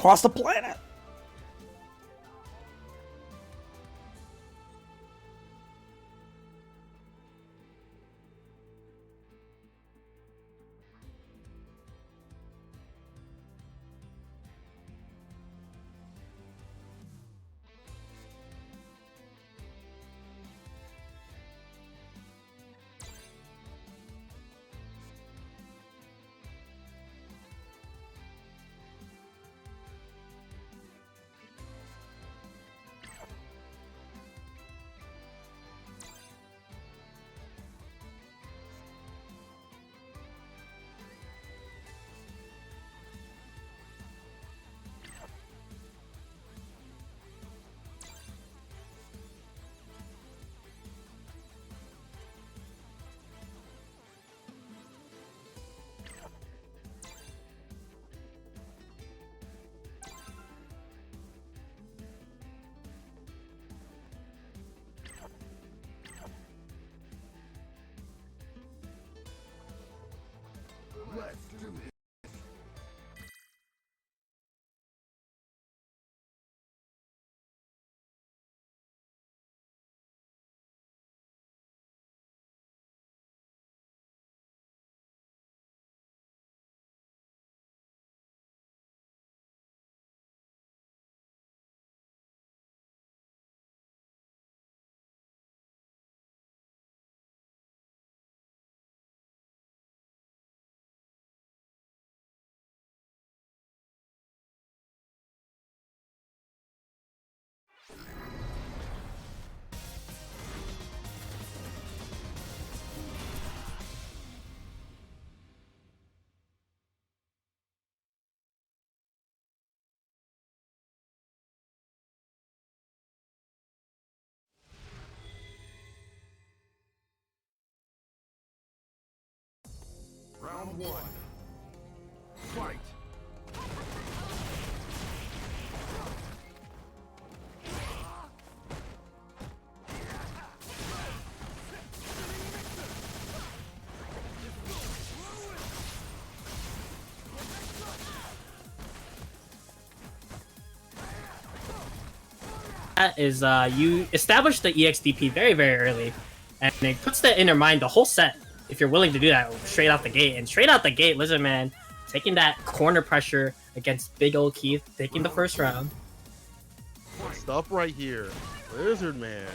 across the planet. Round one. Fight! That is you establish the EXDP very, very early, and it puts that in your mind the whole set if you're willing to do that straight out the gate. And straight out the gate, Lizardman taking that corner pressure against big old Keith, taking the first round. Stuff right here. Lizardman.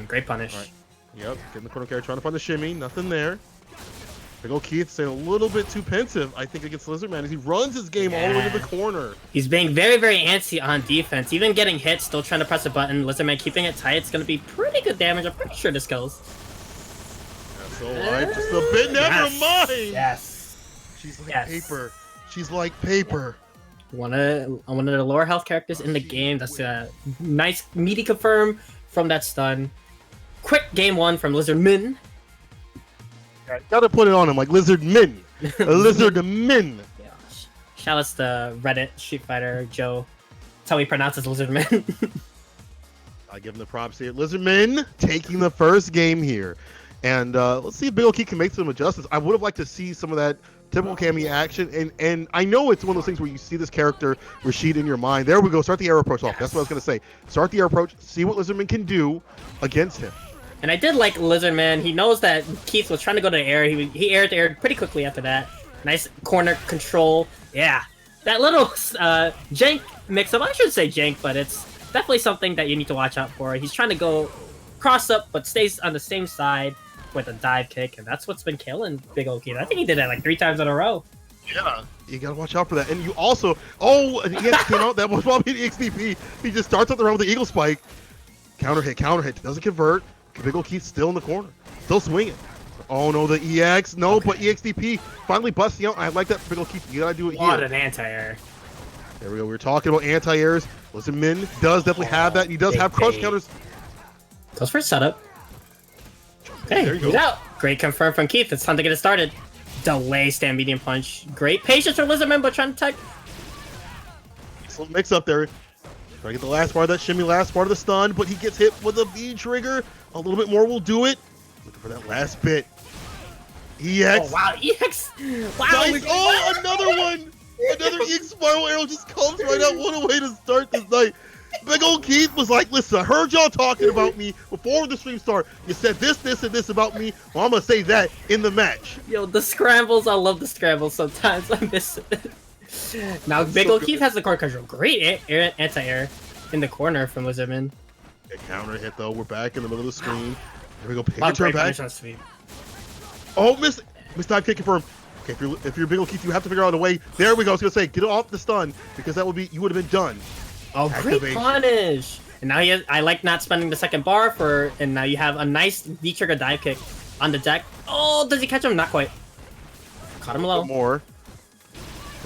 Great punish. Right. Yep, getting the corner carry, trying to find the shimmy, nothing there. Big old Keith staying a little bit too pensive, I think, against Lizardman as he runs his game all the way to the corner. He's being very, very antsy on defense, even getting hit, still trying to press a button. Lizardman keeping it tight. It's going to be pretty good damage. I'm pretty sure this kills. That's alright, just a bit, never mind! Yes. She's like paper. She's like paper. One of the lower health characters in the game. That's a nice meaty confirm from that stun. Quick game one from Lizardman. Gotta put it on him like Lizardman. Lizardman. Yeah. Shout out to Reddit Street Fighter Joe. That's how he pronounces Lizardman. I give him the props here. Lizardman taking the first game here. And let's see if Big Ol' Keith can make some adjustments. I would have liked to see some of that typical Cammy action. And I know it's one of those things where you see this character, Rashid, in your mind. There we go. Start the air approach off. That's what I was going to say. Start the air approach. See what Lizardman can do against him. And I did like Lizardman. He knows that Keith was trying to go to the air. He aired the air pretty quickly after that. Nice corner control. Yeah. That little jank mix-up. I shouldn't say jank, but it's definitely something that you need to watch out for. He's trying to go cross-up, but stays on the same side with a dive kick. And that's what's been killing Big Ol' Keith. I think he did that like 3 times in a row. Yeah. You got to watch out for that. And you also... Oh, an EX came out. That was probably the XDP. He just starts up the round with the Eagle Spike. Counter hit. Doesn't convert. Big Ol' Keith still in the corner, still swinging. Oh no, the EX, no, okay. But EXDP finally busting out. I like that, Big Ol' Keith. You gotta do it here. What an anti-air. There we go. We were talking about anti-airs. Listen, Min does definitely have that. He does have crush counters. Goes for a setup. Okay, there you he's go. out. Great confirm from Keith. It's time to get it started. Delay stand medium punch. Great patience for Lizardman, but trying to type. Excellent mix up there. Trying to get the last part of that shimmy, last part of the stun, but he gets hit with a V trigger. A little bit more will do it. Looking for that last bit. EX. Oh, wow, EX. Wow. Oh, another one. Another EX spiral arrow just comes right out. What a way to start this night. Big old Keith was like, listen, I heard y'all talking about me before the stream start. You said this, and this about me. Well, I'm going to say that in the match. Yo, the scrambles. I love the scrambles sometimes. I miss it. Now, Big so Ol' Keith has the core control. Great anti-air in the corner from Lizardman. A counter hit, though. We're back in the middle of the screen. Here we go. Pick Wow, and turn great back. sweep. Oh, miss dive kick confirmed. Okay, if you're Big Ol' Keith, you have to figure out a way. There we go. I was going to say, get off the stun, because you would have been done. Oh, Activation. great punish! And now I like not spending the second bar and now you have a nice V-trigger dive kick on the deck. Oh, does he catch him? Not quite. Caught him low. More.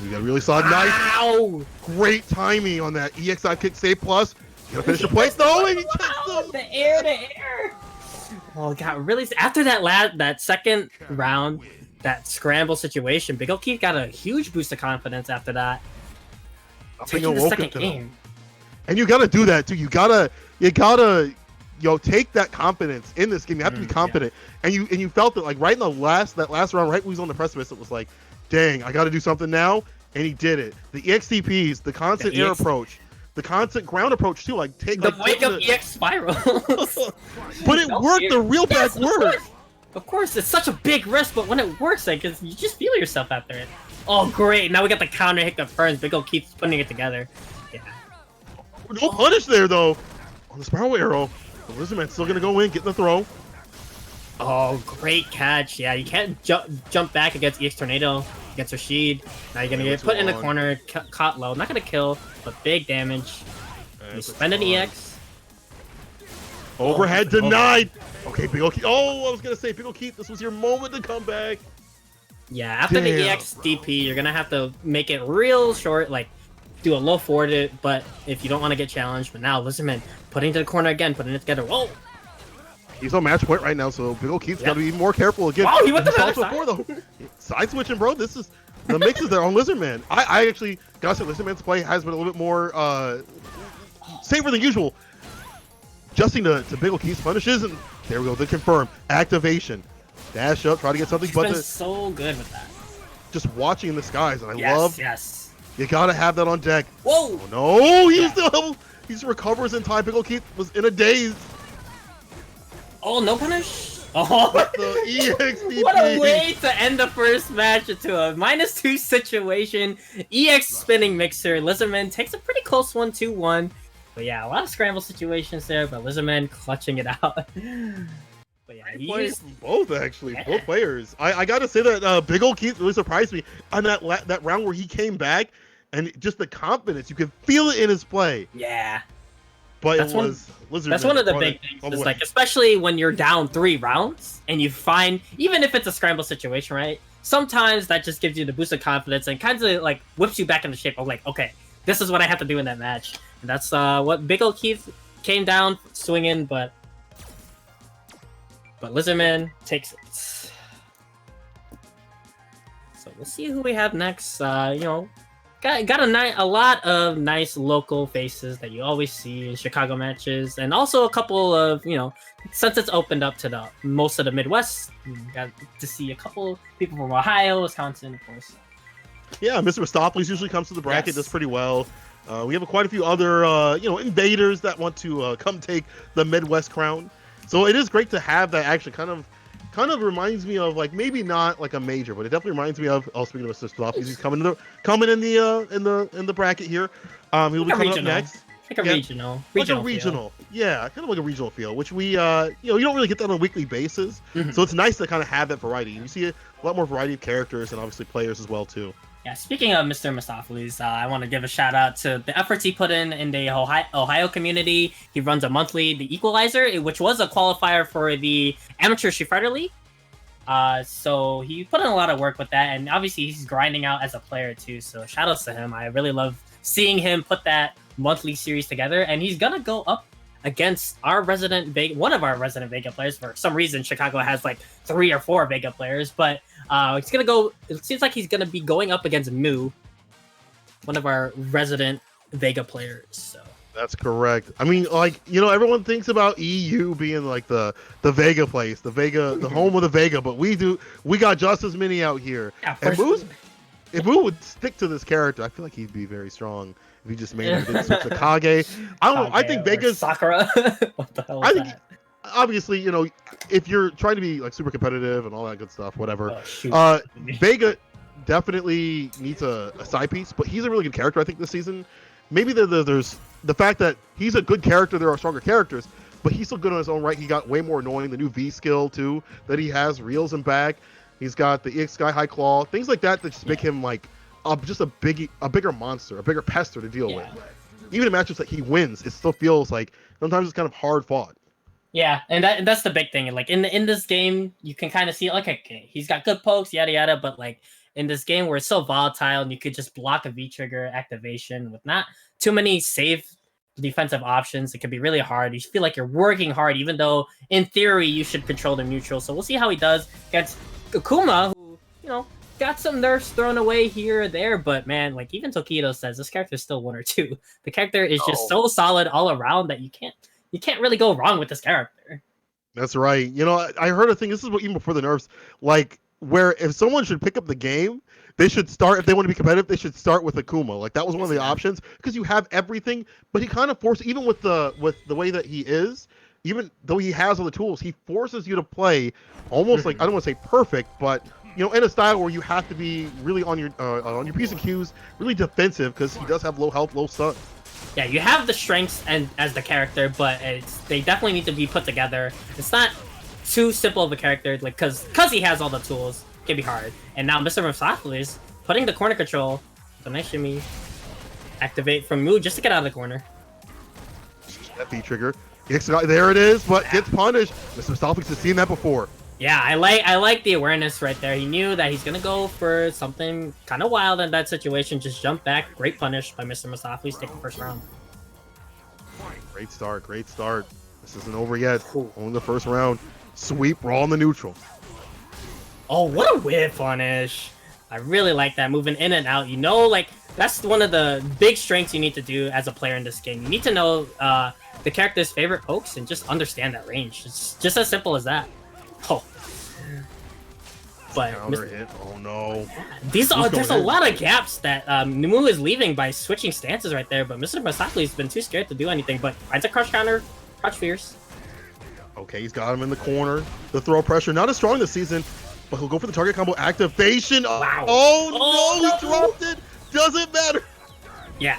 We got a really solid knife. Ow! Great timing on that EX dive kick save plus. Gonna finish the play. No, and he checks him. The air. Oh, God, really? After that second round, that scramble situation, Big Ol' Keith got a huge boost of confidence after that. Taking the second game. And you gotta do that too. You gotta take that confidence in this game. You have to be confident. Yeah. And you felt it like right in that last round, right when he was on the precipice, it was like, dang, I gotta do something now. And he did it. The EXTPs, the constant air approach, the constant ground approach too. Like wake up EX spiral. But it worked. The real back worked. Of course, it's such a big risk, but when it works, like you just feel yourself after it. Oh, great! Now we got the counter hit that burns. Big Ol' keeps putting it together. Yeah. No punish there though. On the spiral arrow, the Lizardman's still gonna go in, get the throw. Oh, great catch! Yeah, you can't jump back against EX Tornado against Rashid. Now you're gonna get put in the corner, caught low. Not gonna kill, but big damage. You spend an EX. Overhead denied. Okay, Big Ol' Keith. Oh, I was gonna say, Big Ol' Keith, this was your moment to come back. Yeah, after the EX DP, you're gonna have to make it real short, like do a low forward, but if you don't want to get challenged. But now, Lizardman putting to the corner again, putting it together. Whoa! He's on match point right now, so Big Ol' Keith's gotta be even more careful again. Wow, he went to the other side. Though. Side switching, bro. This is the mix is there on Lizardman. I actually gotta say, Lizardman's play has been a little bit more safer than usual. Adjusting to Big Ol' Keith's punishes, and there we go. The confirm activation. Dash up, try to get something. He's been so good with that. Just watching in the skies, and I love. Yes. You gotta have that on deck. Whoa! Oh, no, he just recovers in time. Big Ol' Keith was in a daze. Oh, no punish. Oh, the EXDP. What a way to end the first match into a -2 situation. EX spinning mixer. Lizardman takes a pretty close 1-2-1. But yeah, a lot of scramble situations there, but Lizardman clutching it out. But yeah, he used both actually, both players. I gotta say that Big Ol' Keith really surprised me on that round where he came back, and just the confidence, you could feel it in his play. Yeah, but that's one of the big things. Is like, especially when you're down 3 rounds and you find, even if it's a scramble situation, right? Sometimes that just gives you the boost of confidence and kind of like whips you back into shape of like, okay, this is what I have to do in that match, and that's what Big Ol' Keith came down swinging, but Lizardman takes it. So we'll see who we have next. You know, got a lot of nice local faces that you always see in Chicago matches, and also a couple of, you know, since it's opened up to most of the Midwest, you got to see a couple people from Ohio, Wisconsin, of course. Yeah, Mr. Mistopoulos usually comes to the bracket, does pretty well. We have quite a few other, you know, invaders that want to come take the Midwest crown. So it is great to have that. Actually, kind of reminds me of, like, maybe not like a major, but it definitely reminds me of. Oh, speaking of Mr. Mistopoulos, he's coming in the bracket here. He'll be coming up next. Like a regional. Yeah, kind of like a regional feel, which we, you know, you don't really get that on a weekly basis. So it's nice to kind of have that variety. You see a lot more variety of characters and obviously players as well too. Yeah, speaking of Mr. Mistopoulos, I want to give a shout out to the efforts he put in the Ohio community. He runs a monthly The Equalizer, which was a qualifier for the Amateur Street Fighter League. So he put in a lot of work with that, and obviously he's grinding out as a player too. So shout outs to him. I really love seeing him put that monthly series together, and he's gonna go up against one of our resident Vega players. For some reason, Chicago has like 3 or 4 Vega players, but he's gonna go. It seems like he's gonna be going up against Mu, one of our resident Vega players. So that's correct. I mean, like, you know, everyone thinks about EU being like the Vega place, the home of the Vega, but we got just as many out here. Yeah, and Mu's, if Moo would stick to this character, I feel like he'd be very strong. If he just made it, didn't switch to Kage. I don't know. I think Vega's Sakura. What the hell is I think that? obviously, you know, if you're trying to be like super competitive and all that good stuff, whatever. Oh, shoot. Vega definitely needs a side piece, but he's a really good character, I think, this season. Maybe there's the fact that he's a good character, there are stronger characters, but he's still good on his own right. He got way more annoying. The new V skill, too, that he has, reels him back. He's got the EX Sky High Claw, things like that just make him like just a bigger monster, a bigger pester to deal with. Even in matchups that he wins, it still feels like sometimes it's kind of hard fought. Yeah, and that's the big thing. Like in this game, you can kind of see like, okay, he's got good pokes, yada yada, but like in this game where it's so volatile and you could just block a V trigger activation with not too many safe defensive options, it can be really hard. You feel like you're working hard, even though in theory you should control the neutral. So we'll see how he does against AKUMA, who, you know, got some nerfs thrown away here or there, but man, like even Tokido says, this character is still 1 or 2. The character is just so solid all around that you can't really go wrong with this character. That's right. You know, I heard a thing. This is what even before the nerfs, like where if someone should pick up the game, they should start, if they want to be competitive, they should start with AKUMA. Like that was one of the options because you have everything, but he kind of forces, even with the way that he is, even though he has all the tools, he forces you to play almost like, I don't want to say perfect, but you know, in a style where you have to be really on your P's and Q's, really defensive because he does have low health, low stun. Yeah, you have the strengths and as the character, but they definitely need to be put together. It's not too simple of a character, like because he has all the tools, it can be hard. And now Mr. Musafli is putting the corner control. The nice shimmy, activate from Moo just to get out of the corner. That V trigger, there it is, but gets punished. Mr. Musafli has seen that before. Yeah, I like the awareness right there. He knew that he's gonna go for something kind of wild in that situation. Just jump back. Great punish by Mr. Musafli. He's taking first round. Great start. Great start. This isn't over yet. Only the first round. Sweep. Raw on the neutral. Oh, what a whip punish! I really like that, moving in and out. You know, like that's one of the big strengths you need to do as a player in this game. You need to know the character's favorite pokes and just understand that range. It's just as simple as that. Oh, but hit. Oh no! There's a lot of gaps that Numu is leaving by switching stances right there. But Mr. Musafli's been too scared to do anything. But finds a crush counter, crouch fierce. Okay, he's got him in the corner. The throw pressure, not as strong this season, but he'll go for the target combo activation. Wow! Oh no! He dropped it. Doesn't matter. Yeah.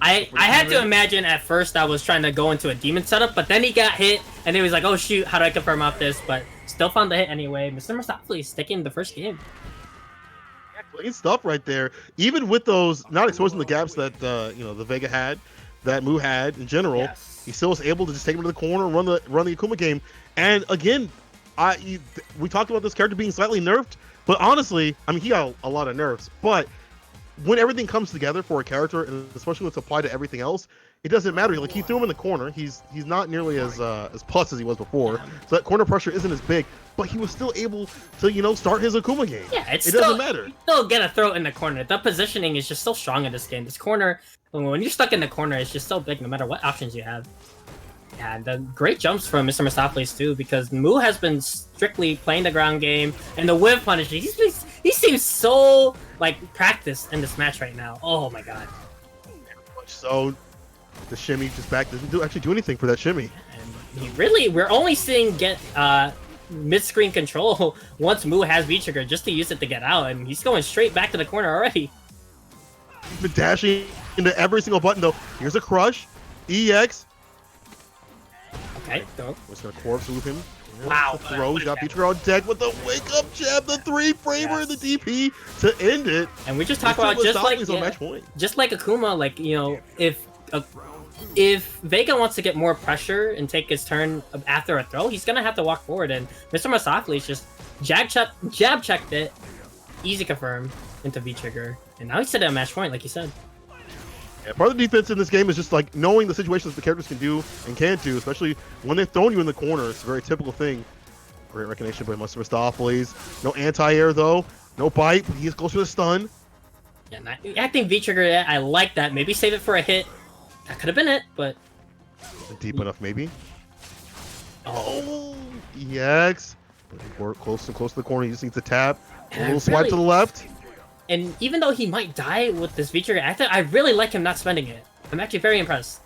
I had to imagine at first I was trying to go into a demon setup, but then he got hit, and he was like, oh shoot, how do I confirm off this? But still found the hit anyway. Mr. Musafli sticking the first game. Clean stuff right there. Even with those, not exposing the gaps that you know, the Vega had, that Moo had in general, he still was able to just take him to the corner and run the AKUMA game. And again, we talked about this character being slightly nerfed, but honestly, I mean, he got a lot of nerfs, but when everything comes together for a character, and especially when it's applied to everything else, it doesn't matter. Like he threw him in the corner. He's not nearly as plus as he was before. So that corner pressure isn't as big, but he was still able to, you know, start his AKUMA game. Yeah, it doesn't matter. You still get a throw in the corner. The positioning is just so strong in this game. This corner, when you're stuck in the corner, it's just so big no matter what options you have. Yeah, and the great jumps from Mr. Musafli's too, because Moo has been strictly playing the ground game, and the whip punish, he seems so like practiced in this match right now. Oh my god. So the shimmy just back doesn't actually do anything for that shimmy. And we're only seeing get mid-screen control once Moo has V-Trigger just to use it to get out, and he's going straight back to the corner already. He's been dashing into every single button though. Here's a crush. EX. Okay, go. Just gonna corpse loop him. Wow. Throws, got Beatrice on deck with the wake up jab, the 3-framer, the DP to end it. And we just talked about just like AKUMA, like, you know, if Vega wants to get more pressure and take his turn after a throw, he's gonna have to walk forward, and Mr. Musafli's just jab checked it, easy confirm into V trigger, and now he's set at a match point, like you said. Yeah, part of the defense in this game is just like knowing the situations the characters can do and can't do, especially when they've thrown you in the corner. It's a very typical thing. Great recognition by Mr. Musafli's. No anti-air though, no bite, but he is close to the stun. Yeah, acting V trigger, I like that. Maybe save it for a hit. That could have been it, but deep enough maybe. Oh, EX. Work close to the corner. He just needs to tap. A little swipe to the left. And even though he might die with this V-trigger active, I really like him not spending it. I'm actually very impressed.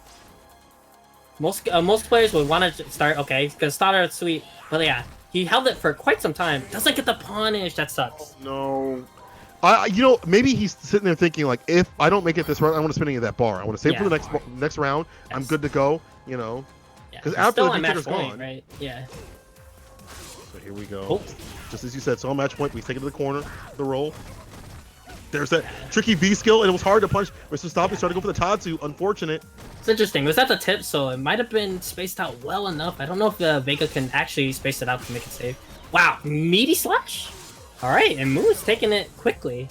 Most players would want to start, okay, he's gonna start out sweet, but yeah, he held it for quite some time. Doesn't get the punish, that sucks. No. You know, maybe he's sitting there thinking like, if I don't make it this round, I want to spend any of that bar. I want to save for the next round. Yes. I'm good to go. You know, because after the V-trigger's gone, right? Yeah. So here we go. Oh. Just as you said, so on match point, we take it to the corner, the roll. There's that tricky B skill, and it was hard to punch. Mr. Stoppy started to go for the Tatsu. Unfortunate. It's interesting. It was at the tip, so it might have been spaced out well enough. I don't know if Vega can actually space it out to make it safe. Wow, meaty slash. All right, and Mu is taking it quickly.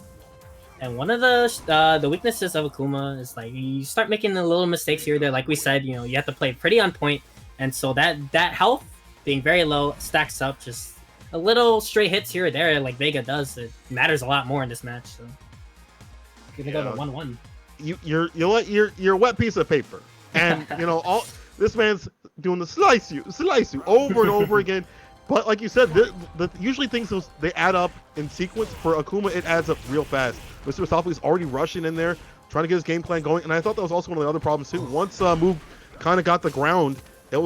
And one of the weaknesses of AKUMA is like you start making the little mistakes here. There, like we said, you know, you have to play pretty on point, and so that health being very low stacks up. Just a little stray hits here or there, like Vega does, it matters a lot more in this match. So. Gonna go to 1-1. You're a wet piece of paper, and you know this man's doing the slice you over and over again. But like you said, usually things they add up in sequence. For AKUMA, it adds up real fast. Mr. Stoppy's already rushing in there, trying to get his game plan going, and I thought that was also one of the other problems too. Once Move kind of got the ground, it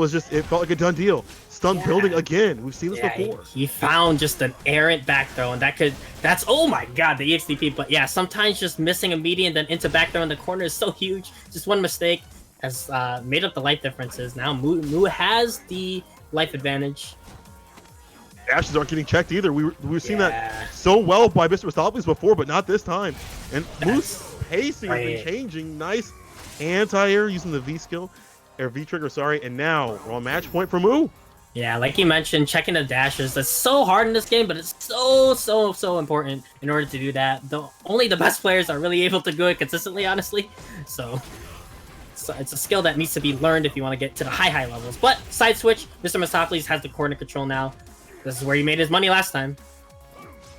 felt like a done deal. Stun building again. We've seen this before. He found just an errant back throw, and that's oh my god, the EXDP. But yeah, sometimes just missing a median then into back throw in the corner is so huge. Just one mistake has made up the life differences. Now Mu has the life advantage. Dashes aren't getting checked either. We've seen that so well by Mr. Stoppy's before, but not this time. And Mu's pacing has been changing. Nice anti-air using the V skill. Or V-trigger, sorry, and now we're on match point for Mu. Yeah, like you mentioned, checking the dashes, that's so hard in this game, but it's so important in order to do that. Only the best players are really able to do it consistently, honestly. So it's a skill that needs to be learned if you want to get to the high levels. But side switch, Mr. Masopoulos has the corner control now. This is where he made his money last time.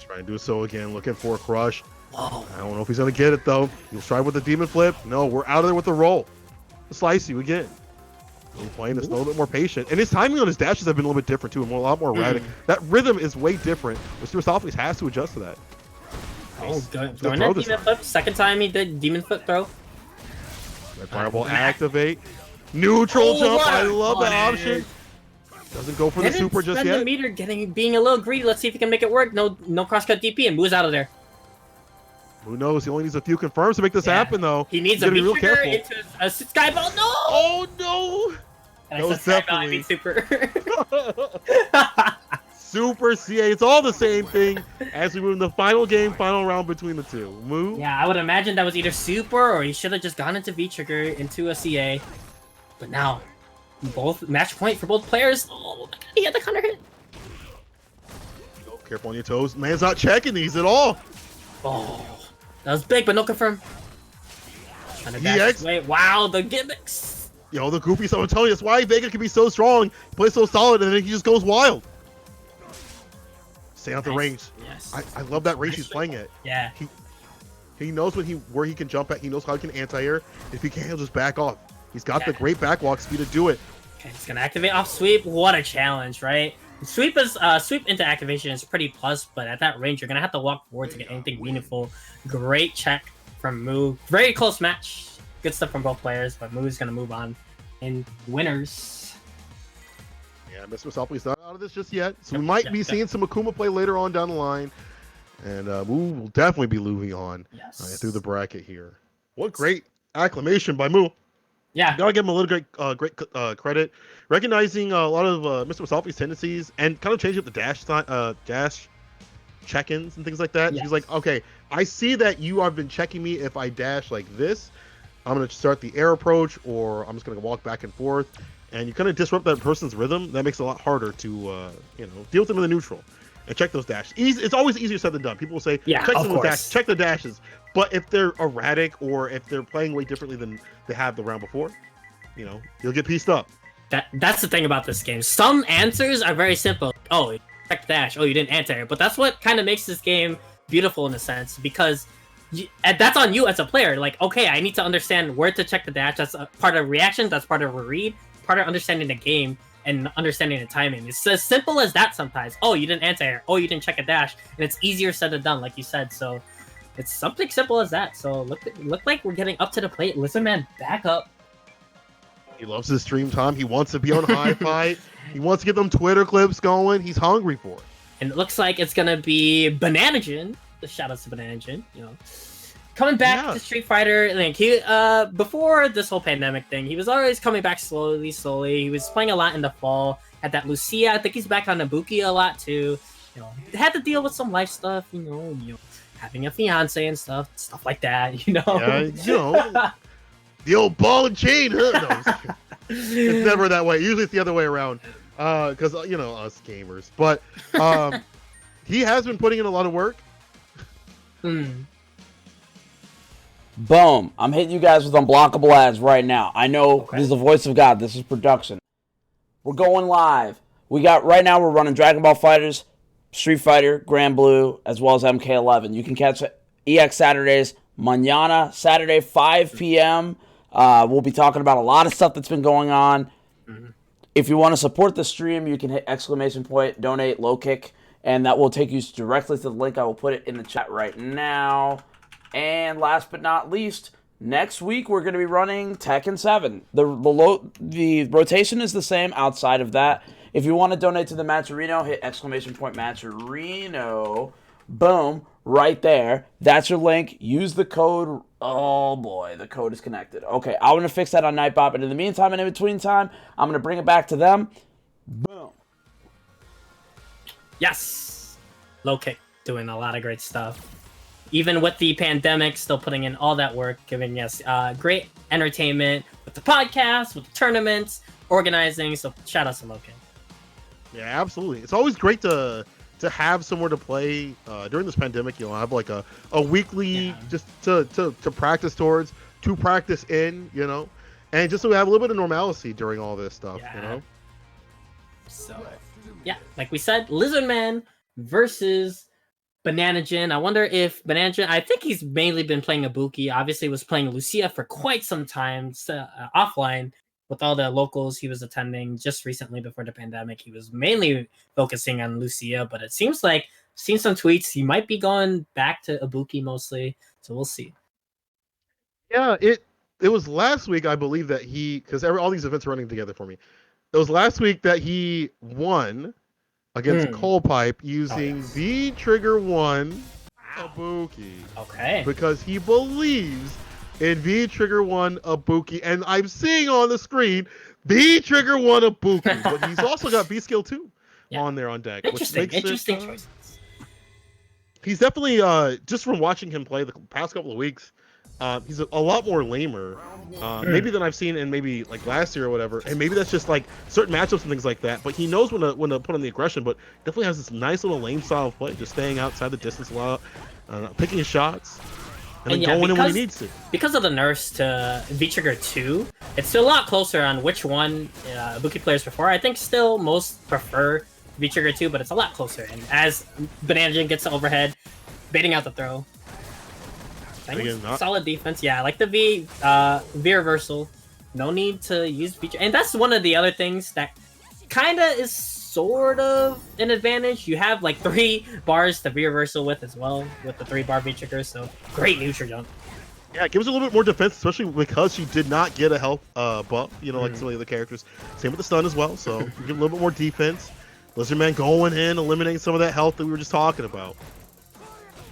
Trying to do so again, looking for a crush. Whoa. I don't know if he's going to get it, though. He'll try with the demon flip. No, we're out of there with the roll. Slice you again. He's playing this a little bit more patient. And his timing on his dashes have been a little bit different, too, and a lot more erratic. That rhythm is way different. Mr. Masopoulos has to adjust to that. Oh, throwing that demon flip. Second time he did demon flip throw. Red fireball activate. Neutral jump. I love that option. Doesn't go for the super just yet. The meter being a little greedy. Let's see if he can make it work. No crosscut DP and moves out of there. Who knows? He only needs a few confirms to make this happen, though. He needs a real trigger into a skyball. No! Oh no! That was definitely super. Super CA. It's all the same thing as we move in the final game, final round between the two. Mu. Yeah, I would imagine that was either super or he should have just gone into V trigger into a CA. But now, both match point for both players. Oh, he had the counter hit. Oh, careful on your toes. Man's not checking these at all. Oh. That was big, but no confirm. Wait, wow, the gimmicks. Yo, the goofy stuff. I'm telling you, that's why Vega can be so strong, play so solid, and then he just goes wild. Stay out the range. Yes. I love that range he's playing at. Yeah. He knows where he can jump at. He knows how he can anti-air. If he can't, he'll just back off. He's got the great backwalk speed to do it. Okay, he's gonna activate off sweep. What a challenge, right? Sweep into activation is pretty plus, but at that range, you're gonna have to walk forward to get anything meaningful. Great check from Mu. Very close match. Good stuff from both players, but Mu's gonna move on in winners. Yeah, Mr. Masopoulos not out of this just yet, so we might be seeing some AKUMA play later on down the line, and Mu will definitely be moving on through the bracket here. What great acclamation by Mu. Yeah, gotta give him a little great credit, recognizing a lot of Mr. Masopoulos' tendencies and kind of changing up the dash check-ins and things like that. Yes. He's like, okay, I see that you have been checking me if I dash like this. I'm gonna start the air approach, or I'm just gonna walk back and forth, and you kind of disrupt that person's rhythm. That makes it a lot harder to deal with them in the neutral and check those dashes. It's always easier said than done. People will say, check the dashes. But if they're erratic or if they're playing way differently than they have the round before, you'll get pieced up. That's the thing about this game. Some answers are very simple. Oh, you check the dash. Oh, you didn't anti-air. But that's what kind of makes this game beautiful in a sense, because that's on you as a player. Like, okay, I need to understand where to check the dash. That's a part of reaction. That's part of a read. Part of understanding the game and understanding the timing. It's as simple as that sometimes. Oh, you didn't anti-air. Oh, you didn't check a dash. And it's easier said than done, like you said. So It's something simple as that. So look like we're getting up to the plate. Listen, man, back up. He loves his stream time. He wants to be on High Fight. He wants to get them Twitter clips going. He's hungry for it. And it looks like it's gonna be Bananagen. The shout outs to Bananagen, coming back to Street Fighter. Like he before this whole pandemic thing, he was always coming back slowly. He was playing a lot in the fall. Had that Lucia. I think he's back on Nabuki a lot too. Had to deal with some life stuff. Having a fiance and stuff like that. Yeah, the old ball and chain, huh? No, it's never that way. Usually it's the other way around. Because us gamers. But he has been putting in a lot of work. Boom. I'm hitting you guys with unblockable ads right now. I know This is the voice of God. This is production. We're going live. Right now we're running Dragon Ball Fighters, Street Fighter, Grand Blue, as well as MK11. You can catch EX Saturdays, mañana, Saturday, 5 p.m. We'll be talking about a lot of stuff that's been going on. If you want to support the stream, you can hit ! donate low kick, and that will take you directly to the link. I will put it in the chat right now. And last but not least, next week we're going to be running Tekken 7. The rotation is the same outside of that. If you want to donate to the Matcherino, hit ! Matcherino. Boom, right there. That's your link. Use the code. Oh boy, the code is connected. Okay, I'm going to fix that on Nightbot, but in the meantime and in between time, I'm going to bring it back to them. Boom. Yes! Low kick doing a lot of great stuff. Even with the pandemic, still putting in all that work, giving us great entertainment with the podcast, with the tournaments, organizing. So shout out to Low kick. Yeah, absolutely. It's always great to have somewhere to play during this pandemic. Have like a weekly just to practice towards, to practice in, and just so we have a little bit of normalcy during all this stuff. So like we said, Lizardman versus Bananagen. I wonder if Bananagen, I think he's mainly been playing Ibuki. Obviously was playing Lucia for quite some time offline with all the locals he was attending just recently before the pandemic. He was mainly focusing on Lucia, but it seems like I've seen some tweets he might be going back to Ibuki mostly, so we'll see. Yeah, it was last week, I believe, that because all these events are running together for me. It was last week that he won against Coalpipe using the Trigger 1 Ibuki. Okay. Because he believes in V Trigger 1 Ibuki, and I'm seeing on the screen V Trigger 1 Ibuki, but he's also got V Skill 2 on there on deck. Interesting choices. He's definitely, just from watching him play the past couple of weeks, he's a lot more lamer, maybe than I've seen in maybe like last year or whatever, and maybe that's just like certain matchups and things like that. But he knows when to put on the aggression, but definitely has this nice little lame style of play, just staying outside the distance a lot, picking his shots. And then going in when he needs to. Because of the nerfs to V-Trigger 2, it's still a lot closer on which one Ibuki players prefer. I think still most prefer V-Trigger 2, but it's a lot closer. And as Bananagen gets to overhead, baiting out the throw. Solid defense. Yeah, I like the V reversal. No need to use V-Trigger. And that's one of the other things that kind of is sort of an advantage. You have like 3 bars to V-reversal with as well, with the 3-bar V-Trigger, so great neutral jump. Yeah, it gives a little bit more defense, especially because she did not get a health buff, like some of the other characters. Same with the stun as well, so you get a little bit more defense. Lizardman going in, eliminating some of that health that we were just talking about.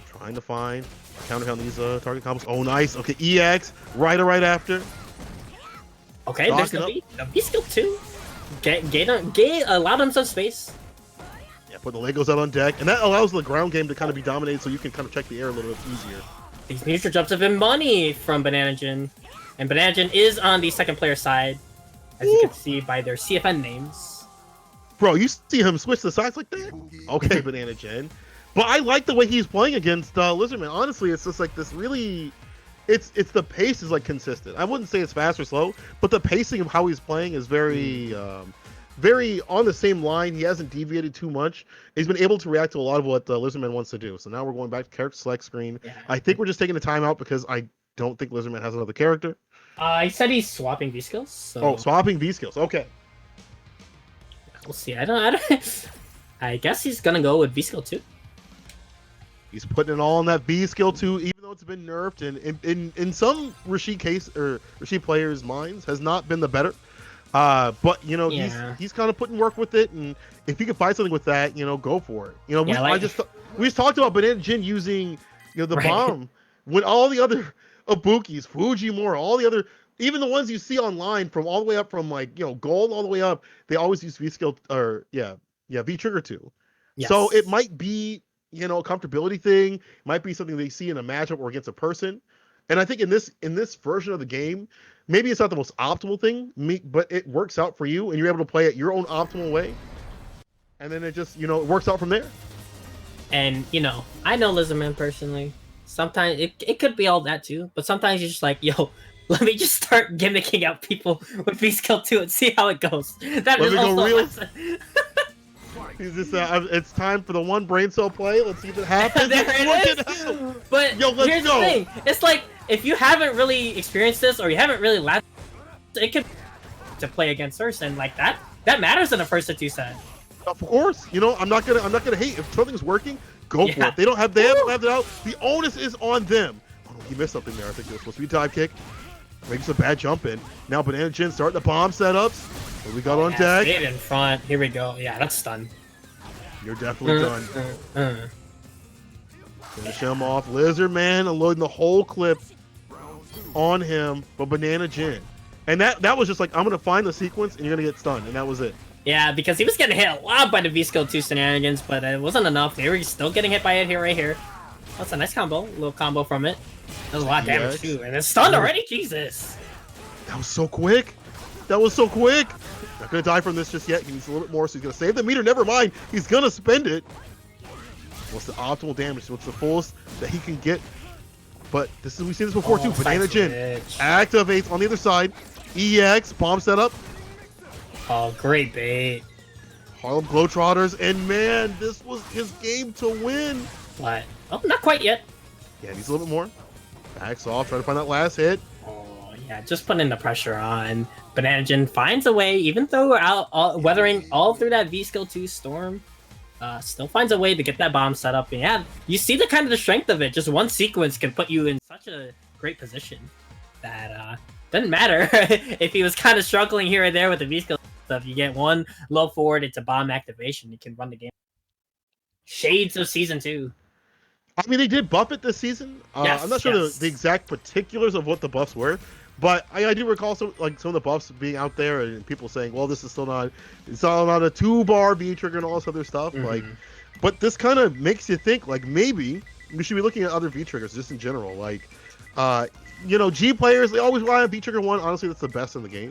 Trying to find counter on these target combos. Oh, nice. Okay, EX right after. Okay, there's the V skill 2. Gay allowed him some space. Yeah, put the Legos out on deck, and that allows the ground game to kind of be dominated, so you can kind of check the air a little bit easier. These neutral jumps have been money from Bananagen, and Bananagen is on the second player side, as you can see by their CFN names. Bro, you see him switch the sides like that? Okay, Bananagen. But I like the way he's playing against Lizardman. Honestly, it's just like this really... It's the pace is like consistent. I wouldn't say it's fast or slow, but the pacing of how he's playing is very very on the same line. He hasn't deviated too much. He's been able to react to a lot of what Lizardman wants to do. So now we're going back to character select screen. Yeah. I think we're just taking a timeout because I don't think Lizardman has another character. He said he's swapping V skills. So... Oh, swapping V skills. Okay. We'll see. I don't. I guess he's gonna go with V skill 2. He's putting it all on that V skill 2, even though it's been nerfed, and in some Rashid players' minds has not been the better. But you know, he's kind of putting work with it, and if you can find something with that, you know, go for it. You know, we just talked about Banana Jin using, you know, the bomb when all the other Ibukis, Fujimura, all the other, even the ones you see online from all the way up from like, you know, gold all the way up, they always use V skill or V trigger 2. Yes. So it might be, you know, a comfortability thing. It might be something they see in a matchup or against a person. And I think in this version of the game, maybe it's not the most optimal thing, but it works out for you, and you're able to play it your own optimal way. And then it just, you know, it works out from there. And, you know, I know Lizardman personally. Sometimes it could be all that too, but sometimes you're just like, yo, let me just start gimmicking out people with V-Skill 2 and see how it goes. That is also He's just, it's time for the one brain cell play. Let's see if it happens. There it is. But here's the thing. It's like, if you haven't really experienced this, or you haven't really laughed, it could to play against us, and like that matters in a first to 2 set. Of course, you know, I'm not gonna hate if something's working. Go for it. They haven't left it out. The onus is on them. Oh, no, he missed something there. I think it was supposed to be a dive kick. Makes a bad jump in. Now Banana Jin starting the bomb setups. What we got on deck? Stayed in front. Here we go. Yeah, that's done. You're definitely done. Finish him off. Lizard Man unloading the whole clip on him, but Banana Jin. And that was just like, I'm going to find the sequence and you're going to get stunned. And that was it. Yeah, because he was getting hit a lot by the V-Skill 2 shenanigans, but it wasn't enough. They were still getting hit by it here, right here. That's a nice combo. A little combo from it. That was a lot of damage too. And it's stunned already? Jesus. That was so quick. That was so quick. Not going to die from this just yet. He needs a little bit more, so he's going to save the meter. Never mind. He's going to spend it. What's the optimal damage? What's the fullest that he can get? But we've seen this before too. Banana Jin activates on the other side. EX, bomb setup. Oh, great bait. Harlem Globetrotters, and man, this was his game to win. What? Oh, not quite yet. Yeah, needs a little bit more. Backs off, trying to find that last hit. Oh, yeah, just putting the pressure on. Banana Jin finds a way, even though weathering all through that V-Skill 2 storm, still finds a way to get that bomb set up. And yeah, you see the kind of the strength of it. Just one sequence can put you in such a great position that doesn't matter if he was kind of struggling here and there with the V-Skill stuff. You get one low forward, it's a bomb activation. You can run the game. Shades of Season 2. I mean, they did buff it this season. Yes, I'm not sure the exact particulars of what the buffs were, but I do recall some of the buffs being out there and people saying, "Well, this is still not a 2-bar V trigger and all this other stuff." Like, but this kind of makes you think like maybe we should be looking at other V triggers just in general. Like, you know, G players, they always rely on V trigger 1. Honestly, that's the best in the game.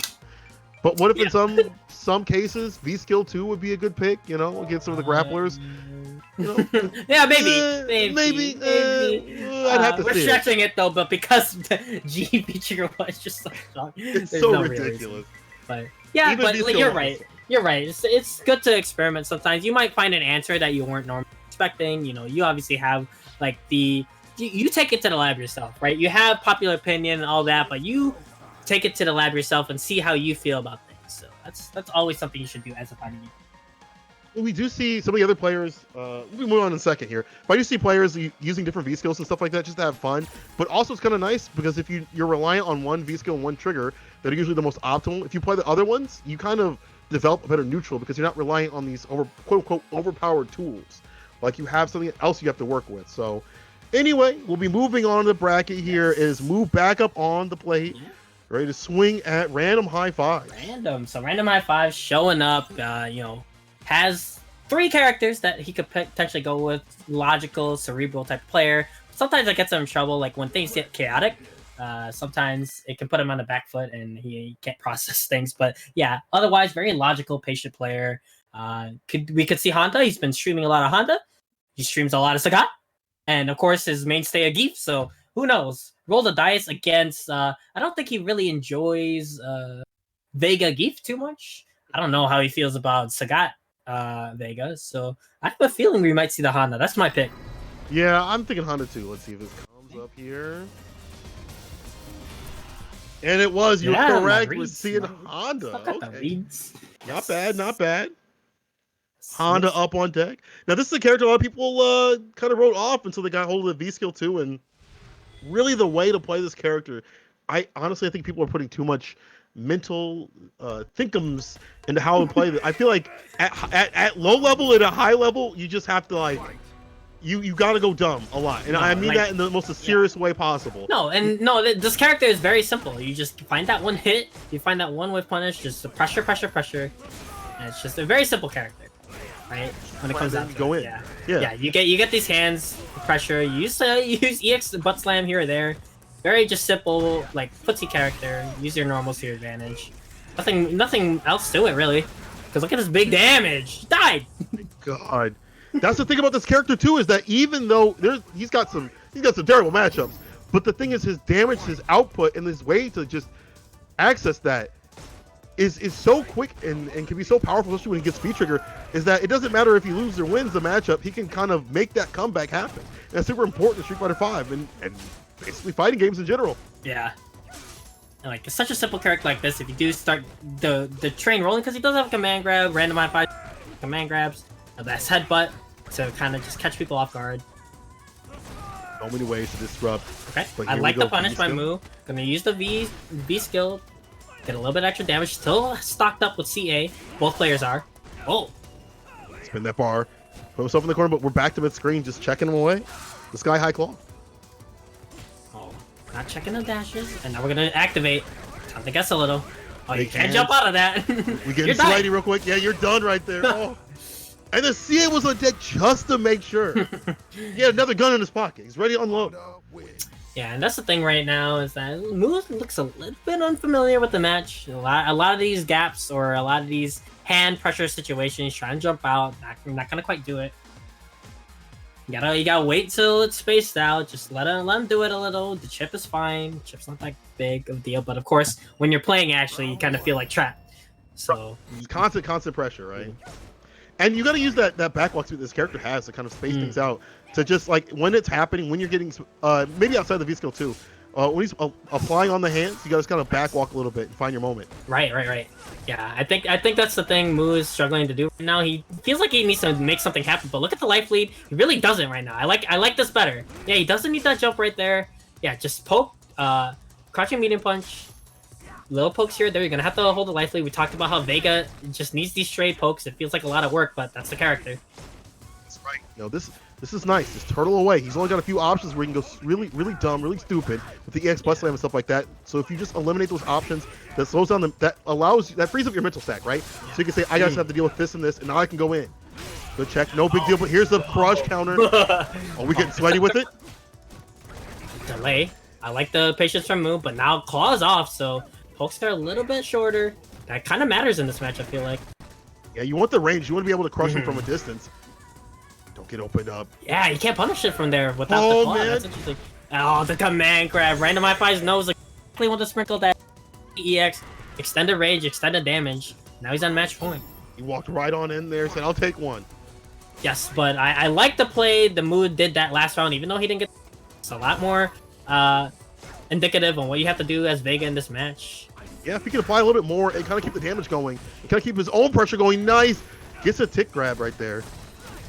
But what if in some cases V skill 2 would be a good pick? You know, against some of the grapplers. You know? Yeah, maybe. I'd have to we're stretching it though, but because the G feature was just so strong, it's so ridiculous. But yeah, Even but like, you're right. You're right. It's good to experiment sometimes. You might find an answer that you weren't normally expecting. You know, you obviously have like you take it to the lab yourself, right? You have popular opinion and all that, but you take it to the lab yourself and see how you feel about things. So that's always something you should do as a fighting game. We do see some of the other players, we'll move on in a second here, but I do see players using different V-skills and stuff like that just to have fun, but also it's kind of nice because if you're reliant on one V-skill and one trigger that are usually the most optimal, if you play the other ones, you kind of develop a better neutral because you're not relying on these quote-unquote overpowered tools. Like you have something else you have to work with. So anyway, we'll be moving on to the bracket here, is move back up on the plate, ready to swing at Random High Five. So Random High Five showing up, you know, has 3 characters that he could potentially go with. Logical, cerebral type player. Sometimes it gets him in trouble, like when things get chaotic. Sometimes it can put him on the back foot and he can't process things. But yeah, otherwise, very logical, patient player. We could see Honda. He's been streaming a lot of Honda. He streams a lot of Sagat. And of course, his mainstay Zangief. So who knows? Roll the dice against... I don't think he really enjoys Vega Zangief too much. I don't know how he feels about Sagat Vega, so I have a feeling we might see the Honda. That's my pick. Yeah, I'm thinking Honda too. Let's see if this comes up here. And it was, you're correct. We're seeing Honda. Okay. Not bad, not bad. Honda up on deck. Now, this is a character a lot of people kind of wrote off until they got hold of the V skill 2 and really the way to play this character. I honestly think people are putting too much mental thinkums into how to play this. I feel like at low level and at high level, you just have to like you got to go dumb a lot, and I mean that in the most serious way possible. No, this character is very simple. You just find that one hit, you find that one whiff punish, just the pressure, and it's just a very simple character, right? When it comes down to go it. in. Yeah. You get these hands, pressure. You use EX butt slam here or there. Very just simple, like footsie character. Use your normals to your advantage. Nothing else to it really. Because look at this big damage. He died. God. That's the thing about this character too, is that even though he's got some terrible matchups, but the thing is his damage, his output, and his way to just access that is so quick and can be so powerful, especially when he gets speed trigger, is that it doesn't matter if he loses or wins the matchup, he can kind of make that comeback happen. And that's super important in Street Fighter V and basically fighting games in general. Yeah. And like such a simple character like this, if you do start the train rolling, because he does have a command grab, randomized command grabs, that's headbutt to kind of just catch people off guard. So many ways to disrupt. Okay, I like the punish by Mu. Gonna use the V skill, get a little bit extra damage. Still stocked up with CA. Both players are. Oh, spin that bar, put himself in the corner, but we're back to mid screen, just checking him away. The sky high claw. Oh, not checking the dashes, and now we're gonna activate. Time to guess a little. Oh, you can't hands. jump out of that. We get slidey real quick. Yeah, you're done right there. Oh. And the CA was on deck just to make sure. He had another gun in his pocket. He's ready to unload. Yeah, and that's the thing right now is that Mu looks a little bit unfamiliar with the match. A lot of these gaps or a lot of these hand pressure situations, trying to jump out, not gonna quite do it. You gotta wait till it's spaced out. Just let him do it a little. The chip is fine. The chip's not that big of a deal, but of course, when you're playing, actually, you kind of feel like trapped. So constant pressure, right? And you got to use that backwalk speed this character has to kind of space things out. To just like when it's happening, when you're getting maybe outside the V skill too. When he's applying on the hands, you got to kind of backwalk a little bit and find your moment. Right. Yeah, I think that's the thing Mu is struggling to do right now. He feels like he needs to make something happen, but look at the life lead. He really doesn't right now. I like this better. Yeah, he doesn't need that jump right there. Yeah, just poke, crouching medium punch. Little pokes here, there. You're gonna have to hold the life lead. We talked about how Vega just needs these straight pokes. It feels like a lot of work, but that's the character. That's right. No, this is nice. Just turtle away. He's only got a few options where he can go really dumb, really stupid with the EX butt slam and stuff like that. So if you just eliminate those options, that slows down that frees up your mental stack, right? So you can say, I just have to deal with this and this, and now I can go in. Good check, no big deal. But here's the crush counter. Are we getting sweaty with it? Delay. I like the patience from Mu, but now claws off, so pokes are a little bit shorter. That kind of matters in this match, I feel like. Yeah, you want the range. You want to be able to crush him from a distance. Don't get opened up. Yeah, you can't punish it from there without the claw. Man. That's interesting. Oh, the command grab. Random Wi-Fi's knows exactly want to sprinkle that EX. Extended range, extended damage. Now he's on match point. He walked right on in there, said, I'll take one. Yes, but I like the play the Mood did that last round, even though he didn't get. It's a lot more indicative on what you have to do as Vega in this match. Yeah, if he can apply a little bit more and kind of keep the damage going, and kind of keep his own pressure going, nice. Gets a tick grab right there.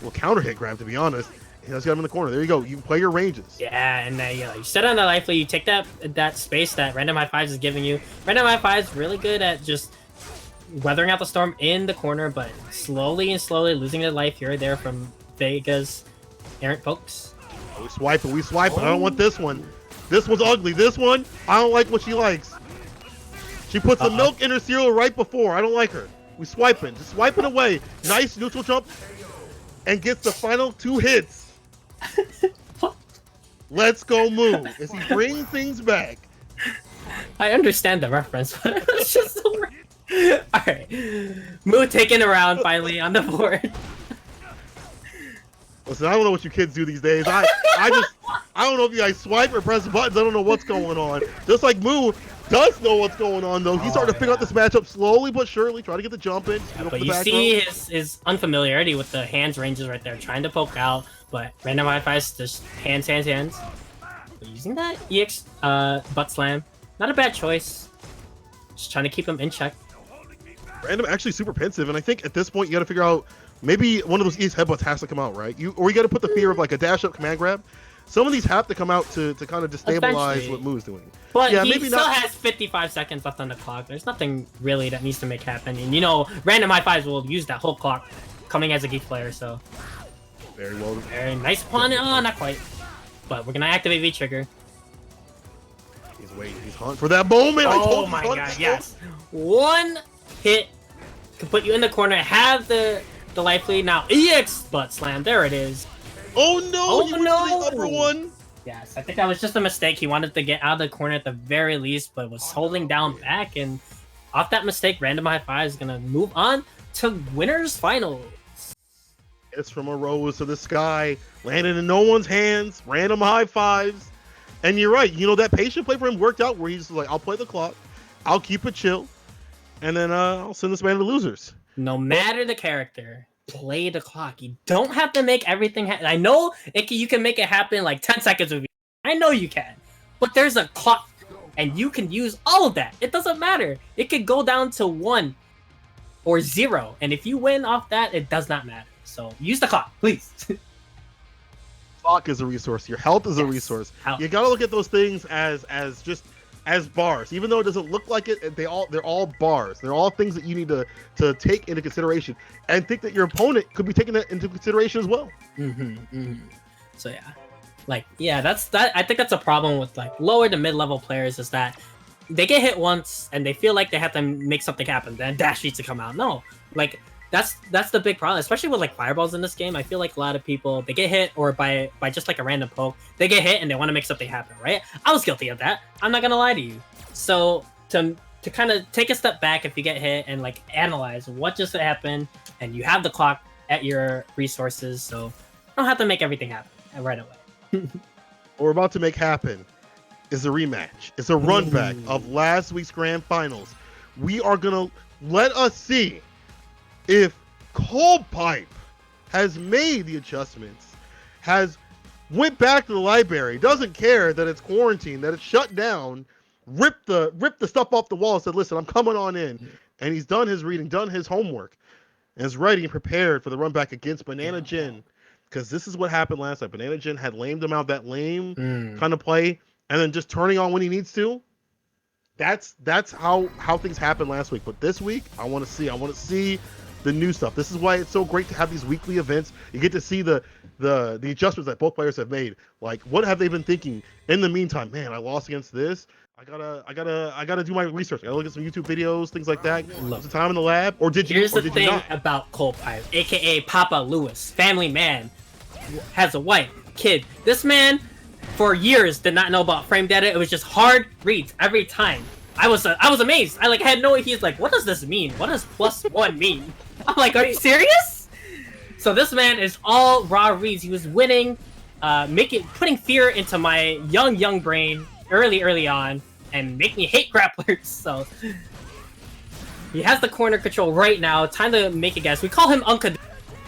Well, counter hit grab, to be honest. He has got him in the corner. There you go. You can play your ranges. Yeah, and you set on the life lead. You take that space that Random High Fives is giving you. Random High Fives really good at just weathering out the storm in the corner, but slowly losing their life here or there from Vega's errant pokes. We swipe it. I don't want this one. This one's ugly. This one, I don't like what she likes. She puts the milk in her cereal right before. I don't like her. We swipe it. Just swipe it away. Nice neutral jump. And gets the final 2 hits. Let's go, Mu. As he brings things back. I understand the reference, but it's just so weird. Alright. Mu taking a round finally on the board. Listen, I don't know what you kids do these days. I don't know if you guys swipe or press buttons. I don't know what's going on. Just like Mu does know what's going on, though. He's starting to figure out this matchup slowly but surely, try to get the jump in. But you see his unfamiliarity with the hands ranges right there, trying to poke out, but random Wi-Fi's just hands. But using that EX butt slam, not a bad choice. Just trying to keep him in check. Random actually super pensive, and I think at this point you got to figure out maybe one of those EX headbutts has to come out, right? Or you got to put the fear of like a dash up command grab. some of these have to come out to kind of destabilize Eventually. what Moo's doing. But Yeah, he maybe still not. has 55 seconds left on the clock. There's nothing really that needs to make happen. And you know, random high fives will use that whole clock coming as a geek player, so. Very well. Very nice pun. Oh, not quite. But we're gonna activate V-Trigger. He's waiting. He's hunting for that moment. I Oh told my you, god, yes. One hit can put you in the corner, have the life lead. Now, EX butt slam. There it is. Oh no! Oh, He went to no. the upper one. Yes, I think that was just a mistake. He wanted to get out of the corner at the very least, but was holding down back. And off that mistake, random high five is gonna move on to winners final. It's from a rose to the sky, landing in no one's hands. Random high fives, and you're right. You know that patient play for him worked out, where he's like, "I'll play the clock, I'll keep it chill, and then I'll send this man to losers." No matter the character, play the clock. You don't have to make everything happen. I know you can make it happen like 10 seconds of. I know you can, but there's a clock, and you can use all of that. It doesn't matter. It could go down to 1 or 0, and if you win off that, it does not matter. So use the clock, please. Clock is a resource. Your health is a resource. Health. You gotta look at those things as bars. Even though it doesn't look like it, they're all bars. They're all things that you need to take into consideration, and think that your opponent could be taking that into consideration as well. So yeah, that's that. I think that's a problem with like lower to mid-level players, is that they get hit once and they feel like they have to make something happen. Then dash needs to come out. No, like that's the big problem, especially with like fireballs in this game. I feel like a lot of people, they get hit, or by just like a random poke, they get hit and they want to make something happen, right? I was guilty of that. I'm not gonna lie to you. So to kind of take a step back if you get hit and like analyze what just happened, and you have the clock at your resources, so you don't have to make everything happen right away. What we're about to make happen is a rematch. It's a run back of last week's grand finals. We are gonna let us see if Cold Pipe has made the adjustments, has went back to the library, doesn't care that it's quarantined, that it's shut down, ripped the stuff off the wall and said, "Listen, I'm coming on in," and he's done his reading, done his homework, and is ready and prepared for the run back against Banana Jin. Because this is what happened last night. Banana Jin had lamed him out, that lame kind of play, and then just turning on when he needs to. That's how things happened last week. But this week, I want to see the new stuff. This is why it's so great to have these weekly events. You get to see the adjustments that both players have made. Like, what have they been thinking in the meantime? Man, I lost against this. I gotta do my research. I gotta look at some YouTube videos, things like that. Was the time in the lab, or did you? Here's or the did thing you not? about Cold Pipe, aka Papa Lewis, family man, has a wife, kid. This man, for years, did not know about frame data. It was just hard reads every time. I was amazed. I had no. He's like, what does this mean? What does +1 mean? I'm like, are you serious? So this man is all raw reads. He was winning, putting fear into my young brain early on, and make me hate grapplers. So he has the corner control right now. Time to make a guess. We call him Unca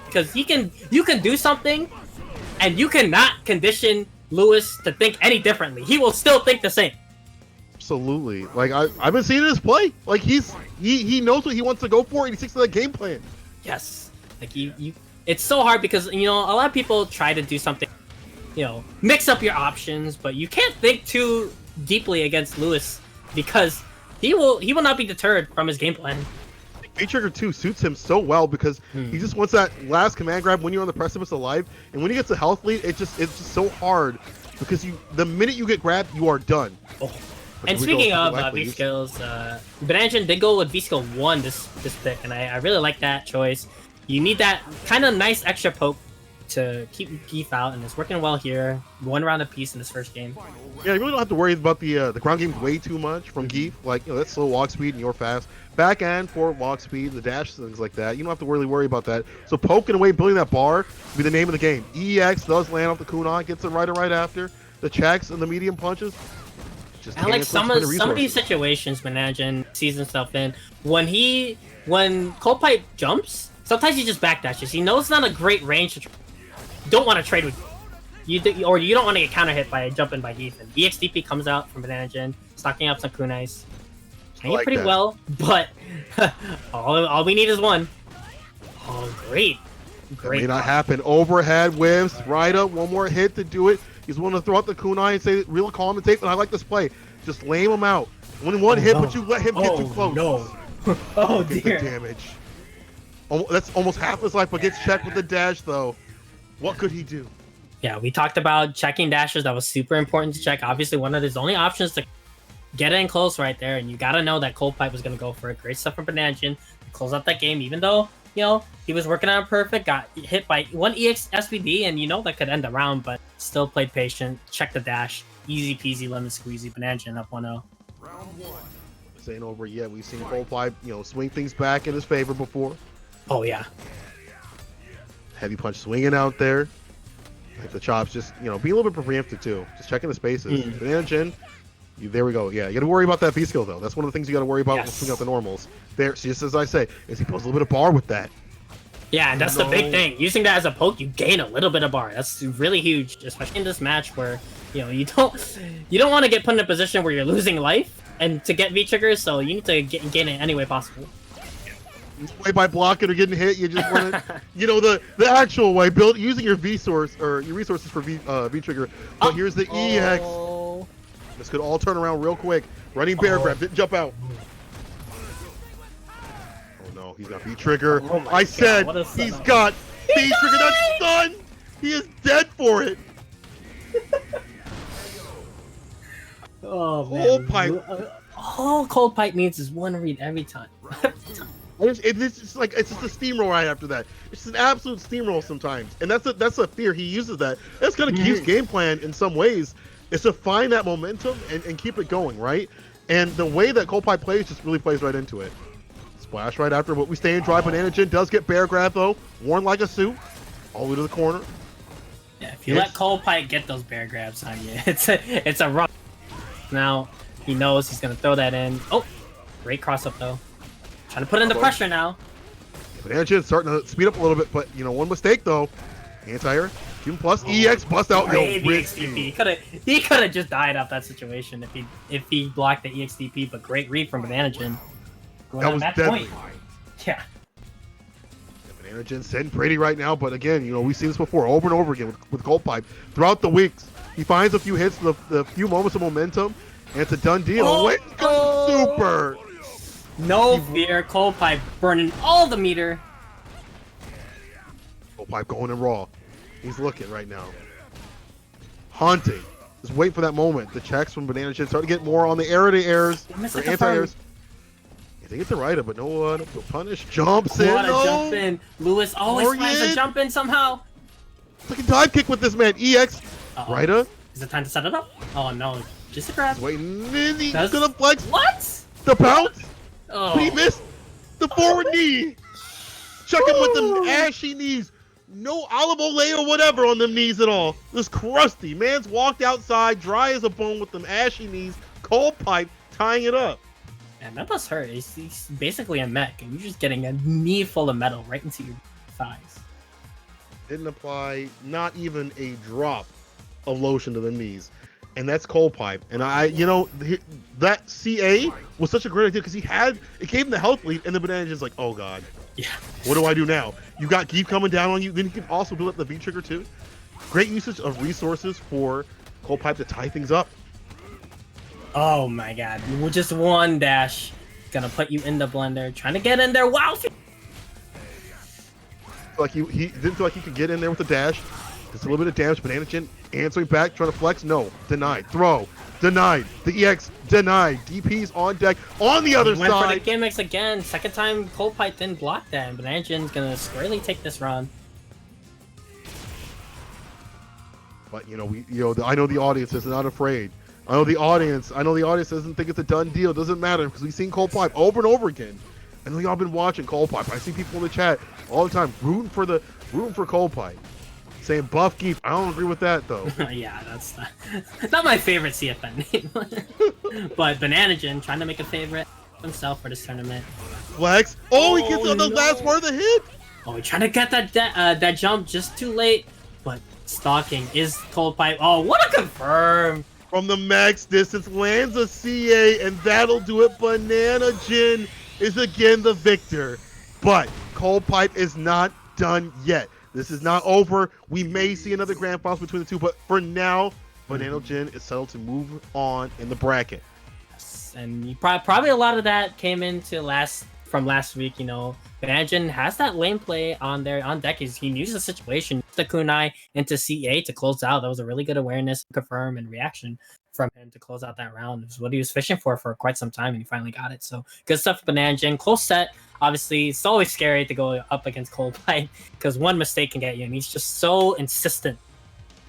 because you can do something, and you cannot condition Lewis to think any differently. He will still think the same. Absolutely. Like I've been seeing his play. Like he knows what he wants to go for, and he sticks to that game plan. Yes. Like you it's so hard because a lot of people try to do something, mix up your options, but you can't think too deeply against Lewis because he will not be deterred from his game plan. V-Trigger 2 suits him so well because he just wants that last command grab when you're on the precipice of life, and when he gets a health lead, it's just so hard because the minute you get grabbed, you are done. Oh. And speaking of V skills, Banana did go with V skill 1 this pick, and I really like that choice. You need that kind of nice extra poke to keep Geef out, and it's working well here. 1 round apiece in this first game. Yeah, you really don't have to worry about the ground game way too much from Geef. Like, that's slow walk speed and you're fast. Back and forward walk speed, the dash, things like that. You don't have to really worry about that. So poking away, building that bar will be the name of the game. EX does land off the kunai, gets it right after. The checks and the medium punches. I like some of these situations Banana sees himself in. When Cold Pipe jumps, sometimes he just backdashes. He knows it's not a great range to don't want to trade with you, or you don't want to get counter hit by jumping by Geef. And EXDP comes out from Banana, stocking up some kunais. Hanging pretty well, but all we need is 1. Oh, great. That may not happen. Overhead whiffs, right up, one more hit to do it. He's willing to throw out the kunai and say real calm and safe, and I like this play. Just lame him out. Only one hit, but you let him get too close. No. Oh, Get dear. the damage. That's almost half his life, but gets checked with the dash, though. What could he do? Yeah, we talked about checking dashes. That was super important to check. Obviously, one of his only options to get in close right there, and you got to know that Cold Pipe was going to go for it. Great stuff from Bananjin. Close out that game, even though, you know, he was working on perfect, got hit by one EX SVD, and you know that could end the round, but still played patient, checked the dash. Easy peasy, lemon squeezy, Bananjin up 1-0. Round 1. This ain't over yet. We've seen Cold Pipe, you know, swing things back in his favor before. Oh, yeah. Heavy punch swinging out there. Like the chops just, you know, being a little bit preemptive too. Just checking the spaces. Bananjin, there we go. Yeah, you got to worry about that V skill though. That's one of the things you got to worry about when swinging out the normals. There, just as I say, is he puts a little bit of bar with that. Yeah, and that's the big thing. Using that as a poke, you gain a little bit of bar. That's really huge, especially in this match where, you know, you don't want to get put in a position where you're losing life and to get V triggers, so you need to gain it any way possible. Way by blocking or getting hit, you just want to, you know, the actual way, using your V source or your resources for V trigger. But here's the EX. This could all turn around real quick. Running bear grab, didn't jump out. Oh no, he's got V trigger. I said he's got V trigger. That's stun. He is dead for it. Oh man. Cold Pipe. All Cold Pipe needs is one read every time. It's just like it's just a steamroll right after that. It's just an absolute steamroll sometimes, and that's a fear he uses that. That's kind of Keith's game plan in some ways, is to find that momentum and keep it going, right? And the way that Cold Pipe plays just really plays right into it. Splash right after, but we stay in dry. Bananjin does get bear grab though, worn like a suit, all the way to the corner. Yeah, if you let Cold Pipe get those bear grabs on you, it's a run. Now he knows he's gonna throw that in. Oh, great cross up though. Trying to put in the pressure now. Bananjin starting to speed up a little bit, but you know, one mistake though. Anti-air, Q plus EX bust out. EXDP. He could have just died off that situation if he blocked the EXDP, but great read from Bananjin. That was deadly. Point. Yeah. Bananjin sitting pretty right now, but again, you know, we've seen this before over and over again with Cold Pipe. Throughout the weeks, he finds a few hits, the few moments of momentum, and it's a done deal. Super. No fear, Cold Pipe burning all the meter. Cold Pipe going in raw. He's looking right now. Haunting. Just wait for that moment. The checks from Bananjin start to get more on the air-to-airs, or anti-airs. I think it's a rider, but no punish. Jumps in. What a jump in. Lewis always finds a jump in somehow. Fucking dive kick with this man. EX. Rider. Is it time to set it up? Oh no. Just a grab. He's waiting. He's gonna flex. What? The bounce. Oh. But he missed the forward knee. Check him with them ashy knees. No olive oil or whatever on them knees at all. This crusty man's walked outside, dry as a bone with them ashy knees. Cold Pipe tying it up. Man, that must hurt. He's basically a mech, and you're just getting a knee full of metal right into your thighs. Didn't apply not even a drop of lotion to the knees. And that's Cold Pipe. And you know, that CA was such a great idea because it gave him the health lead, and the Bananjin's like, oh god. Yeah. What do I do now? You got Geef coming down on you, then you can also build up the V trigger too. Great usage of resources for Cold Pipe to tie things up. Oh my god. Just one dash. Gonna put you in the blender. Trying to get in there. Wow! Like he didn't feel like he could get in there with the dash. Just a little bit of damage. Bananjin answering back, trying to flex. No. Denied. Throw. Denied. The EX denied. DP's on deck. On the other Went side. for the gimmicks again. Second time Cold Pipe didn't block that. And Bananjin's gonna squarely take this round. But you know, I know the audience is not afraid. I know the audience doesn't think it's a done deal. It doesn't matter because we've seen Cold Pipe over and over again. I know y'all been watching Cold Pipe. I see people in the chat all the time rooting for Cold Pipe. Saying buff Geef. I don't agree with that though. Yeah, that's not my favorite CFN name. But Bananjin trying to make a favorite himself for this tournament. Flex. Oh, he gets on the last part of the hit. Oh, he's trying to get that jump just too late. But stalking is Cold Pipe. Oh, what a confirm. From the max distance, lands a CA, and that'll do it. Bananjin is again the victor. But Cold Pipe is not done yet. This is not over. We may see another grand finals between the two, but for now, Banana Jin is settled to move on in the bracket. And you probably a lot of that came into from last week. You know, Banana Jin has that lane play on deck. He used the situation, the kunai into C8 to close out. That was a really good awareness, confirm, and reaction from him to close out that round. It was what he was fishing for quite some time, and he finally got it. So good stuff, Banana Jin. Close set. Obviously, it's always scary to go up against Coldplay because one mistake can get you, and he's just so insistent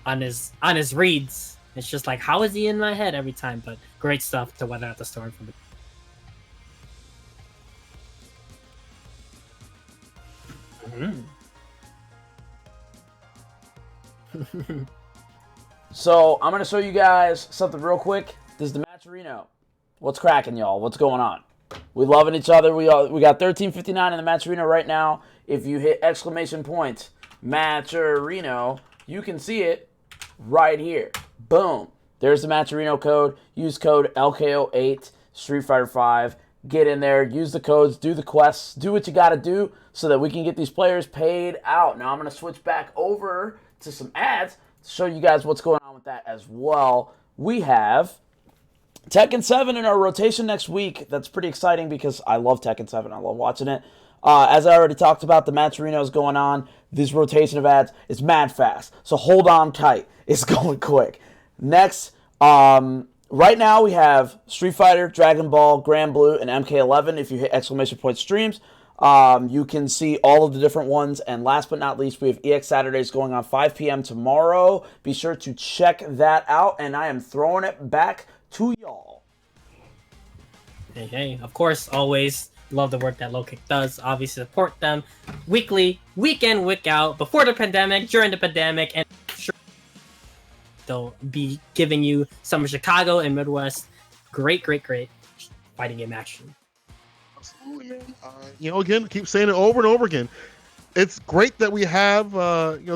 on his reads. It's just like, how is he in my head every time? But great stuff to weather out the storm from Mm-hmm. So I'm gonna show you guys something real quick. This is the Matcherino. What's cracking, y'all? What's going on? We loving each other. We got 1359 in the Matcherino right now. If you hit exclamation point Matcherino, you can see it right here. Boom. There's the Matcherino code. Use code LKO8 Street Fighter 5. Get in there. Use the codes. Do the quests. Do what you got to do so that we can get these players paid out. Now I'm going to switch back over to some ads to show you guys what's going on with that as well. We have Tekken 7 in our rotation next week. That's pretty exciting because I love Tekken 7. I love watching it. As I already talked about, the Matcherino is going on. This rotation of ads is mad fast. So hold on tight. It's going quick. Next, right now we have Street Fighter, Dragon Ball, Grand Blue, and MK11. If you hit exclamation point streams, you can see all of the different ones. And last but not least, we have EX Saturdays going on 5 p.m. tomorrow. Be sure to check that out. And I am throwing it back to y'all. Hey, of course, always love the work that Low Kick does. Obviously, support them weekly, week in, week out, before the pandemic, during the pandemic, and sure they'll be giving you some of Chicago and Midwest great fighting game action. Absolutely, man. Again, keep saying it over and over again. It's great that we have,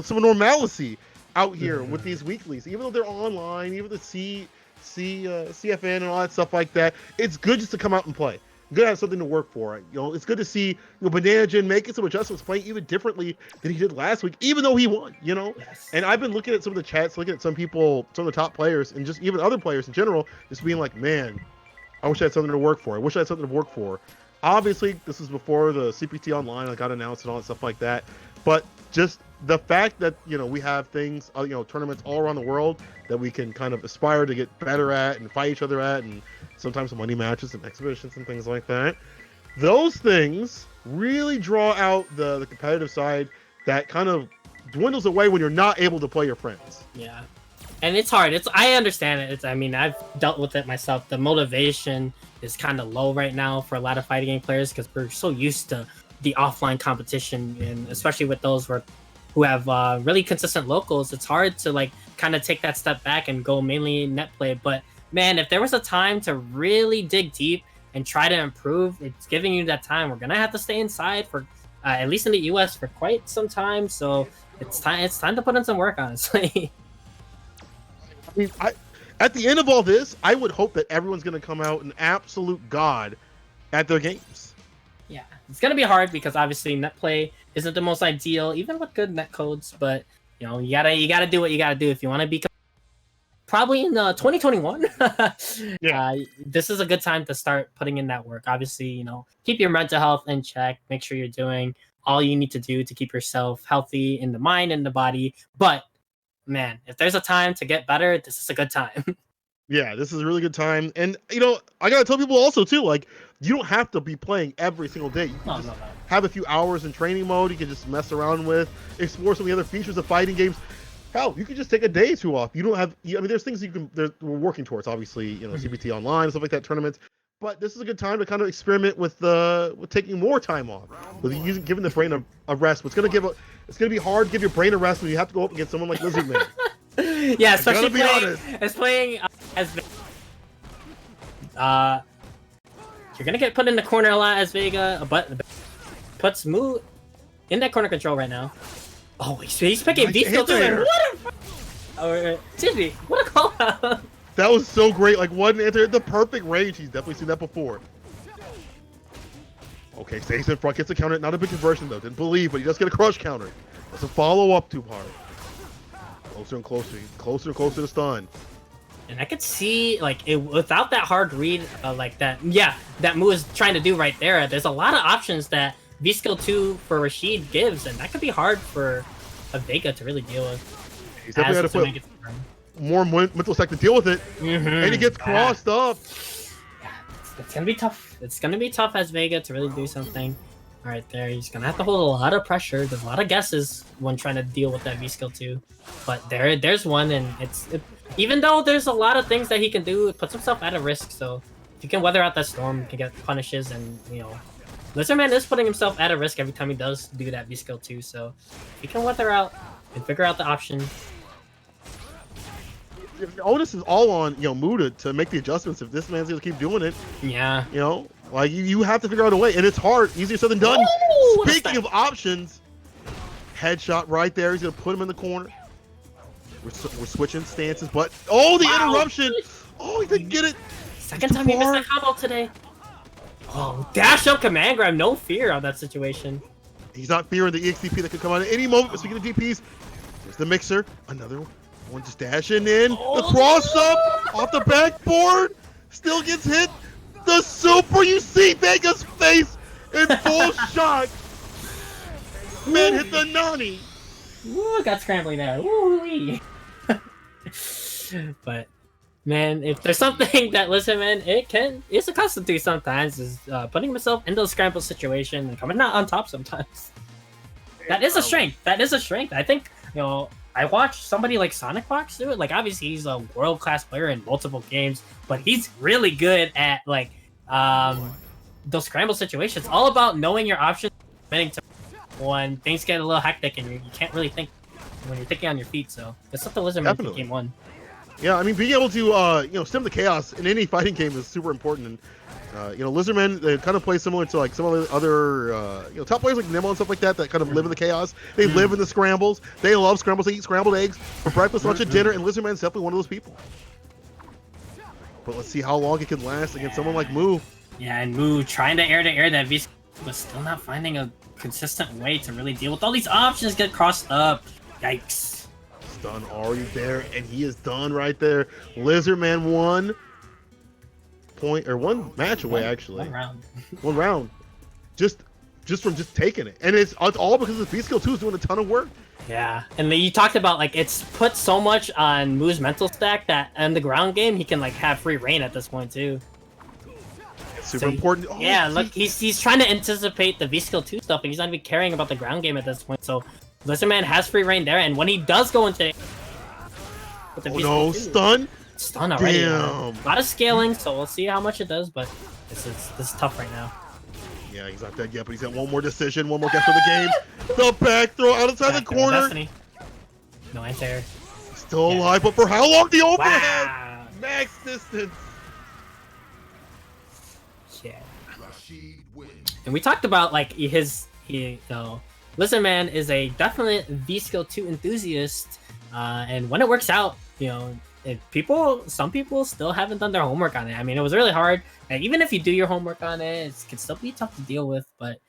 some normalcy out here with these weeklies, even though they're online, even the CFN and all that stuff like that. It's good just to come out and play. Good to have something to work for. It's good to see Banana Jin making some adjustments, playing even differently than he did last week, even though he won. Yes. And I've been looking at some of the chats, looking at some people, some of the top players, and just even other players in general, just being like, man, I wish I had something to work for. I wish I had something to work for. Obviously, this is before the CPT Online got announced and all that stuff like that. But just the fact that we have things, tournaments all around the world that we can kind of aspire to get better at and fight each other at, and sometimes some money matches and exhibitions and things like that. Those things really draw out the competitive side that kind of dwindles away when you're not able to play your friends. Yeah, and it's hard. I understand it. I've dealt with it myself. The motivation is kind of low right now for a lot of fighting game players because we're so used to the offline competition, and especially with those who have really consistent locals, it's hard to kind of take that step back and go mainly net play. But man, if there was a time to really dig deep and try to improve, it's giving you that time. We're gonna have to stay inside for at least in the US for quite some time. So it's time to put in some work, honestly. At the end of all this, I would hope that everyone's gonna come out an absolute god at their games. Yeah, it's gonna be hard because obviously net play isn't the most ideal, even with good net codes. But you gotta do what you gotta do if you want to be. Probably in 2021, this is a good time to start putting in that work. Obviously, keep your mental health in check. Make sure you're doing all you need to do to keep yourself healthy in the mind and the body. But man, if there's a time to get better, this is a good time. Yeah, this is a really good time. And, I got to tell people also, too, you don't have to be playing every single day. You can have a few hours in training mode. You can just mess around with, explore some of the other features of fighting games. Hell, you can just take a day or two off. You don't have, there's things we're working towards, obviously, CBT Online and stuff like that, tournaments. But this is a good time to kind of experiment with taking more time off, with giving the brain a rest. It's going to be hard to give your brain a rest when you have to go up against someone like Lizard Man. Yeah, especially playing as you're gonna get put in the corner a lot as Vega, but puts Moo in that corner control right now. Oh, he's picking V-Skill too. What a call out. That was so great. One enter the perfect range. He's definitely seen that before. Okay, stays in front, gets a counter. Not a big conversion though. Didn't believe, but he does get a crush counter. Doesn't follow up too hard. Closer and closer, closer and closer to stun. And I could see, like, without that hard read, like that, yeah, that Mu is trying to do right there. There's a lot of options that V skill 2 for Rashid gives, and that could be hard for a Vega to really deal with. He's definitely got to put more mental stack to deal with it, and he gets crossed up. Yeah, it's gonna be tough. It's gonna be tough as Vega to really do something. All right, there, he's gonna have to hold a lot of pressure. There's a lot of guesses when trying to deal with that V skill 2, but there's one, and even though there's a lot of things that he can do, it puts himself at a risk. So if he can weather out that storm, he can get punishes, and Lizardman is putting himself at a risk every time he does do that V skill 2. So if he can weather out and figure out the option. Onus is all on Mu to make the adjustments. If this man's gonna keep doing it, yeah, like you have to figure out a way, and it's hard. Easier said than done. Ooh, Speaking of options, headshot right there. He's gonna put him in the corner. We're switching stances, but the interruption! Oh, he didn't get it. Second time he missed that combo today. Oh, dash up command grab, no fear on that situation. He's not fearing the EXDP that could come out at any moment. Speaking of DPs, there's the mixer. Another one just dashing in. The cross up off the backboard. Still gets hit. The super, you see Vega's face in full shot. Man hit the Nani. Ooh, got scrambling there. Ooh-wee. But man, if there's something that Lizardman it's accustomed to sometimes is putting himself in those scramble situation and coming out on top sometimes. That is a strength. That is a strength. I think I watched somebody like Sonic Fox do it. Like obviously he's a world-class player in multiple games, but he's really good at like those scramble situations. All about knowing your options, when things get a little hectic and you can't really think when you're thinking on your feet. So that's something Lizardman did game 1. Yeah, I mean, being able to stem the chaos in any fighting game is super important. And Lizardman, they kind of play similar to like some of the other top players like Nemo and stuff like that kind of live in the chaos. They live in the scrambles. They love scrambles. They eat scrambled eggs for breakfast, lunch, and dinner. And Lizardman's definitely one of those people. But let's see how long it can last against someone like Mu. Yeah, and Mu trying to air that V, but still not finding a consistent way to really deal with all these options. Get crossed up. Yikes. Stun already there, and he is done right there. Lizardman 1 match away, actually. 1 round. 1 round. Just from taking it. And it's all because the V skill 2 is doing a ton of work. Yeah, and you talked about like it's put so much on Mu's mental stack that in the ground game he can like have free reign at this point too. It's super important. Oh, yeah, look, he's trying to anticipate the V skill 2 stuff, and he's not even caring about the ground game at this point. So Lizardman has free reign there, and when he does go into with the stun already. Damn. A lot of scaling, so we'll see how much it does, but this is tough right now. Yeah, he's not dead yet, but he's got one more decision, one more guess for the game. The back throw outside the corner. Destiny. No anti-air. Still alive, but for how long? The overhead. Wow. Max distance. Yeah. Rashid wins. And we talked about like Lizardman is a definite V skill 2 enthusiast, and when it works out, some people still haven't done their homework on it. I mean, it was really hard, and even if you do your homework on it, it can still be tough to deal with. But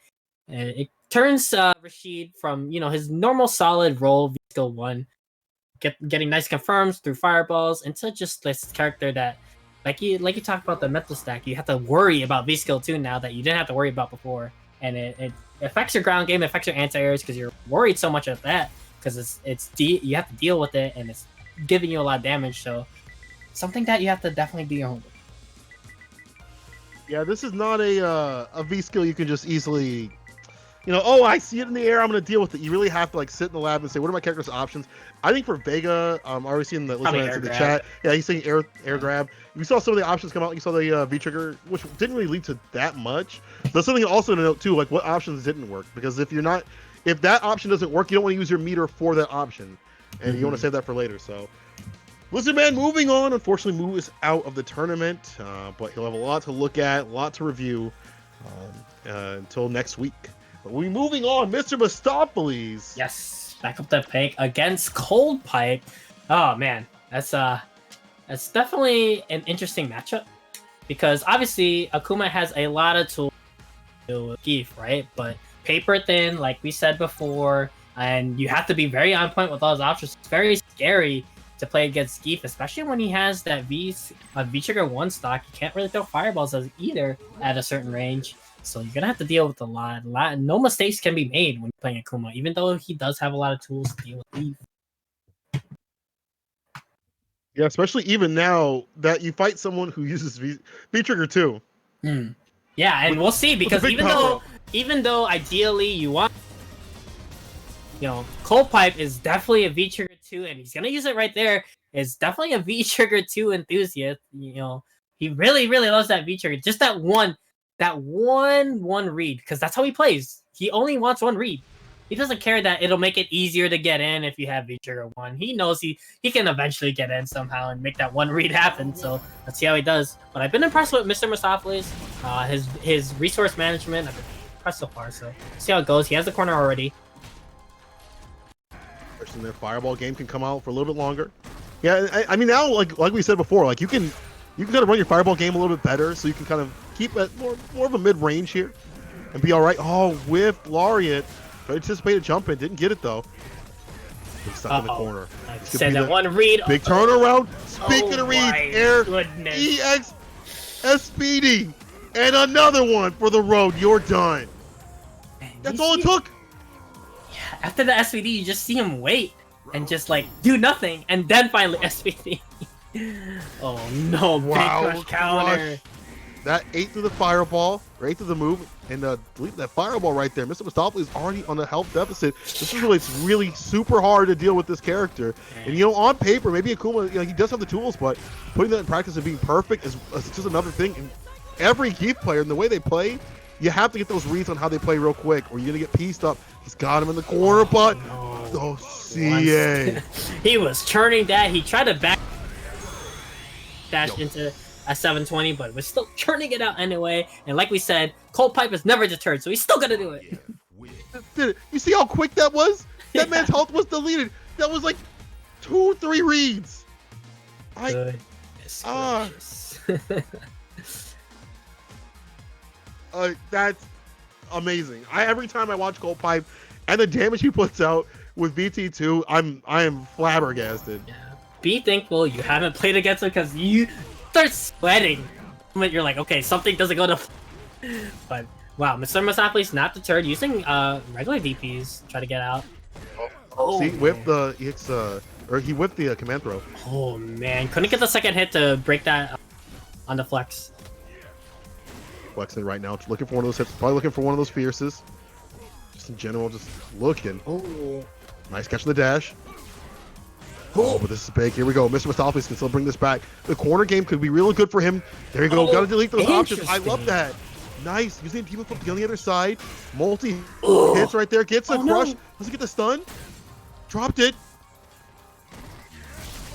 it turns Rashid from his normal solid role V skill 1, getting nice confirms through fireballs, into just this character that, like you talked about the mental stack, you have to worry about V skill 2 now that you didn't have to worry about before, and it affects your ground game, it affects your anti-airs because you're worried so much of that because you have to deal with it, and it's giving you a lot of damage. So something that you have to definitely do your homework. Yeah, this is not a V skill you can just easily, I see it in the air, I'm going to deal with it. You really have to like sit in the lab and say, what are my character's options? I think for Vega, already seeing the chat. Yeah, he's saying air grab. You saw some of the options come out. You saw the V trigger, which didn't really lead to that much. There's something also to note too, like what options didn't work, because if that option doesn't work, you don't want to use your meter for that option, and you want to save that for later. So Lizardman moving on. Unfortunately, Mu is out of the tournament, but he'll have a lot to look at, a lot to review until next week. But we're moving on, Mr. Mistopheles. Yes, back up the pick against Cold Pipe. Oh man, that's definitely an interesting matchup, because obviously AKUMA has a lot of tools deal with ZANGIEF, right? But paper thin, like we said before, and you have to be very on point with all his options. It's very scary to play against ZANGIEF, especially when he has that V trigger 1 stock. You can't really throw fireballs as either at a certain range. So you're gonna have to deal with a lot. No mistakes can be made when you're playing AKUMA, even though he does have a lot of tools to deal with ZANGIEF. Yeah, especially even now that you fight someone who uses V trigger 2. Yeah, and we'll see, because even though ideally you want, Cold Pipe is definitely a V trigger 2, and he's gonna use it right there. Is definitely a V trigger 2 enthusiast. He really loves that V trigger. Just that one read, because that's how he plays. He only wants one read. He doesn't care that it'll make it easier to get in if you have V trigger 1. He knows he can eventually get in somehow and make that one read happen. So let's see how he does. But I've been impressed with Mr. Mustopheles. His resource management. I've been impressed so far. So see how it goes. He has the corner already. The fireball game can come out for a little bit longer. Yeah, I mean now, like we said before, like you can kind of run your fireball game a little bit better, so you can kind of keep at more of a mid range here and be all right. Oh, whiffed Lariat. Tried to anticipate a jump in, didn't get it though. He's stuck in the corner. Said that one read. Big turnaround. Speaking of reads, Air goodness. EX SPD, and another one for the road. You're done. That's all it took. Yeah, after the SPD, you just see him wait and just like do nothing, and then finally SPD. Oh no! Wow, big crush counter. That ate through the fireball, right through the move, and delete that fireball right there. Mr. Mustopheles is already on a health deficit. This is it's really super hard to deal with this character. And on paper, maybe AKUMA, he does have the tools, but putting that in practice and being perfect is just another thing. And every ZANGIEF player, and the way they play, you have to get those reads on how they play real quick, or you're gonna get pieced up. He's got him in the corner, but CA. He was turning that. He tried to back dash into a 720, but was still churning it out anyway. And like we said, Cold Pipe is never deterred, so he's still gonna do it. Did it? You see how quick that was? That man's health was deleted. That was like 2-3 reads. That's amazing. Every time I watch Cold Pipe and the damage he puts out with VT2, I am flabbergasted. Yeah. Be thankful you haven't played against him, because you start sweating. But you're like, okay, something doesn't go to. But wow, Mr. Mustopheles not deterred, using regular DPs to try to get out. See, whipped the he whipped the command throw. Oh man, couldn't get the second hit to break that on the flex. Flexing right now, looking for one of those hits. Probably looking for one of those fierces. Just in general, just looking. Oh, nice catch on the dash. Oh, but this is big. Here we go. Mr. Mustopheles can still bring this back. The corner game could be really good for him. There you go. Got to delete those options. I love that. Nice. Using the demon flip on the other side. Multi hits right there. Gets a crush. No. Does he get the stun? Dropped it.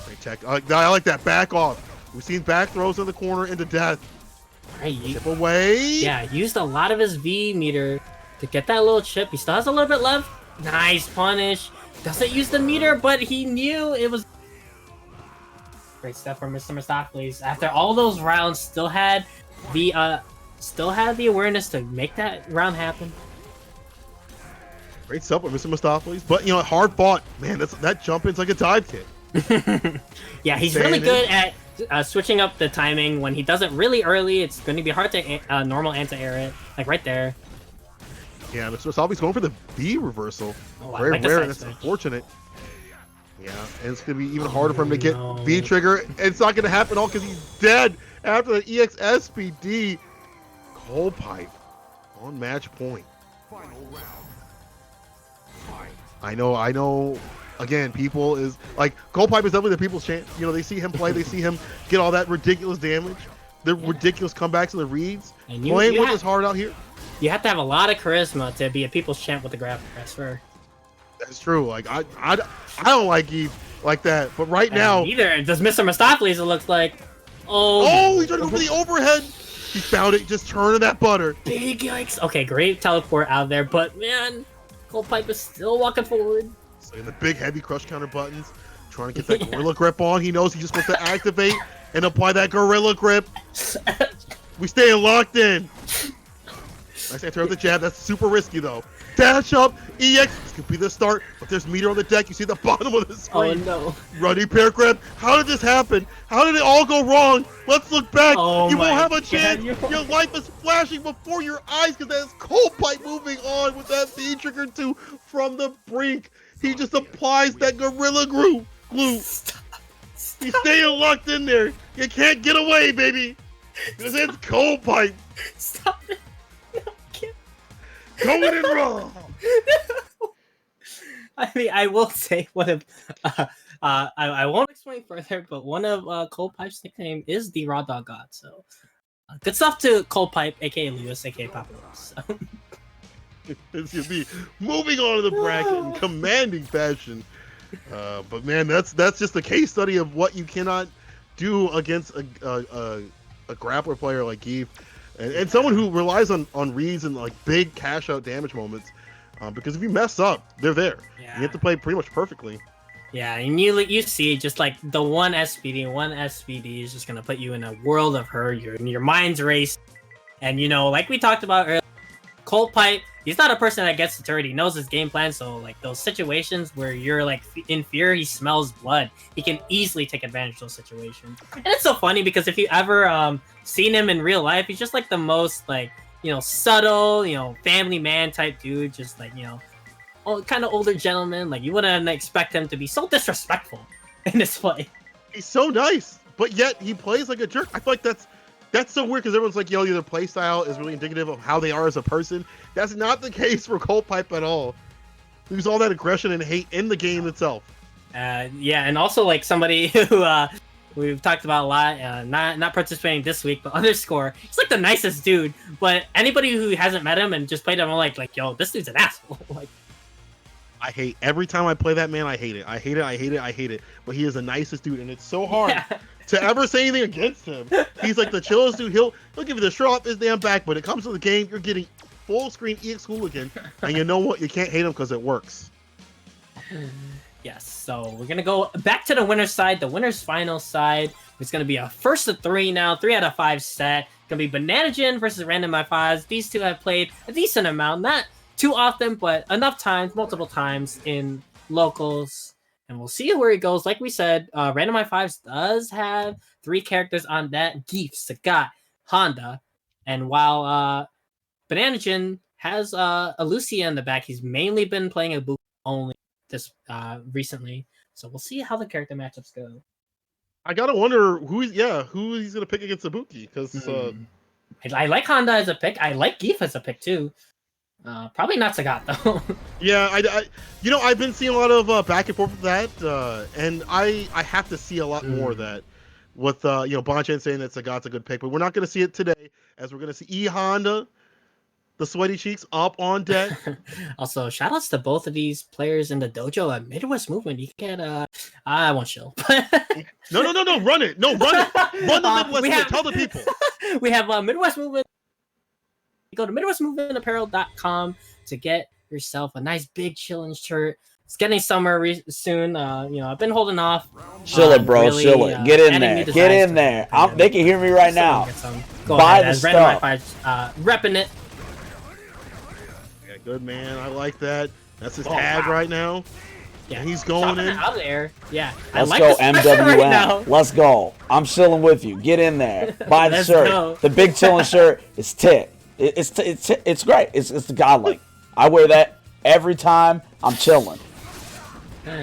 Great tech. I like that. Back off. We've seen back throws in the corner into death. Right, chip away. Yeah, used a lot of his V meter to get that little chip. He still has a little bit left. Nice punish. Doesn't use the meter, but he knew it was great stuff from Mr. Mustopheles. After all those rounds, still had the awareness to make that round happen. Great stuff with Mr. Mustopheles, but hard fought. Man, that jump in's like a dive kick. Yeah, he's really good at switching up the timing. When he does it really early, it's going to be hard to normal anti-air it, like right there. Yeah, Mr. Mustopheles going for the V reversal. Oh, very like rare, and it's unfortunate. Yeah, and it's going to be even harder for him to get V trigger. It's not going to happen all because he's dead after the EX SPD. Cold Pipe on match point. Final round. Fight. I know. Again, people is like Cold Pipe is definitely the people's champ. They see him play, they see him get all that ridiculous damage, the ridiculous comebacks and the reads. And playing with his heart out here. You have to have a lot of charisma to be a people's champ with the graphic, I swear. That's true. Like I don't like Eve like that, but right now neither does Mr. Mustopheles. It looks like. Oh, he's trying to go for the overhead. He found it, just turning that butter. Big yikes. Okay, great teleport out of there, but man, Cold Pipe is still walking forward. And the big heavy crush counter buttons, trying to get that gorilla grip on. He knows he's just supposed to activate and apply that gorilla grip. We stay locked in. Nice anti with the jab. That's super risky though. Dash up, EX. This could be the start, but there's meter on the deck. You see the bottom of the screen. Oh no. Running pair grab. How did this happen? How did it all go wrong? Let's look back. Oh you my won't have a God, chance. you're- Your life is flashing before your eyes because there's cold pipe moving on with that V trigger 2 from the brink. He just applies that gorilla glue. Stop. He's staying locked in there. You can't get away, baby. Because it's cold pipe. Stop it. No, I can't. Going in raw. I mean, I will say one of, I won't explain further, but one of Cold Pipe's nickname is the Raw Dog God. So, good stuff to Cold Pipe, aka Lewis, aka Papa Lewis. So. It's gonna be moving on to the bracket in commanding fashion. But man, that's just a case study of what you cannot do against a grappler player like ZANGIEF, and someone who relies on reads and like big cash out damage moments. Because if you mess up, they're there. Yeah. You have to play pretty much perfectly. Yeah, and you see just like the one SVD is just gonna put you in a world of hurt. Your mind's racing, and like we talked about earlier, Cold Pipe, he's not a person that gets deterred. He knows his game plan, so like those situations where you're like in fear, he smells blood. He can easily take advantage of those situations. And it's so funny because if you ever seen him in real life, he's just like the most like subtle, family man type dude, just like kind of older gentleman. Like you wouldn't expect him to be so disrespectful in this play. He's so nice, but yet he plays like a jerk. I feel like that's so weird because everyone's like, their play style is really indicative of how they are as a person. That's not the case for Cold Pipe at all. There's all that aggression and hate in the game itself. Yeah, and also like somebody who we've talked about a lot, not participating this week, but Underscore. He's like the nicest dude, but anybody who hasn't met him and just played him, I'm like, yo, this dude's an asshole. Like, I hate every time I play that man. I hate it. I hate it. But he is the nicest dude, and it's so hard to ever say anything against him. He's like the chillest dude. He'll give you the shirt off his damn back, but it comes to the game, you're getting full screen EX Hooligan, and you know what? You can't hate him because it works. Yes, so we're gonna go back to the winner's side, the winner's final side. It's gonna be a first of 3 now, 3 out of 5 set. Gonna be Bananagen versus Random My5s. These two have played a decent amount, not too often, but enough times, multiple times in locals. And we'll see where it goes. Like we said, Random My5s does have 3 characters on that: ZANGIEF, Sagat, Honda. And while Bananagen has a Lucia in the back, he's mainly been playing a Buki only this recently. So we'll see how the character matchups go. I gotta wonder who he's gonna pick against Ibuki, because I like Honda as a pick. I like ZANGIEF as a pick too. Probably not Sagat though. yeah, I've been seeing a lot of back and forth with that, and I have to see a lot more of that with Bonchan saying that Sagat's a good pick, but we're not gonna see it today, as we're gonna see Honda, the sweaty cheeks, up on deck. Also, shout outs to both of these players in the dojo at Midwest Movement. You can I won't chill. No, run it. No, run it. Run the Midwest Movement. Tell the people. We have Midwest Movement. Go to MidwestMovementApparel.com to get yourself a nice big chillin' shirt. It's getting summer soon. I've been holding off. Chill it, bro. Really, chill it. Get in there. Get in there. They can hear me right now. Buy the stuff. Repping it. Yeah, good man. I like that. That's his tag right now. Yeah, he's going in. Out of the air. Yeah. Let's I like go, this MWM. right now. Let's go. I'm chilling with you. Get in there. Buy the Let's shirt. go. The big chilling shirt is tit. It's great. It's the godlike. I wear that every time I'm chilling.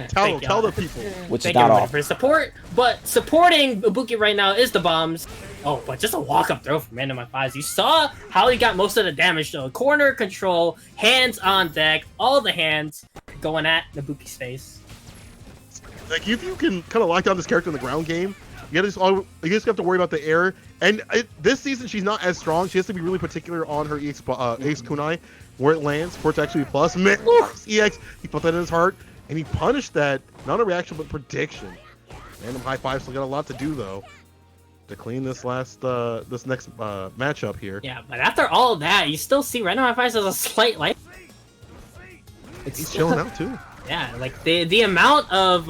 Tell the people. Which Thank is not everybody off. for support. But supporting Ibuki right now is the bombs. Oh, but just a walk-up throw from Random My5s. You saw how he got most of the damage, though. Corner control, hands on deck, all the hands going at Ibuki's face. Like, if you can kind of lock down this character in the ground game, you just have to worry about the air. And this season, she's not as strong. She has to be really particular on her ace kunai, where it lands for it to actually be plus. EX, he put that in his heart, and he punished that. Not a reaction, but prediction. Random High5 still got a lot to do, though, to clean this next matchup here. Yeah, but after all of that, you still see Random My5s as a slight light. He's chilling out, too. Yeah, like the amount of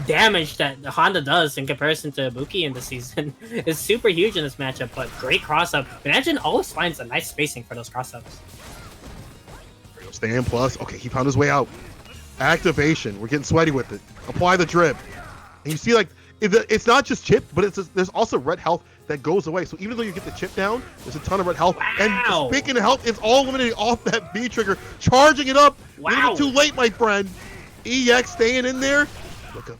damage that Honda does in comparison to Ibuki in the season is super huge in this matchup. But great cross up. Imagine always finds a nice spacing for those cross ups. Stand plus. Okay, he found his way out. Activation. We're getting sweaty with it. Apply the drip. And you see, like, it's not just chip, but there's also red health that goes away. So even though you get the chip down, there's a ton of red health. Wow. And speaking of health, it's all eliminated off that B trigger. Charging it up. Wow. Too late, my friend. EX staying in there. Look up.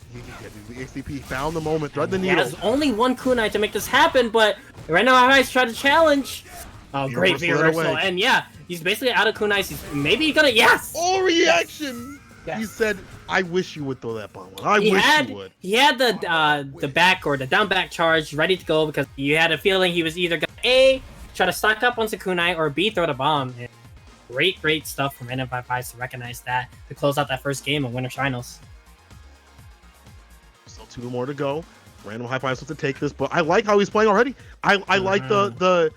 The XDP found the moment. Thread the needle. There's only one kunai to make this happen, but right now I's trying to challenge. Oh, great V reversal. And yeah, he's basically out of kunais. He's maybe gonna, yes! Oh, reaction! Yes. He said, I wish you would throw that bomb on. I wish you would. He had the back or the down back charge ready to go because you had a feeling he was either gonna A, try to stock up on Sakunai, or B, throw the bomb. And great stuff from NM55 to recognize that to close out that first game of Winter Finals. Still 2 more to go. Random High Fives to take this, but I like how he's playing already. I like the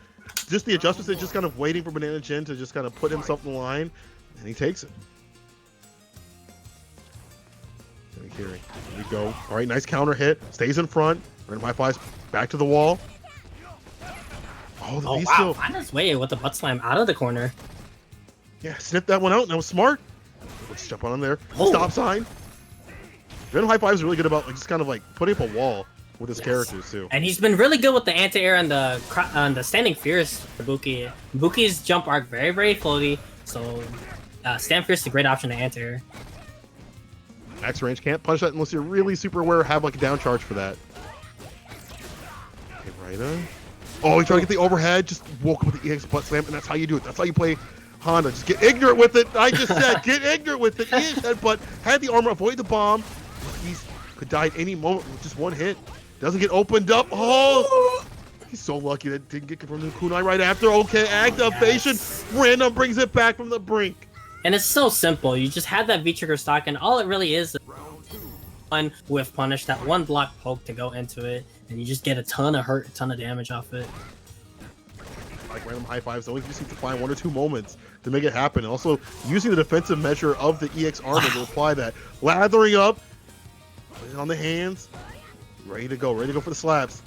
just the adjustments and just kind of waiting for Banana Jin to just kind of put himself in the line, and he takes it. Here we go. All right, nice counter hit. Stays in front. Random High Fives back to the wall. Oh, the V wow. Find his way with the butt slam out of the corner. Yeah, snipped that one out. That was smart. Let's jump on there. Oh. Stop sign. Random High Fives is really good about just kind of like putting up a wall with his characters too. And he's been really good with the anti-air and the standing fierce for Ibuki. Ibuki's jump arc very floaty, so stand fierce is a great option to anti-air. Max range can't punch that unless you're really super aware, have like a down charge for that. Okay, right. Oh, he tried to get the overhead, just woke up with the EX butt slam, and that's how you do it. That's how you play Honda. Just get ignorant with it. I just said, get ignorant with it. EX headbutt, had the armor, avoid the bomb. He could die at any moment with just one hit. Doesn't get opened up. Oh, he's so lucky that didn't get confirmed in kunai right after. Okay, activation. Yes. Random brings it back from the brink. And it's so simple. You just had that V-trigger stock, and all it really is one whiff punish, that one block poke to go into it, and you just get a ton of hurt, a ton of damage off it. Like Random High Fives, only just need to find 1 or 2 moments to make it happen. And also using the defensive measure of the EX armor to apply that. Lathering up, put it on the hands, ready to go for the slaps.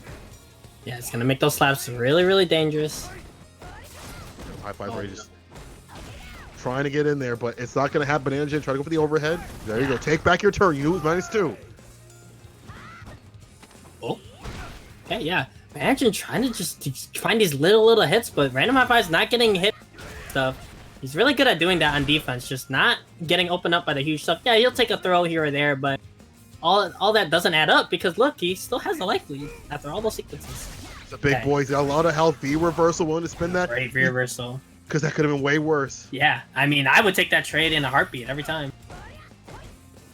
Yeah, it's gonna make those slaps really dangerous. High Five ready, just trying to get in there, but it's not gonna happen. Banana Jin, try to go for the overhead. There you go. Take back your turn. You knew it was -2. Oh. Okay, yeah. Imagine trying to just find these little hits, but Random High Five's not getting hit stuff. He's really good at doing that on defense, just not getting opened up by the huge stuff. Yeah, he'll take a throw here or there, but all that doesn't add up because look, he still has the life lead after all those sequences. It's a big boy. He's got a lot of health. V reversal, willing to spin that. Great V reversal. Because that could have been way worse. Yeah, I mean, I would take that trade in a heartbeat every time.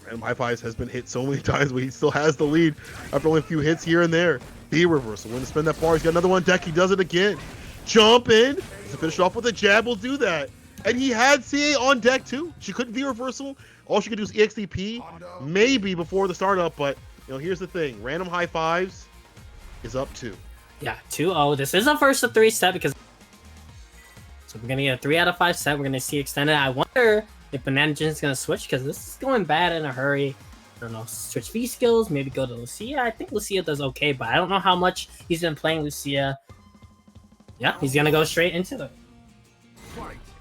Random High Fives has been hit so many times, but he still has the lead after only a few hits here and there. B reversal, willing to spin that bar. He's got another one deck. He does it again. Jump in. To finish off with a jab will do that. And he had CA on deck too. She couldn't V reversal. All she could do is EXDP, maybe before the startup. But you know, here's the thing: Random High Fives is up 2. Yeah, 2-0. This is a first of 3 set because so we're gonna get a 3 out of 5 set. We're gonna see extended. I wonder if Banana Jin's gonna switch because this is going bad in a hurry. I don't know, switch V skills, maybe go to Lucia. I think Lucia does okay, but I don't know how much he's been playing Lucia. Yeah, he's gonna go straight into it.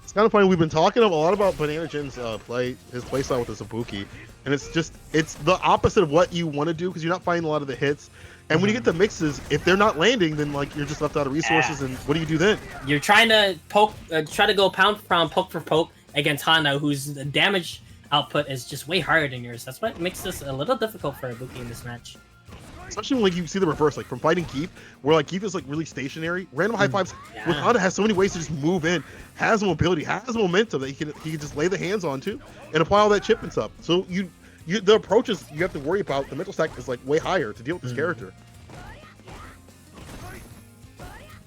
It's kind of funny. We've been talking a lot about Banana Jin's his playstyle with the Ibuki, and it's the opposite of what you want to do because you're not finding a lot of the hits. And when you get the mixes, if they're not landing, then like you're just left out of resources. And what do you do then? You're trying to try to go pound for pound, poke for poke against Hana, whose damage output is just way higher than yours. That's what makes this a little difficult for Ibuki in this match. Especially when like you see the reverse, like from fighting Keith, where like Keith is like really stationary. Random High Fives with Hana has so many ways to just move in, has mobility, has momentum that he can just lay the hands on to and apply all that chip and stuff. So the approaches you have to worry about, the mental stack is like way higher to deal with this character.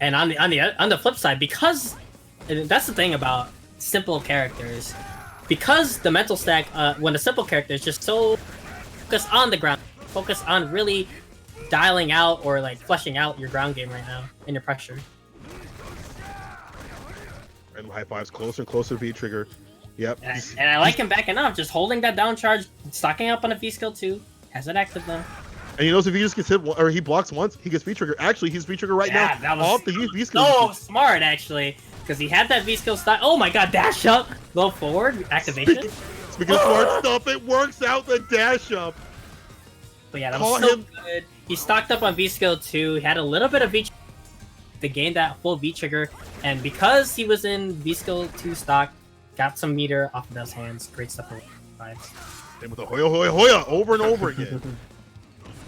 And on the flip side, because that's the thing about simple characters, because the mental stack when a simple character is just so focused on the ground, focused on really dialing out or like fleshing out your ground game right now and your pressure. Random High Fives closer and closer to V trigger. Yep. And I like him backing up, just holding that down charge, stocking up on a V skill too. Has it active though. And he knows if he just gets hit or he blocks once, he gets V trigger. Actually, he's V trigger right now. That was off the V skill. so smart actually, because he had that V skill stock. Oh my god, dash up, go forward, activation. Speaking of smart stuff, it works out the dash up. But yeah, that was so good. He stocked up on V skill 2. He had a little bit of V to gain that full V trigger, and because he was in V skill 2 stock, got some meter off of those hands. Great stuff for fives. And with the Hoya Hoya Hoya over and over again.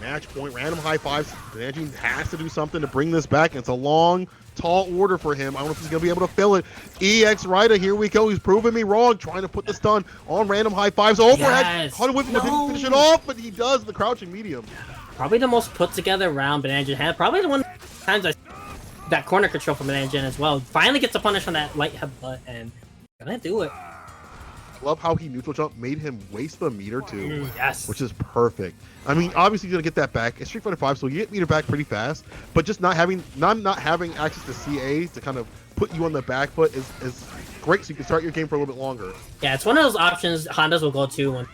Match point, random high fives. Banji has to do something to bring this back. It's a long, tall order for him. I don't know if he's going to be able to fill it. EX Ryder, here we go. He's proving me wrong. Trying to put the stun on random high fives. Overhead. Caught him with him. Didn't finish it off, but he does the crouching medium. Probably the most put together round Banana had. Probably the one times that corner control from Banana as well. Finally gets a punish on that light headbutt and gonna do it. Love how he neutral jump made him waste the meter too. Yes. Which is perfect. I mean, obviously you're gonna get that back. It's Street Fighter 5, so you get meter back pretty fast. But just not having access to CA to kind of put you on the back foot is great. So you can start your game for a little bit longer. Yeah, it's one of those options Hondas will go to when.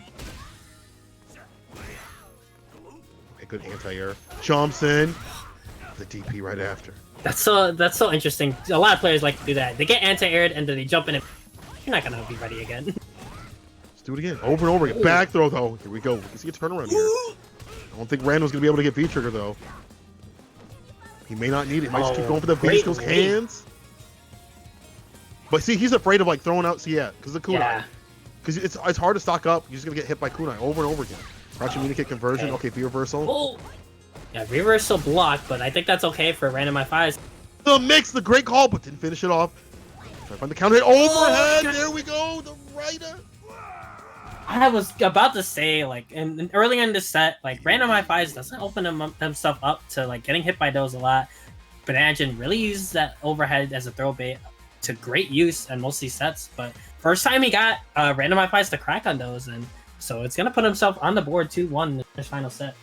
A good anti-air. Jumps in. The DP right after. That's so interesting. A lot of players like to do that. They get anti-aired and then they jump in and you're not gonna be ready again. Let's do it again. Over and over again. Back throw though. Here we go. We can see a turnaround here. I don't think Randall's gonna be able to get V-trigger though. He may not need it. He might just keep going for the V-skills hands. But see, he's afraid of like throwing out CF because the kunai. Yeah. Because it's hard to stock up. You're just gonna get hit by kunai over and over again. Crouching mini kick conversion. Okay, V reversal. Oh. Yeah, reversal block, but I think that's okay for random I5s. The mix, the great call, but didn't finish it off. Try to find the counter hit overhead. There we go. The rider. I was about to say, like, and early in this set, like, random I5s doesn't open themselves up to, like, getting hit by those a lot. Banana really uses that overhead as a throw bait to great use in most of these sets, but first time he got random I5s to crack on those, and so it's going to put himself on the board 2-1 in this final set.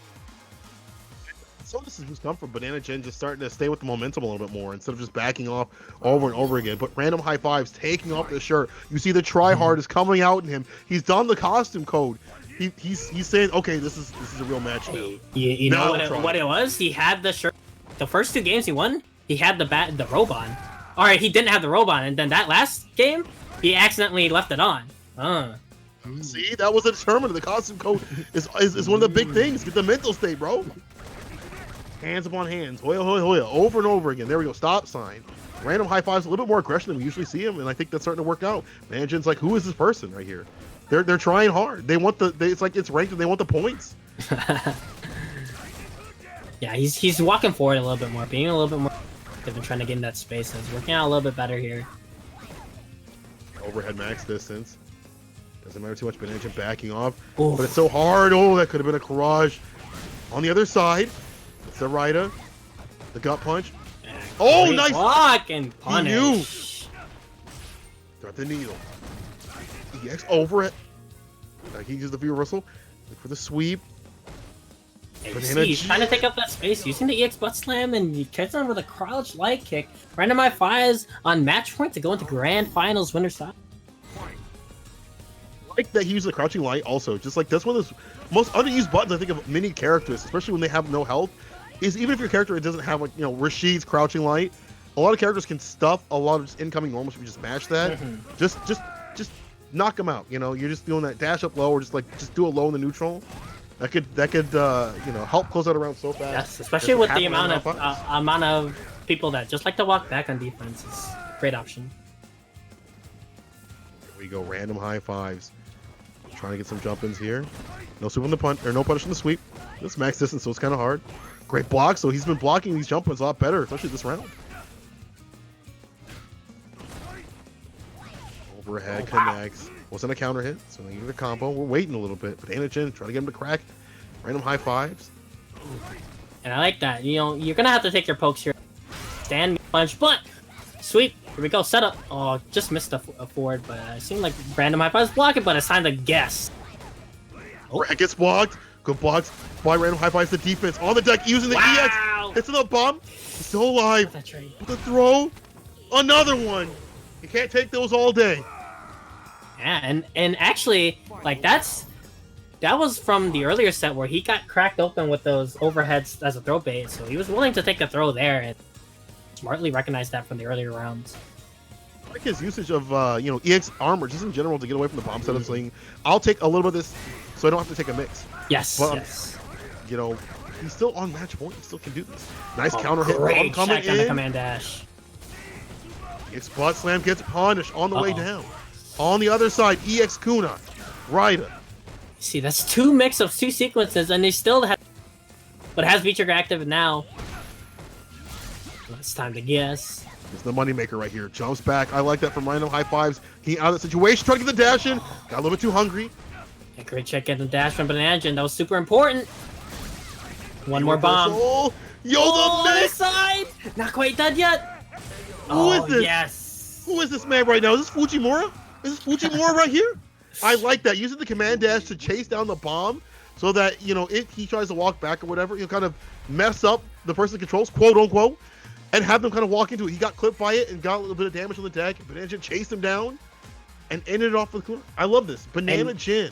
So this is who's come from Banana Gen just starting to stay with the momentum a little bit more instead of just backing off over and over again. But random high fives taking off the shirt. You see the try hard is coming out in him. He's done the costume code. He's saying, okay, this is a real match now. You know what it was? He had the shirt. The first 2 games he won, he had the Robon. All right, he didn't have the Robon, and then that last game, he accidentally left it on. See, that was a determinant. The costume code is one of the big things. Get the mental state, bro. Hands upon hands, Hoya, Hoya, Hoya, over and over again. There we go, stop sign. Random high fives, a little bit more aggression than we usually see him, and I think that's starting to work out. Mansion's like, who is this person right here? They're trying hard. They want it's like it's ranked and they want the points. Yeah, he's walking forward a little bit more, being a little bit more active and trying to get in that space, and it's working out a little bit better here. Overhead max distance. Doesn't matter too much, Banana backing off. Oof. But it's so hard. Oh, that could have been a Courage. On the other side, it's the Raida. The gut punch. Oh, Great nice! block and punish. He knew. Thread the needle. EX over it. He uses the V reversal. Look for the sweep. Yeah, he's trying to take up that space, using the EX butt slam, and he catches him with a crouch light kick. Random I5s on match point to go into grand finals winner side. Like that he uses the crouching light also. Just like that's one of those most underused buttons I think of many characters, especially when they have no health. Is even if your character doesn't have like Rashid's crouching light, a lot of characters can stuff a lot of just incoming normals if you just mash that. Just knock them out. You're just doing that dash up low or just do a low in the neutral. That could help close out a round so fast. Yes, especially with the amount of people that just like to walk back on defense. It's a great option. Here we go, random high fives. Trying to get some jump ins here. No sweep on the punt, or no punish on the sweep. This max distance, so it's kind of hard. Great block, so he's been blocking these jump ins a lot better, especially this round. Overhead connects. Wasn't a counter hit, so they get a combo. We're waiting a little bit, but Anachin trying to get him to crack. Random high fives. And I like that. You're gonna have to take your pokes here. Stand punch, but sweep. Here we go. Setup. Oh, just missed a forward, but it seemed like random high fives block it, but it's time to guess. Oh, it gets blocked. Good blocks by random high fives. The defense on the deck using the EX. Hits the bump. He's still alive. That's right. With the throw. Another one. You can't take those all day. Yeah, and actually, like that was from the earlier set where he got cracked open with those overheads as a throw bait, so he was willing to take a throw there and smartly recognized that from the earlier rounds. I like his usage of EX armor just in general to get away from the bomb setup. Saying, "I'll take a little bit of this, so I don't have to take a mix." Yes, But, yes. You know, he's still on match point. He still can do this. Nice counter hit Great bomb coming check on the in. command dash. EX butt slam gets punished on the way Uh-oh. down. On the other side, EX Kuna, Raida. See, that's two mix of two sequences, and they still have, but it has V-Trigger active now. It's time to guess. It's the moneymaker right here. Jumps back. I like that from random high fives. He out of the situation, trying to get the dash in. Got a little bit too hungry. A great check in the dash from Banana. That was super important. One more bomb. Reversal. Yo, Oh, the on the mix! side! Not quite done yet. Who is Oh, this? yes. Who is this man right now? Is this Fujimura? Is this Fujimura right here? I like that. Using the command dash to chase down the bomb so that, if he tries to walk back or whatever, he'll kind of mess up the person controls, quote unquote, and have them kind of walk into it. He got clipped by it and got a little bit of damage on the deck. Banana Jin chased him down and ended it off with Kuna. I love this. Banana Jin.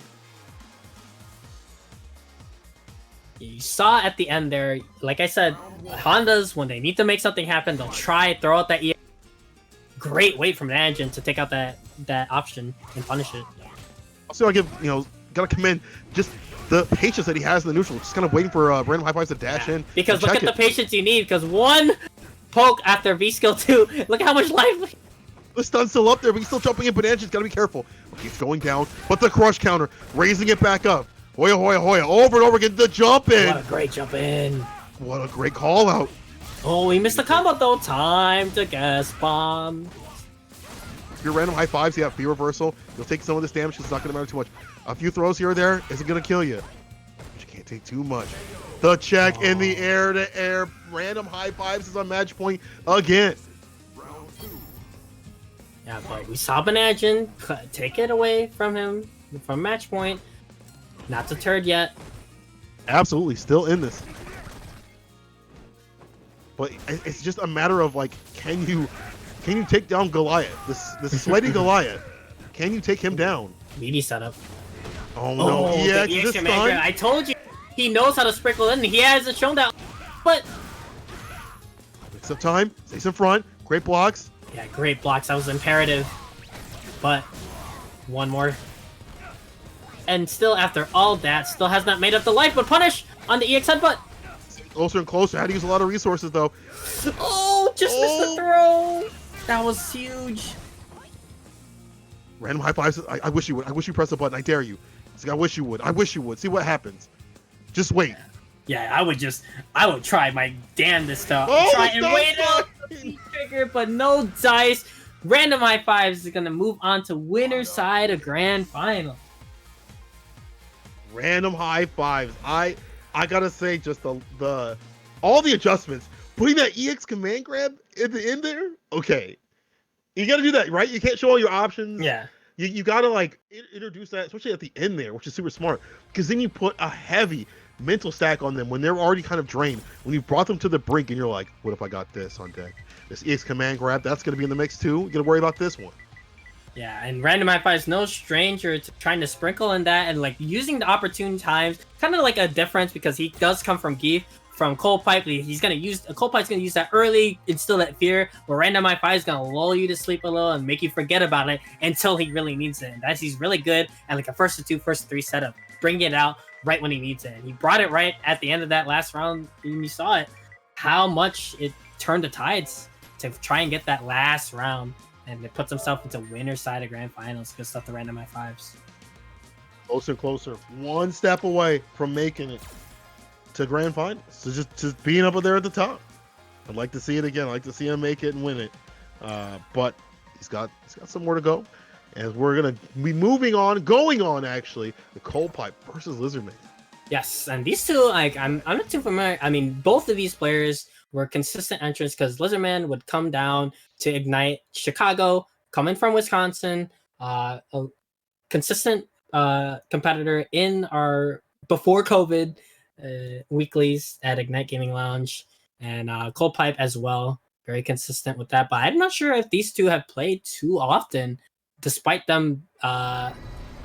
You saw at the end there, like I said, Hondas, when they need to make something happen, they'll try, throw out that EX. Great wait from Banana to take out that option and punish it. Also, I give, gotta commend just the patience that he has in the neutral, just kind of waiting for random high fives to dash in. Because and look check at it. the patience you need, because one poke after V skill 2, look how much life. The stun's still up there, but he's still jumping in. Banana Jin's gotta be careful. Okay, it's going down, but the crush counter, raising it back up. Hoya, hoya, hoya, over and over again, the jump in. What a great jump in. What a great call out. Oh, we missed the combo though. Time to guess bomb. If you're random high fives, you have fear reversal. You'll take some of this damage, 'cause it's not gonna matter too much. A few throws here or there isn't gonna kill you. But you can't take too much. The check in the air to air. Random high fives is on match point again. Yeah, but we saw Banana take it away from him from match point. Not deterred yet. Absolutely, still in this. But it's just a matter of like, can you take down Goliath? This sweaty Goliath. Can you take him down? Meaty setup. Oh no! the Yeah, EX this Commander. time. I told you, he knows how to sprinkle in. He hasn't shown that, but Mix up time. Stays in front. Great blocks. yeah, great blocks. That was imperative. But one more, and still after all that, still has not made up the life. But punish on the EX headbutt. Closer and closer. Had to use a lot of resources though. Oh, just missed the throw. That was huge. Random high fives. I wish you would. I wish you press the button. I dare you. It's like, I wish you would. I wish you would. See what happens. Just wait. Yeah, I would try my damnedest to Oh, try it's and not wait out fine. the trigger, but no dice. Random high fives is gonna move on to winner's side of grand final. Random high fives. I gotta say, just the all the adjustments. Putting that EX command grab in there. Okay, you gotta do that, right? You can't show all your options. Yeah. You gotta like introduce that, especially at the end there, which is super smart. Because then you put a heavy mental stack on them when they're already kind of drained. When you brought them to the brink, and you're like, what if I got this on deck? This EX command grab, that's gonna be in the mix too. You gotta worry about this one. Yeah, and random high five is no stranger to trying to sprinkle in that and like using the opportune times. Kind of like a difference because he does come from ZANGIEF. From Cold Pipe, he's gonna use Cold Pipe's gonna use that early, instill that fear. But random high five is gonna lull you to sleep a little and make you forget about it until he really needs it. And that's he's really good at like a first to two, first to three setup, bringing it out right when he needs it. And he brought it right at the end of that last round. And you saw it, how much it turned the tides to try and get that last round, and it puts himself into winner's side of grand finals. Good stuff. The random high fives. Closer and closer, one step away from making it to grand finals. So just being up there at the top. I'd like to see it again. I'd like to see him make it and win it. But he's got some more to go. And we're gonna be going on actually, the Cold Pipe versus Lizardman. Yes, and these two, like I'm not too familiar. I mean, both of these players were consistent entrants because Lizardman would come down to Ignite Chicago, coming from Wisconsin, a consistent competitor in our before COVID weeklies at Ignite Gaming Lounge, and Cold Pipe as well, very consistent with that. But I'm not sure if these two have played too often despite them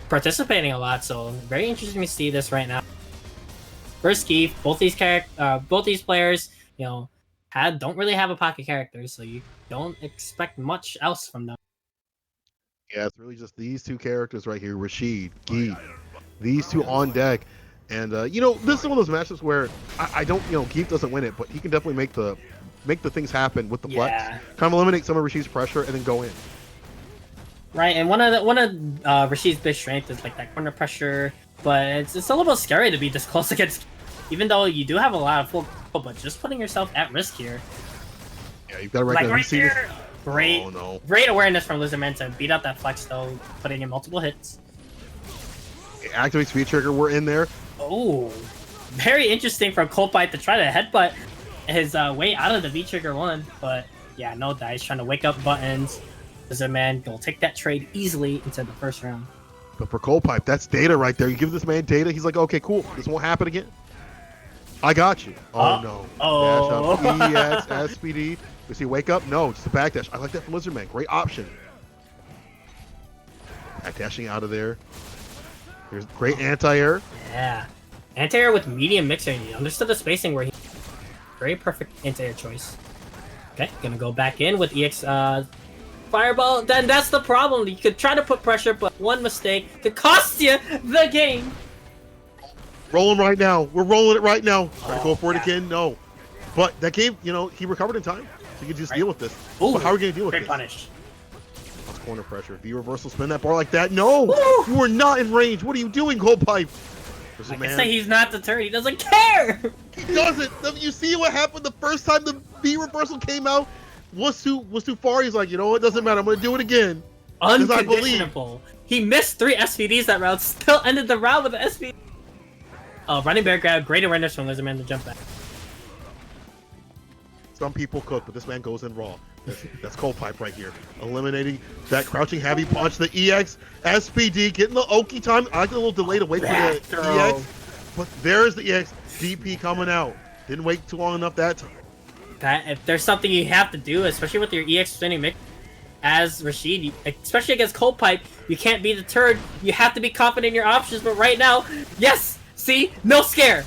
participating a lot. So very interesting to see this right now. First Keith, both these players, don't really have a pocket character, so you don't expect much else from them. Yeah, it's really just these two characters right here, Rashid, Geef, these two on deck. And this is one of those matches where I don't, Geef doesn't win it, but he can definitely make the things happen with the flex. Kind of eliminate some of Rashid's pressure and then go in. Right, and one of Rashid's big strength is like that corner pressure, but it's a little bit scary to be this close against, even though you do have a lot of full, but just putting yourself at risk here. Yeah, you've got it right there. Great awareness from Lizardman to beat out that flex though, putting in multiple hits. It activates V-Trigger, we're in there. Oh, very interesting from Colpite to try to headbutt his way out of the V-Trigger one, but yeah, no dice, trying to wake up buttons. Lizardman will take that trade easily into the first round. But for Colpipe, that's data right there. You give this man data, he's like, okay, cool, this won't happen again. I got you. Oh no. Oh. Dash up, EX, SPD. We see wake up? No, just a backdash. I like that from Lizardman. Great option. Backdashing out of there. Here's great anti-air. Yeah. Anti-air with medium mixer. He understood the spacing where he... Very perfect anti-air choice. Okay, gonna go back in with EX Fireball. Then that's the problem. You could try to put pressure, but one mistake could cost you the game. Rolling right now. We're rolling it right now. Trying to go for it again? No. But that game, he recovered in time. So you can just deal with this. Ooh, but how are we going to deal with this? Great punish. That's corner pressure. V-reversal, spin that bar like that. No! Ooh. You are not in range. What are you doing, Colpipe? I can say he's not deterred. He doesn't care! He doesn't! You see what happened the first time the V-reversal came out? Was too far. He's like, it doesn't matter. I'm going to do it again. Unconditionable. He missed 3 SVDs that round. Still ended the round with an SVD. Oh, running bear grab. Great awareness from Lizardman to jump back. Some people cook, but this man goes in raw. That's Colpipe right here. Eliminating that crouching heavy punch. The EX, SPD, getting the Oki time. I like a little delay to wait for the EX. But there's the EX. DP coming out. Didn't wait too long enough that time. If there's something you have to do, especially with your EX spinning mix, as Rashid, especially against Colpipe, you can't be deterred. You have to be confident in your options, but right now, yes! See? No scare!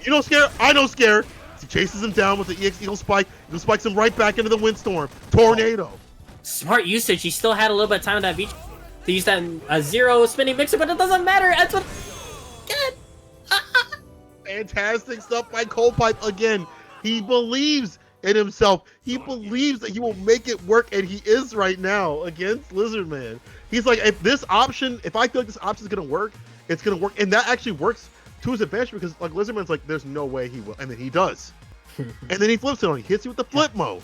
You don't scare? I don't scare! He chases him down with the EX Eagle Spike. Eagle spikes him right back into the Windstorm. Tornado. Smart usage. He still had a little bit of time on that beach to use that 0 spinning mixer, but it doesn't matter. That's what... Good. Fantastic stuff by Colpipe again. He believes in himself. He believes that he will make it work, and he is right now against Lizardman. He's like, if I feel like this option is going to work, it's going to work. And that actually works to his advantage because like Lizardman's like, there's no way he will. And then he does. And then he flips it on. He hits you with the flip mode.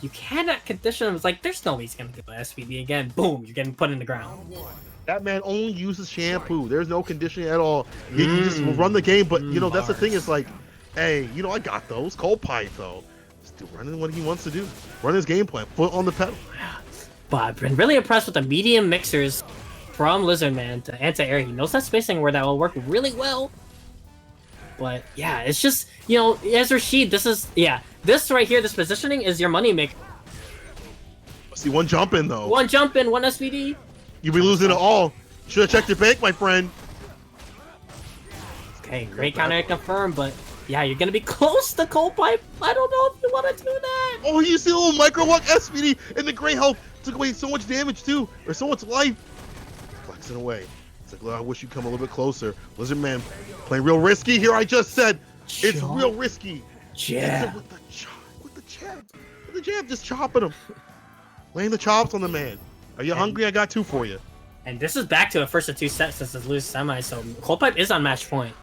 You cannot condition him. It's like, there's no way he's going to do SVD again. Boom, you're getting put in the ground. That man only uses shampoo. There's no conditioning at all. He just will run the game. But, that's the thing is like, hey, I got those. Colpipe, though. Still running what he wants to do. Run his game plan. Foot on the pedal. But I've been really impressed with the medium mixers from Lizardman to anti-air. He knows that spacing where that will work really well. But, yeah, it's just, as Rashid, this right here, this positioning is your money maker. See, one jump in, though. One jump in, one SVD. You'll be losing it all. Should have checked your bank, my friend. Okay, great counter confirmed, but yeah, you're gonna be close to Colpipe. I don't know if you want to do that. Oh, you see a little micro walk SPD, and the gray health took away so much damage too, or so much life. Flexing away. It's like, I wish you'd come a little bit closer. Lizardman playing real risky here. I just said it's real risky. Yeah. With the jab, just chopping him, laying the chops on the man. Are you hungry? I got 2 for you. And this is back to a first of 2 sets since it's lose semi, so Colpipe is on match point.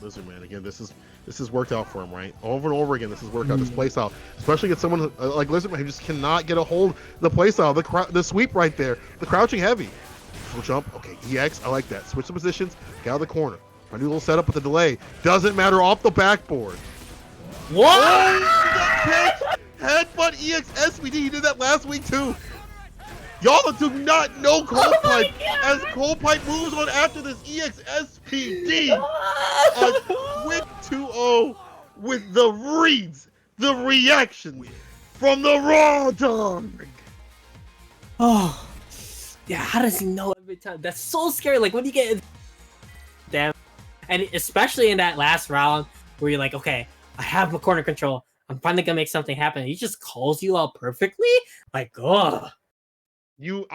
Lizardman, again, this has worked out for him, right? Over and over again, this has worked out. This playstyle, especially against someone like Lizardman who just cannot get a hold of the playstyle. The sweep right there, the crouching heavy. Full jump, okay, EX, I like that. Switch the positions, get out of the corner. Try to do a little setup with the delay. Doesn't matter, off the backboard. What? Oh, headbutt EX SPD. He did that last week too. Y'all do not know Colpipe as Colpipe moves on after this EX SPD. A quick 2-0 with the reads, the reactions from the Raw Dog. Oh, yeah. How does he know every time? That's so scary. Like when you get damn, and especially in that last round where you're like, okay, I have my corner control. I'm finally gonna make something happen. He just calls you out perfectly. Like, oh, But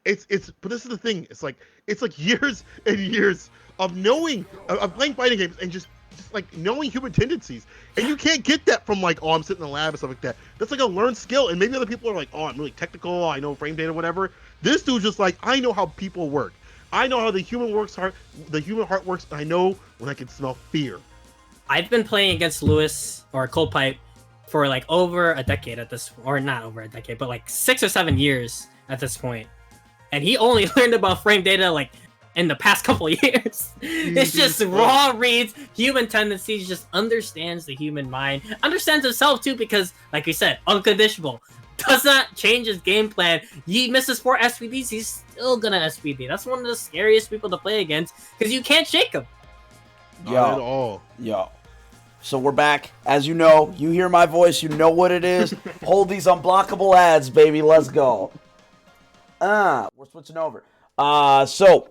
this is the thing. It's like years and years of knowing, of playing fighting games and just like knowing human tendencies, and you can't get that from like, oh, I'm sitting in the lab and stuff like that. That's like a learned skill, and maybe other people are like, oh, I'm really technical, I know frame data, whatever. This dude's just like, I know how people work, I know how the human heart works, and I know when I can smell fear. I've been playing against Lewis or Cold Pipe for like over a decade at this, or not over a decade, but like 6 or 7 years at this point, and he only learned about frame data like in the past couple of years. It's just raw reads, human tendencies, just understands the human mind, understands himself too, because like we said, unconditional, does not change his game plan. He misses 4 SPDs, he's still gonna SPD. That's one of the scariest people to play against, because you can't shake him. Not at all. Yo. So we're back. As you know, you hear my voice, you know what it is. Hold these unblockable ads, baby. Let's go. We're switching over. So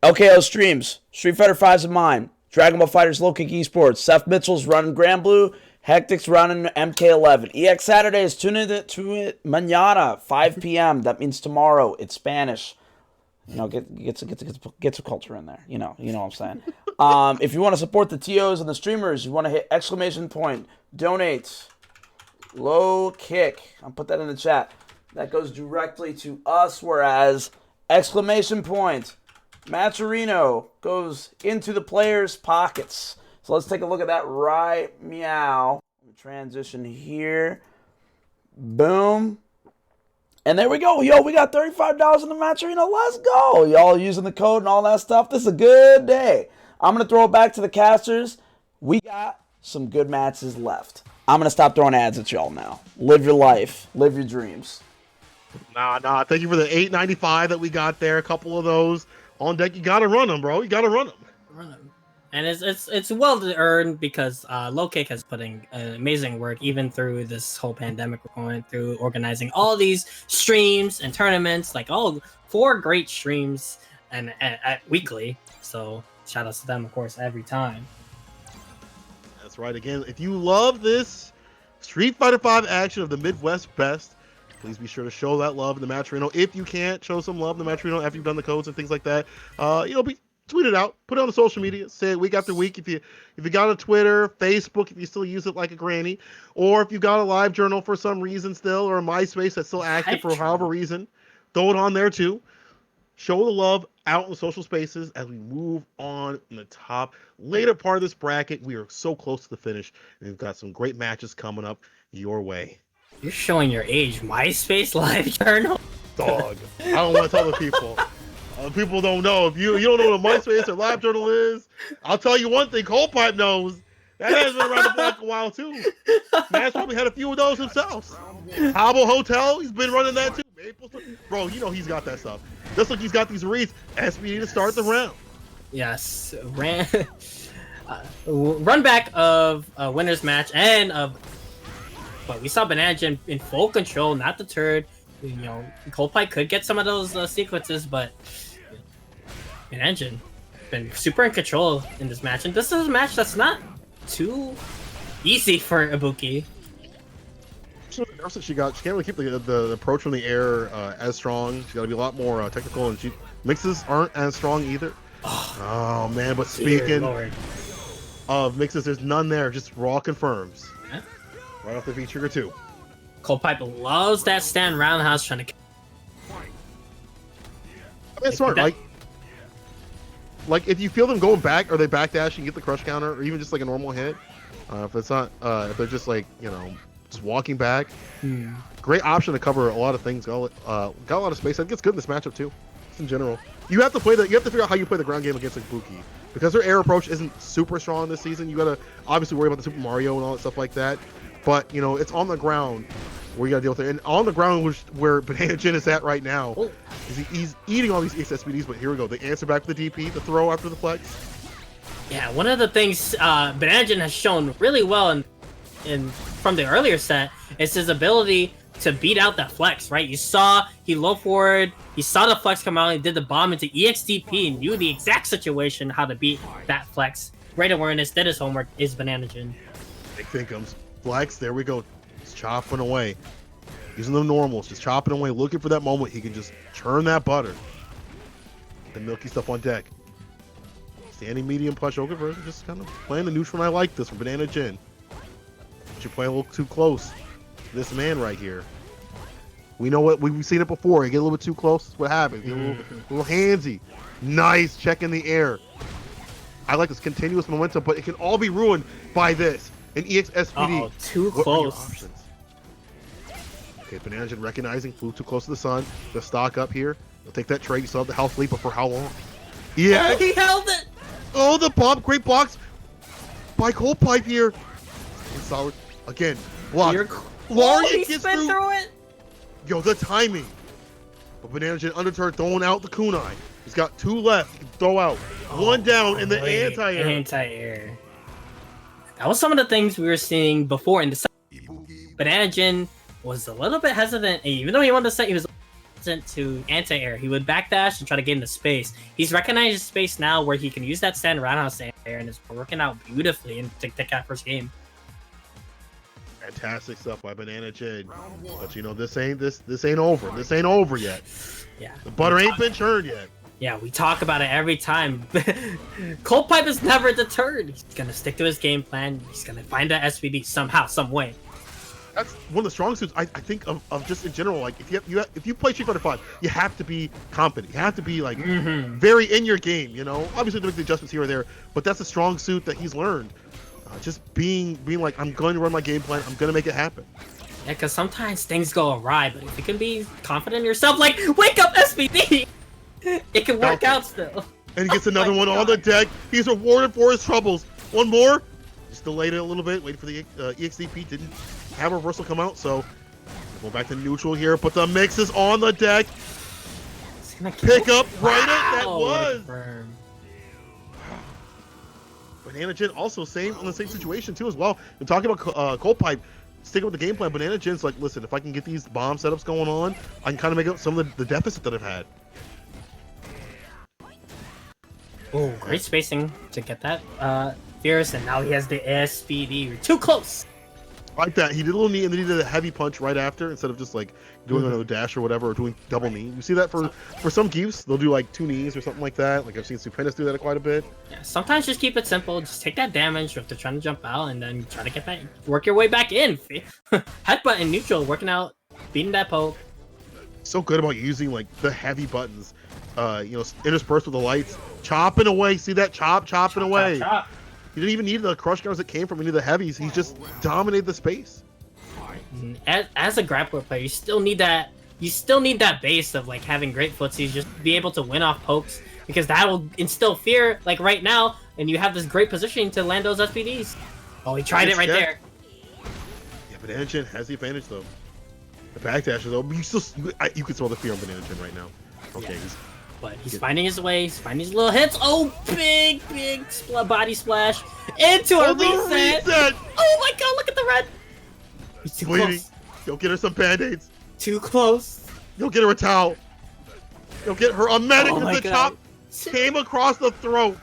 LKO streams. Street Fighter 5's of mine. Dragon Ball FighterZ Low Kick eSports. Seth Mitchell's running Grand Blue. Hectic's running MK11. EX Saturdays. Tune in to it mañana, 5 p.m. That means tomorrow. It's Spanish. You know, get some culture in there. You know what I'm saying. If you want to support the TOs and the streamers, you want to hit ! Donate. Low Kick. I'll put that in the chat. That goes directly to us, whereas ! Matcherino goes into the players' pockets. So let's take a look at that right meow. Transition here. Boom. And there we go. Yo, we got $35 in the Matcherino. Let's go. Y'all using the code and all that stuff. This is a good day. I'm going to throw it back to the casters. We got some good matches left. I'm going to stop throwing ads at y'all now. Live your life. Live your dreams. Nah. Thank you for the $8.95 that we got there. A couple of those on deck. You gotta run them, bro. You gotta run them. And it's well earned, because Low Kick has put in amazing work even through this whole pandemic we're going through, organizing all these streams and tournaments, like all 4 great streams and weekly. So shout outs to them, of course, every time. That's right. Again, if you love this Street Fighter 5 action of the Midwest best, please be sure to show that love in the Matcherino. If you can't, show some love in the Matcherino after you've done the codes and things like that. Tweet it out, put it on the social media, say it week after week. If you got a Twitter, Facebook, if you still use it like a granny, or if you got a live journal for some reason still, or a MySpace that's still active for however reason, throw it on there too. Show the love out in the social spaces as we move on in the top later part of this bracket. We are so close to the finish, and we've got some great matches coming up your way. You're showing your age. MySpace live journal? Dog. I don't want to tell the people. People don't know. If you don't know what a MySpace or live journal is, I'll tell you one thing. Cold Pipe knows. That has been around the block a while too. Man's probably had a few of those himself. Habbo Hotel, he's been running that too. Bro, you know he's got that stuff. Just like he's got these reads. SBD to start the round. Yes, run back of a winner's match and but we saw Banana in full control, not deterred. You know, Cold Pipe could get some of those sequences, but Banana been super in control in this match, and this is a match that's not too easy for Ibuki. She can't really keep the approach from the air as strong. She's got to be a lot more technical, and mixes aren't as strong either. Oh man, but speaking of mixes, there's none there. Just raw confirms. Yeah. Right off the V trigger 2. Cold Pipe loves that stand roundhouse trying to. That's smart. Like if you feel them going back, or they backdash and get the crush counter, or even just like a normal hit. If it's not, if they're just like just walking back. Great option to cover a lot of things. Got a lot of space. I think it's good in this matchup too. Just in general, you have to figure out how you play the ground game against Ibuki, because her air approach isn't super strong this season. You gotta obviously worry about the Super Mario and all that stuff like that. But it's on the ground where you gotta deal with it, and on the ground where Banana Jin is at right now. He's eating all these SPDs. But here we go. The answer back to the DP, the throw after the flex. Yeah, one of the things Banana Jin has shown really well in from the earlier set is his ability to beat out that flex, right? You saw he low forward, he saw the flex come out, he did the bomb into EXDP and knew the exact situation how to beat that flex. Great awareness, did his homework, is Bananagen. Big thing comes flex. There we go. Just chopping away. Using the normals, just chopping away, looking for that moment he can just churn that butter. The milky stuff on deck. Standing medium push over version, just kind of playing the neutral. And I like this for Bananagen. But you play a little too close. This man right here. We know what we've seen it before. You get a little bit too close. What happens? You get a little handsy. Nice check in the air. I like this continuous momentum, but it can all be ruined by this. An EX SPD. Oh, too What are your close. options? Okay, Bananagen recognizing, flew too close to the sun. The stock up here. He'll take that trade. You still have the health lead, but for how long? Yeah. He held it. Oh, the bomb. Great blocks by Cold Pipe here. Solid. Again, block. Oh, he gets spin through it. Yo, the timing. But Bananagen undeterred, throwing out the kunai. He's got 2 left. He can throw out. 1 down in the anti-air. Anti-air. That was some of the things we were seeing before in the set. Bananagen was a little bit hesitant. Even though he wanted to set, he was hesitant to anti-air. He would backdash and try to get into space. He's recognized his space now where he can use that stand roundhouse anti-air and it's working out beautifully in that first game. Fantastic stuff by Bananagen. But you know, this ain't over. This ain't over yet. Yeah. The butter ain't been churned yet. Yeah, we talk about it every time. Cold Pipe is never deterred. He's gonna stick to his game plan. He's gonna find that SVD somehow, some way. That's one of the strong suits I think of just in general. Like if you play Street Fighter 5, you have to be competent. You have to be like very in your game. You know, obviously to make the adjustments here or there, but that's a strong suit that he's learned. Just being like, I'm going to run my game plan. I'm going to make it happen. Yeah, because sometimes things go awry, but if you can be confident in yourself, like, wake up, SVD! It can work out still. And he gets another one on the deck. He's rewarded for his troubles. One more. Just delayed it a little bit. Waited for the EXDP. Didn't have a reversal come out, so go back to neutral here. But the mix is on the deck. Pick up right at that was. Bananagen also on the same situation too as well. And talking about Cold Pipe, sticking with the game plan, Bananagen's like, listen, if I can get these bomb setups going on, I can kind of make up some of the deficit that I've had. Oh, great spacing to get that Fierce, and now he has the SVD. You're too close. Like that. He did a little knee and then he did a heavy punch right after instead of just like doing another dash or whatever, or doing double knee. You see that for some Geefs, they'll do like 2 knees or something like that. Like I've seen Stupendous do that quite a bit. Yeah, sometimes just keep it simple. Just take that damage if they're trying to jump out and then try to get back, work your way back in. Headbutt in neutral, working out, beating that poke. So good about using like the heavy buttons, you know, interspersed with the lights, chopping away. See that chopping away. Chop. He didn't even need the crush guns that came from any of the heavies. He just dominated the space. As a grappler player, you still need that. You still need that base of like having great footsies, just be able to win off pokes, because that will instill fear. Like right now, and you have this great positioning to land those SPDs. Oh, he tried it right there. Yeah, Bananagen has the advantage though. The backdash though, but you can smell the fear on Bananagen right now. Okay, yeah. But he's finding his way, he's finding his little hits. Oh, big body splash into a reset. Oh my god, look at the red. He's too close. Go get her some band-aids. Too close. Go get her a towel. Go get her a medic because the chop came across the throat.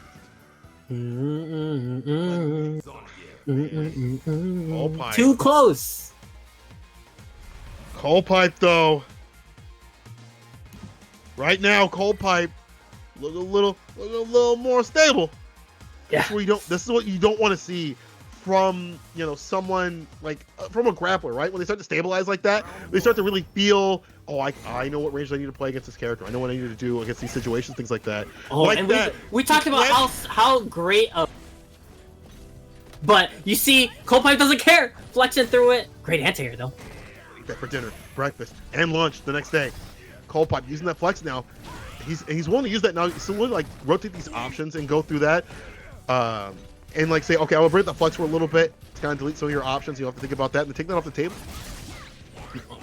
Too close. Cold Pipe though. Right now, Cold Pipe look a little more stable. Yeah. This is what you don't want to see from, you know, someone like from a grappler, right? When they start to stabilize like that, they start to really feel, oh, I know what range I need to play against this character. I know what I need to do against these situations, things like that. Oh, like and that. We talked about how great of. But you see, Cold Pipe doesn't care. Flexing through it. Great anti-air though. Eat that for dinner, breakfast, and lunch the next day. Cold Pipe using that flex now. He's willing to use that now. He's willing to like rotate these options and go through that, and like say, okay, I will break the flex for a little bit to kind of delete some of your options. You have to think about that and then take that off the table.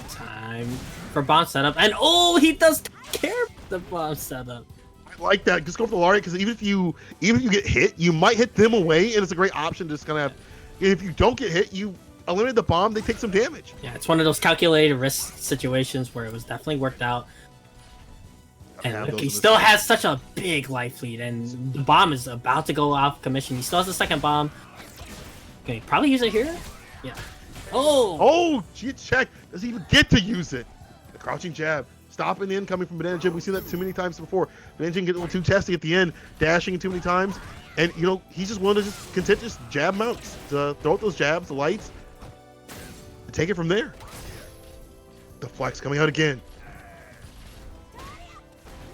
Time for bomb setup, and oh, he does care about the bomb setup. I like that. Just go for the Lariat because even if you get hit, you might hit them away, and it's a great option to just kind of have. If you don't get hit, you eliminated the bomb, they take some damage. Yeah, it's one of those calculated risk situations where it was definitely worked out. And look, he still has such a big life lead, and the bomb is about to go off commission. He still has a second bomb. Okay, probably use it here? Yeah. Oh, check. Doesn't even get to use it. The crouching jab. Stopping the incoming from Banana Jim. We've seen that too many times before. Banana Jim getting a little too testy at the end, dashing too many times. And, you know, he's just willing to just content just jab mounts, to throw out those jabs, the lights, and take it from there. The flex coming out again.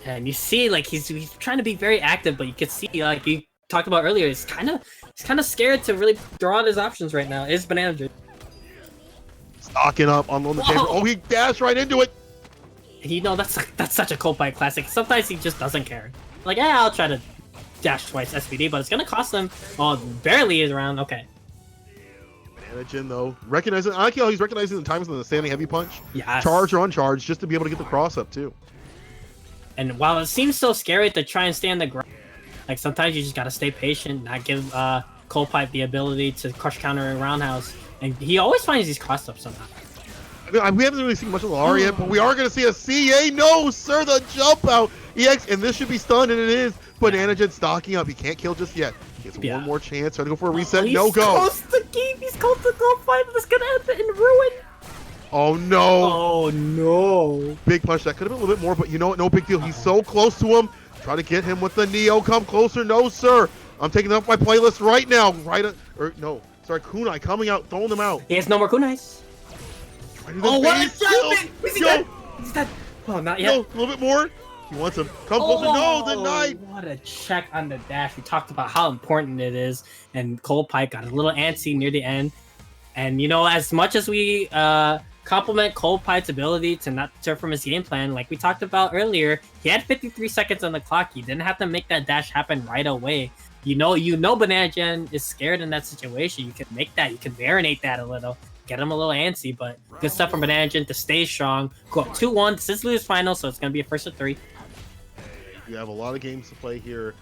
And you see, like, he's trying to be very active, but you can see, like you talked about earlier, he's kind of scared to really throw out his options right now. Is Banana Jim Stocking up on the table. Oh, he dashed right into it. You know, that's such a cold fight classic. Sometimes he just doesn't care. Like, yeah, I'll try to dash twice SPD, but it's gonna cost him. Oh, barely is around. Okay. Banana Jin though, recognizing. I like how he's recognizing the times on the standing heavy punch. Yes. Charge or uncharged, just to be able to get the cross up too. And while it seems so scary to try and stay on the ground, like sometimes you just gotta stay patient, not give Cold Pipe the ability to crush counter and roundhouse. And he always finds these cross ups somehow. I mean, we haven't really seen much of the R yet, but we are going to see a CA. No, sir, the jump out. EX, and this should be stunned, and it is. Banana Jet stocking up. He can't kill just yet. He has one more chance. Trying to go for a reset. No go. Close to game. He's close to Cold Pipe. It's going to end in ruin. Oh, no. Oh, no. Big punch. That could have been a little bit more, but you know what? No big deal. He's so close to him. Try to get him with the Neo. Come closer. No, sir. I'm taking up my playlist right now. Kunai coming out, throwing them out. He has no more kunais. Oh, what a jump! Is he dead? Is that? Oh, not yet. No, a little bit more. He wants him. Come closer. No, denied. What a check on the dash. We talked about how important it is, and Cold Pipe got a little antsy near the end. And, you know, as much as we compliment Cold Pipe's ability to not deter from his game plan, like we talked about earlier, he had 53 seconds on the clock. He didn't have to make that dash happen right away. You know Banana Jen is scared in that situation. You can make that. You can marinate that a little. Get him a little antsy, but good stuff from Banana Jen to stay strong. Go up 2-1. This is Lose final, so it's going to be a first of 3. You have a lot of games to play here.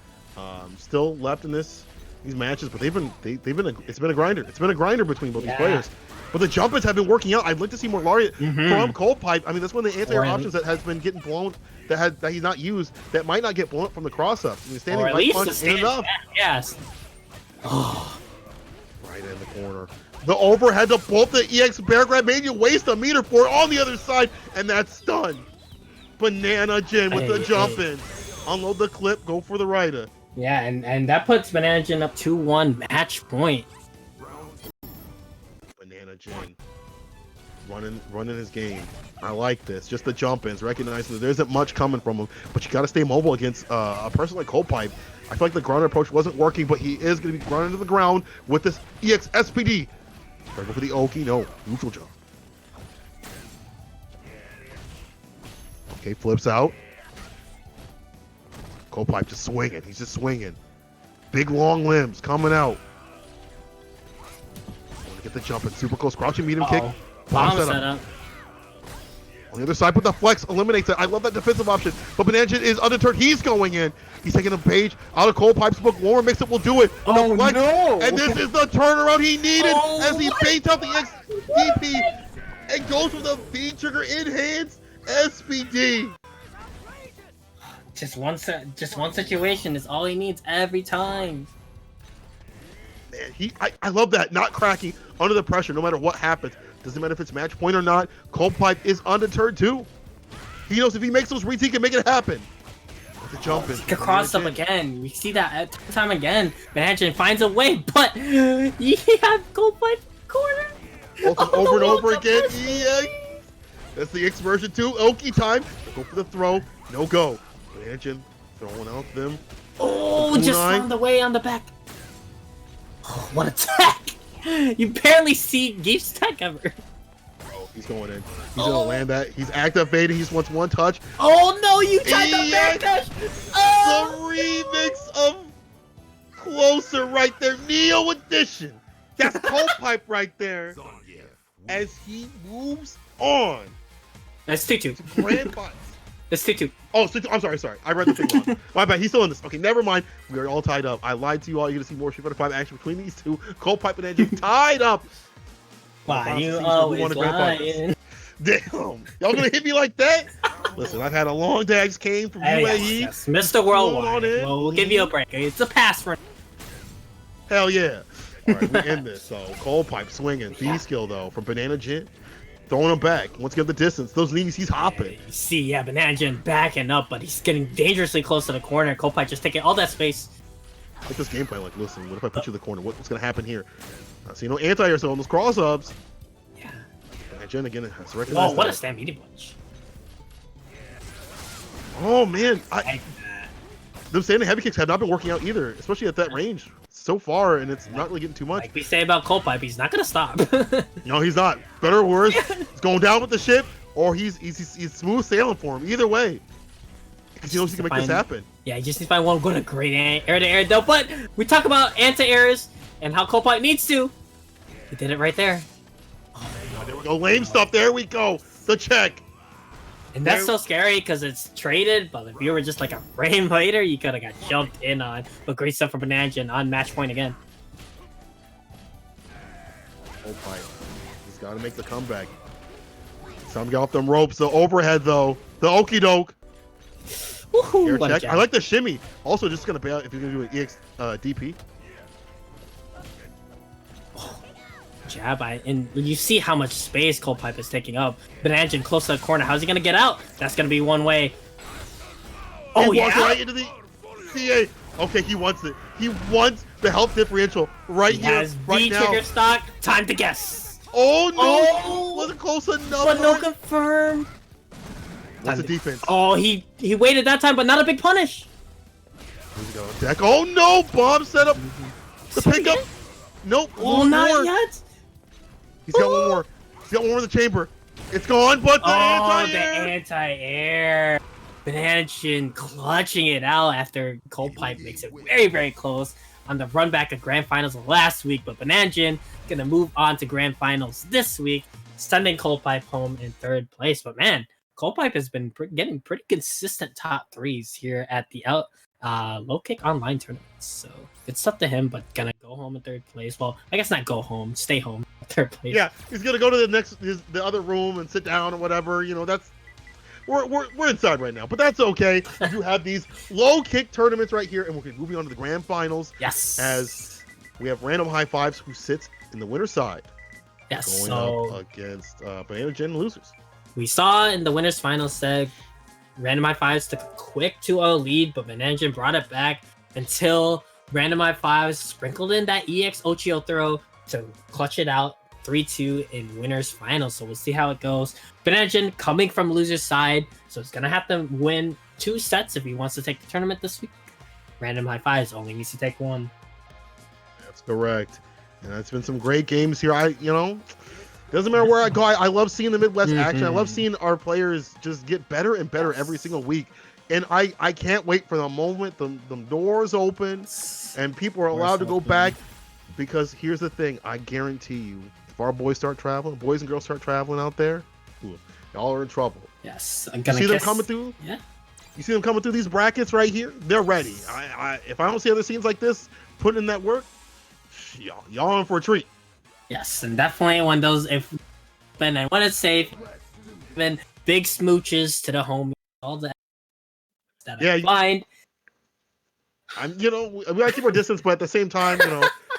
Still left in these matches, but it's been a grinder. It's been a grinder between both these players. But the jump-ins have been working out. I'd like to see more Lariat from Cold Pipe. I mean, that's one of the anti-air options that has been getting blown, that he's not used, that might not get blown up from the cross-ups. I mean, standing right punch ain't enough. Yes. Oh. Right in the corner. The overhead to bolt the EX bear grab made you waste a meter for it on the other side, and that's stunned. Banana Jin with the jump-in. Unload the clip, go for the rider. Yeah, and that puts Banana Jin up 2-1 match point. Banana Jin running his game. I like this. Just the jump-ins, recognizing that there isn't much coming from him, but you got to stay mobile against a person like Cold Pipe. I feel like the ground approach wasn't working, but he is going to be running to the ground with this EX SPD. Try to go for the Oki. No, neutral jump. Okay, flips out. Cold Pipe just swinging. He's just swinging. Big long limbs coming out. Want to get the jump in. Super close. Crouching medium kick. Bomb setup. On the other side, but the flex eliminates it. I love that defensive option. But Banana Jin is undeterred. He's going in. He's taking a page out of Cold Pipe's book. Warmer Mix-Up will do it. Oh, flex, no. And this is the turnaround he needed as he baits out the XDP and goes with the V-Trigger Enhanced SPD. Just one situation is all he needs every time. Man, I love that. Not cracking under the pressure, no matter what happens. Doesn't matter if it's match point or not. Cold Pipe is undeterred too. He knows if he makes those reads, he can make it happen. The jump in. He could cross up again. We see that time again. Banana Jin finds a way, but you have Cold Pipe corner. Over and over again. That's the X version 2. Oki time. Go for the throw. No go. Banana Jin throwing out them. Oh, just found the way on the back. Oh, what a tech! You barely see Geef's tech ever. Oh, he's going in. He's gonna land that. He's activating. He just wants one touch. Oh no, you tried the back touch! Oh. The remix of Closer right there. Neo edition. That's Cold Pipe right there. As he moves on. That's 2-2. Grand Finals. That's 2-2. Oh, I'm sorry. I read the thing wrong. My bad. He's still in this. Okay, never mind. We are all tied up. I lied to you all. You're going to see more Street Fighter 5 action between these two. Cold Pipe and Engine tied up. Why you Who always won the grand finals? lying? Damn, y'all gonna hit me like that? Listen, I've had a long day. I just came from Hey, UAE. yes, Mr. Worldwide. Well, we'll give you a break. It's a pass for. Hell yeah. All right, we end this. So Cold Pipe swinging. B-skill though from Banana Jit. Throwing him back. Once again, the distance. Those knees, he's hopping. You see, yeah, Banana Jin backing up, but he's getting dangerously close to the corner. Kopai just taking all that space. Like this game plan, like, listen, what if I put you in the corner? What's going to happen here? I see no anti-air, so on those cross-ups. Yeah. And Jen again has to Oh, recognize what a that. stampede punch. Oh, man. Like Them standing heavy kicks have not been working out either, especially at that range so far, and it's not really getting too much. Like we say about Kopai, he's not going to stop. No, he's not. Better or worse, he's going down with the ship, or he's smooth sailing for him. Either way. Because he knows he can make this happen. Yeah, he just needs to find one good great air-to-air though. But we talk about anti-airs and how Kopai needs to. He did it right there. Oh, there we go. Lame stuff. There we go. The check. And that's so scary because it's traded, but if you were just like a frame later, you could have got jumped in on. But great stuff for Banana on match point again. Oh, fight. He's got to make the comeback. Time to get off them ropes. The overhead, though. The okie doke. Woohoo! Air What a check. jab. I like the shimmy. Also, just going to bail if you're going to do an EX DP. Jab, and you see how much space Cold Pipe is taking up. Banana close to the corner. How's he gonna get out? That's gonna be one way. Oh He walks yeah. right into the CA. Okay, he wants it. He wants the health differential right He here, has right V now. trigger stock. Time to guess. Oh no! Oh! Wasn't close enough. But no confirm. What's the defense? Oh, he waited that time, but not a big punish. Here we go. Deck. Oh no! Bomb setup. The pickup. Nope. Oh, one not more. yet. He's got one more. He's got one more in the chamber. It's gone, but the Oh, anti-air. the anti-air. Banana clutching it out after Cold Pipe makes it very, very close on the run back of Grand Finals of last week. But Banana gonna move on to Grand Finals this week, sending Cold Pipe home in third place. But man, Cold Pipe has been getting pretty consistent top threes here at the low kick online tournaments. So it's up to him, but gonna go home in third place. Well, I guess not go home, stay home, third place. Yeah, he's gonna go to the other room and sit down or whatever. You know, that's we're inside right now, but that's okay. We do have these low kick tournaments right here, and we're moving on to the grand finals. Yes. As we have Random High Fives who sits in the winner's side, Yes. going So up against Banana Gen losers. we saw in the winners final set, Random High Fives took a quick 2-0 lead, but Banana brought it back until Random High Fives sprinkled in that EX Ochio throw to clutch it out 3-2 in winners final. So we'll see how it goes. Banana coming from loser's side, so it's gonna have to win 2 sets if he wants to take the tournament this week. Random High Fives only needs to take 1. That's correct. And it's been some great games here. Doesn't matter where I go. I love seeing the Midwest action. I love seeing our players just get better and better every single week. And I can't wait for the moment the doors open and people are allowed to go back. Because here's the thing. I guarantee you, if our boys start traveling, boys and girls start traveling out there, y'all are in trouble. Yes, I'm You gonna see them coming through? Yeah. You see them coming through these brackets right here? They're ready. If I don't see other scenes like this, putting in that work, y'all in for a treat. Yes, and definitely when those when it's safe, then big smooches to the homie, all that I find. We gotta keep our distance, but at the same time,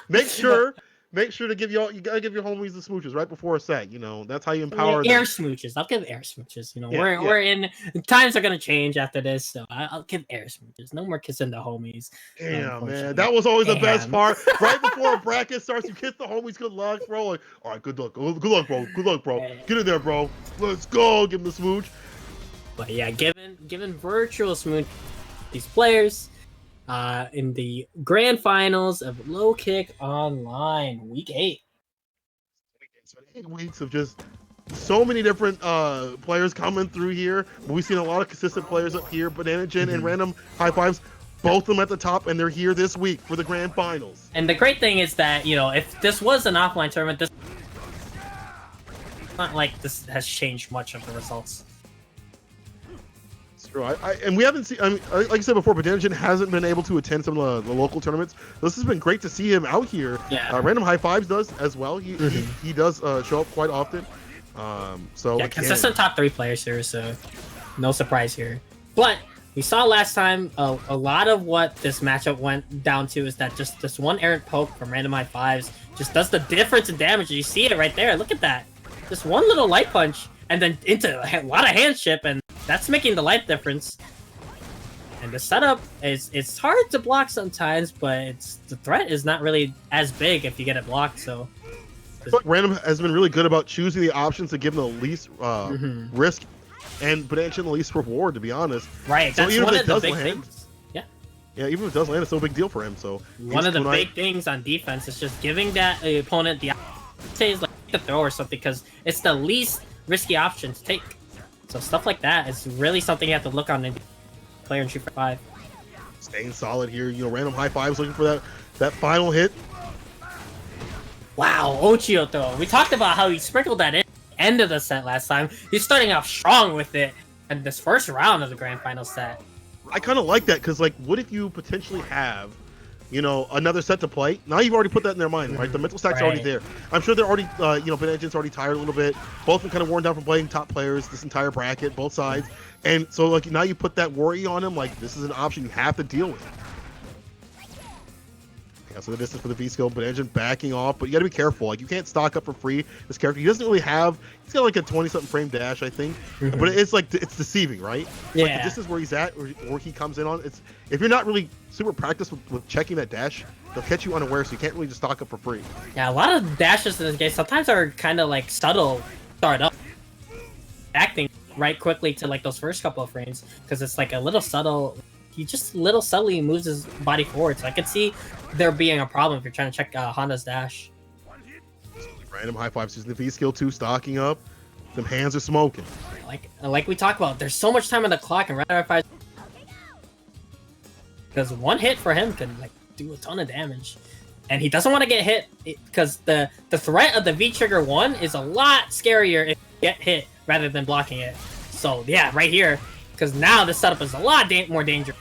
make sure to give you gotta give your homies the smooches right before a set. That's how you empower air them. smooches. I'll give air smooches. Yeah, We're in times are gonna change after this, so I'll give air smooches. No more kissing the homies. Yeah, man, that was always the best part. Right before a bracket starts, you kiss the homies. Good luck, bro. Like, all right, good luck, bro. Good luck, bro. Get in there, bro. Let's go. Give him the smooch. But yeah, given virtual smooch these players. In the grand finals of Low Kick Online, week 8. 8 weeks of just so many different players coming through here. But we've seen a lot of consistent players up here. Banana and Random High Fives, both of them at the top, and they're here this week for the grand finals. And the great thing is that, if this was an offline tournament, this not like this has changed much of the results. It's True. And we haven't seen. I mean, like I said before, but Danjin hasn't been able to attend some of the local tournaments. This has been great to see him out here. Yeah. Random High Fives does as well. He does show up quite often. So Yeah, again, consistent top 3 players here, so no surprise here. But we saw last time a lot of what this matchup went down to is that just this one errant poke from Random High Fives just does the difference in damage. You see it right there. Look at that. Just one little light punch and then into a lot of hand chip, and that's making the life difference. And the setup it's hard to block sometimes, but the threat is not really as big if you get it blocked. So but Random has been really good about choosing the options to give them the least risk and potentially the least reward, to be honest. Right, So that's even one if of it the does big land, things. Yeah. Yeah, even if it does land, it's no big deal for him. So One of the kunai. big things on defense is just giving that opponent the say is like the throw or something, because it's the least risky option to take. So stuff like that is really something you have to look on in player in Street Fighter 5. Staying solid here. You know, Random High Fives looking for that final hit. Wow, Ochio though. We talked about how he sprinkled that in end of the set last time. He's starting off strong with it in this first round of the grand final set. I kind of like that because, like, what if you potentially have, you know, another set to play? Now you've already put that in their mind, right? The mental stack's already there. I'm sure they're already, you know, Bananjan's already tired a little bit. Both been kind of worn down from playing top players this entire bracket, both sides. And so, like, now you put that worry on him. Like, this is an option you have to deal with. Yeah, so the distance for the V-skill, Bananjan backing off, but you got to be careful. Like, you can't stock up for free. This character, he doesn't really have. He's got like a 20-something frame dash, I think. But it's like it's deceiving, right? Yeah. Like, the distance where he's at, or he comes in on, it's if you're not really super practiced with checking that dash, they'll catch you unaware, so you can't really just stock up for free. Yeah, a lot of dashes in this game sometimes are kind of like subtle start up, acting right quickly to like those first couple of frames, because it's like a little subtle. He just little subtly moves his body forward, so I could see there being a problem if you're trying to check Honda's dash. Random High Fives using the V skill 2, stocking up. Them hands are smoking. Like we talked about, there's so much time on the clock, and Random High Fives, because one hit for him can like do a ton of damage, and he doesn't want to get hit because the threat of the V trigger 1 is a lot scarier if you get hit rather than blocking it. So yeah, right here, because now the setup is a lot more dangerous.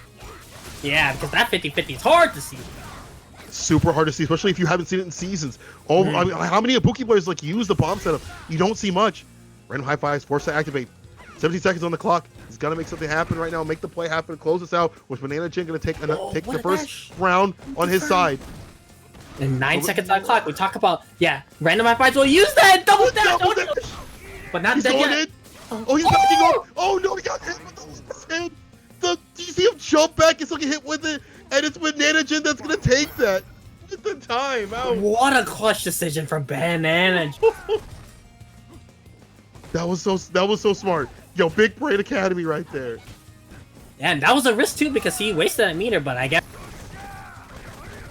Yeah, because that 50-50 is hard to see. Super hard to see, especially if you haven't seen it in seasons. Oh, I mean, how many Ibuki players like use the bomb setup? You don't see much. Random High Fives forced to activate. 17 seconds on the clock. He's got to make something happen right now. Make the play happen. Close this out. With Bananjan going to take the first round on his side. And 9 seconds on the clock. We talk about, yeah, Random High Fives will use that double dash. But not He's dead going yet. in. Oh, he's backing off. Oh no, he got hit with the hand. Do you see him jump back? He's looking hit with it, and it's Bananjan that's gonna take that. At the time, out. What a clutch decision from Banana. That was so smart. Yo, Big Brain Academy right there. Yeah, and that was a risk too because he wasted that meter, but I guess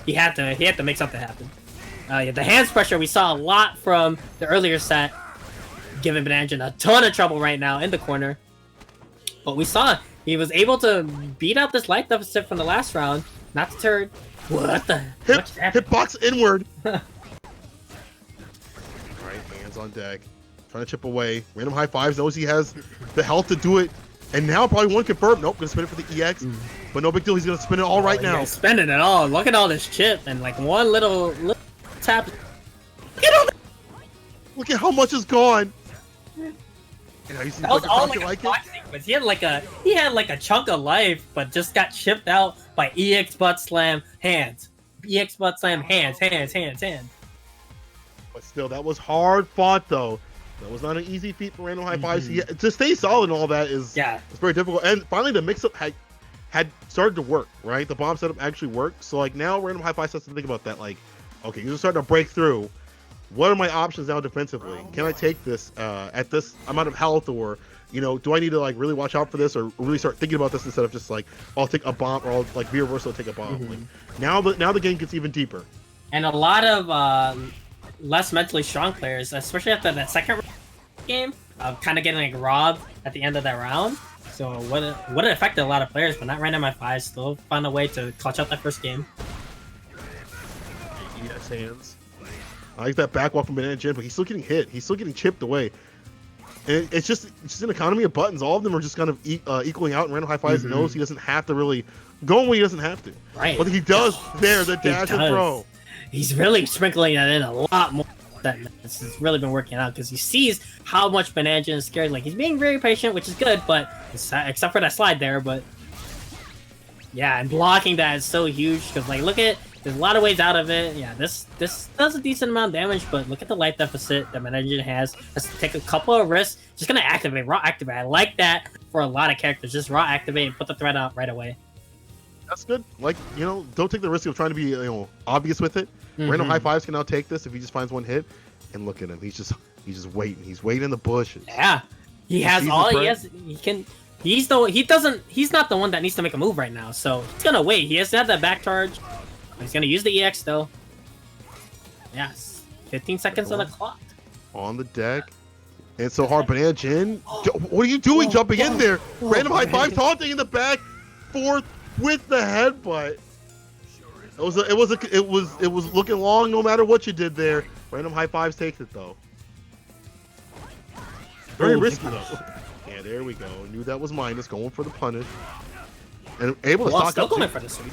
he had to make something happen. Yeah, the hands pressure we saw a lot from the earlier set, giving Bananjan a ton of trouble right now in the corner. But we saw he was able to beat out this life deficit from the last round. Not deterred. What the? Hitbox inward. Alright, hands on deck. Trying to chip away. Random High Fives knows he has the health to do it. And now probably one confirmed. Nope, gonna spin it for the EX. But no big deal, he's gonna spin it all right now. He's spending it all. Look at all this chip and like one little tap. Look at how much is gone. Yeah, he's That was like all like a clock sequence. He had like a chunk of life, but just got chipped out by EX butt slam hands. EX butt slam hands. But still, that was hard fought though. That was not an easy feat for Random High Fives. To stay solid and all that is it's very difficult. And finally, the mix-up had started to work. Right, the bomb setup actually worked. So like now, Random High Fives has to think about that. Like, okay, you're starting to break through. What are my options now defensively? Can I take this at this amount of health, or you know, do I need to like really watch out for this, or really start thinking about this instead of just like I'll take a bomb, or I'll like V reversal take a bomb. Like, now the game gets even deeper. And a lot of less mentally strong players, especially after that second game, kind of getting like robbed at the end of that round. So what it affected a lot of players, but not Random High Fives. Still found a way to clutch out that first game. ES hands. I like that backwalk from Bananjan, but he's still getting hit. He's still getting chipped away. And it's just an economy of buttons. All of them are just kind of equaling out, and Random High Fives knows he doesn't have to really go when he doesn't have to. Right. But he does there, the dash and throw. He's really sprinkling that in a lot more. That this has really been working out because he sees how much Banana is scared. Like, he's being very patient, which is good, but except for that slide there. But yeah, and blocking that is so huge because, like, look at, there's a lot of ways out of it. Yeah, this does a decent amount of damage, but look at the life deficit that Banana has. Let's take a couple of risks. Just gonna activate, raw activate. I like that for a lot of characters. Just raw activate and put the threat out right away. That's good. Like, you know, don't take the risk of trying to be, you know, obvious with it. Random High Fives can now take this if he just finds one hit. And look at him. He's just waiting. He's waiting in the bushes. Yeah. He has all he has. He can. He's not the one that needs to make a move right now. So he's gonna wait. He has to have that back charge. He's gonna use the EX though. Yes. 15 seconds on the clock. On the deck. And it's so hard. Banana Jin. What are you doing jumping in there? Random High Five taunting in the back. Fourth with the headbutt. It was looking long no matter what you did there. Random High Fives takes it though. Very risky though. Yeah, there we go. Knew that was minus, going for the punish. And able to stock up. Going for the sweep.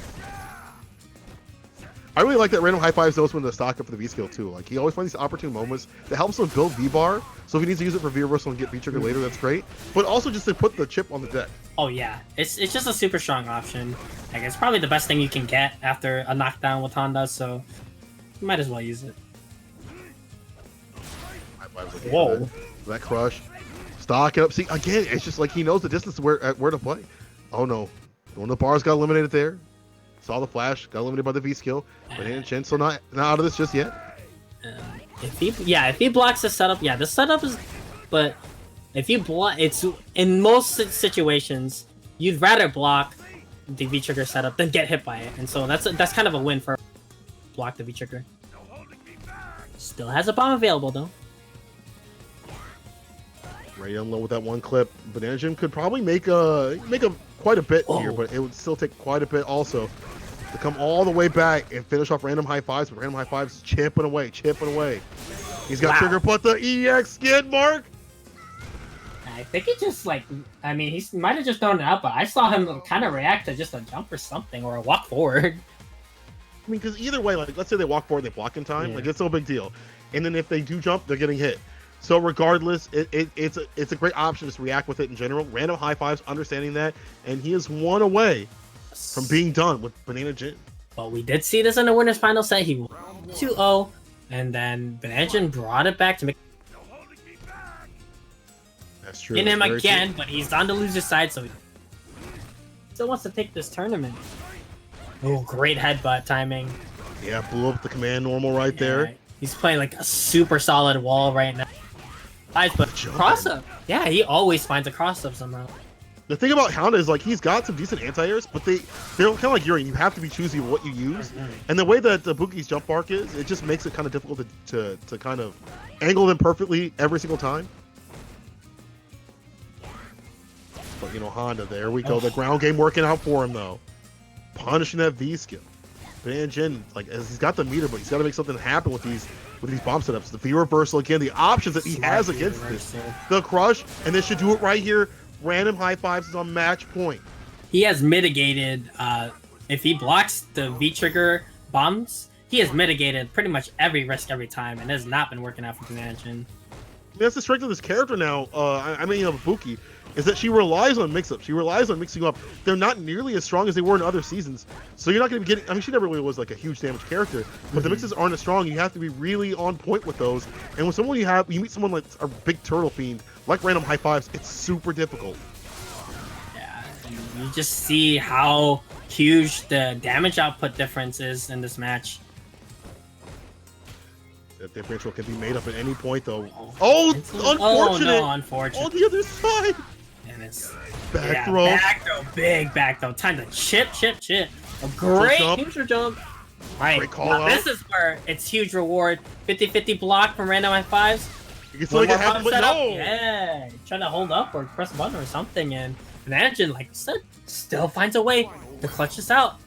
I really like that Random High Fives knows when to stock up for the V skill too. Like, he always finds these opportune moments that helps him build V bar. So if he needs to use it for V reversal and get V trigger later, that's great. But also just to put the chip on the deck. Oh yeah, it's just a super strong option. Like, it's probably the best thing you can get after a knockdown with Honda. So you might as well use it. Whoa! That crush, stock it up. See, again, it's just like he knows the distance where to play. Oh no, one of the bars got eliminated there. Saw the flash, got eliminated by the V skill. Banana Chin, so not out of this just yet. If he blocks the setup, yeah, the setup is. But if you block, it's in most situations you'd rather block the V trigger setup than get hit by it, and so that's kind of a win for block the V trigger. Still has a bomb available though. Right on low with that one clip. Banana Jim could probably make quite a bit here, but it would still take quite a bit also to come all the way back and finish off Random High Fives. But Random High Fives chipping away. He's got trigger, but the EX skid mark. I think he just I mean, he might have just thrown it out, but I saw him kind of react to just a jump or something or a walk forward. I mean, because either way, like, let's say they walk forward, they block in time, like, it's no big deal. And then if they do jump, they're getting hit. So regardless, it's a great option to react with it in general. Random High Fives understanding that, and he is one away from being done with Banana Jin. Well, we did see this in the winner's final set. He won 2-0, and then Banana Jin brought it back to make. That's true. In him again, but he's on the loser's side, so he still wants to take this tournament. Oh, great headbutt timing. Yeah, blew up the command normal right there. He's playing like a super solid wall right now. But cross up. Yeah, he always finds a cross up somehow. The thing about Honda is, like, he's got some decent anti-airs, but they're kind of like Yuri. You have to be choosy with what you use. And the way that the Buki's jump arc is, it just makes it kind of difficult to kind of angle them perfectly every single time. But, you know, Honda, there we go. The ground game working out for him, though. Punishing that V skill. Banana Jin, like, as he's got the meter, but he's got to make something happen with these bomb setups. The V reversal again, the options that he has against this. The crush, and this should do it right here. Random High Fives is on match point. He has mitigated, if he blocks the V trigger bombs, he has mitigated pretty much every risk every time, and has not been working out for Banana Jin. That's the strength of this character now. I mean, Buki, is that she relies on mix-ups. She relies on mixing up. They're not nearly as strong as they were in other seasons. So you're not going to be getting... I mean, she never really was like a huge damage character, but the mixes aren't as strong. You have to be really on point with those. And when someone you meet someone like a big turtle fiend, like Random High Fives, it's super difficult. Yeah, you just see how huge the damage output difference is in this match. That differential can be made up at any point, though. Oh, unfortunate! Oh, no, unfortunate. On the other side! And it's back throw. Back throw, big back throw. Time to chip. A great neutral jump. Right, great call out. This is where it's huge reward. 50-50 block from Random High Fives. You can still make it happen, but no! Yeah, trying to hold up or press a button or something, and Banana Jin, like I said, still finds a way to clutch this out.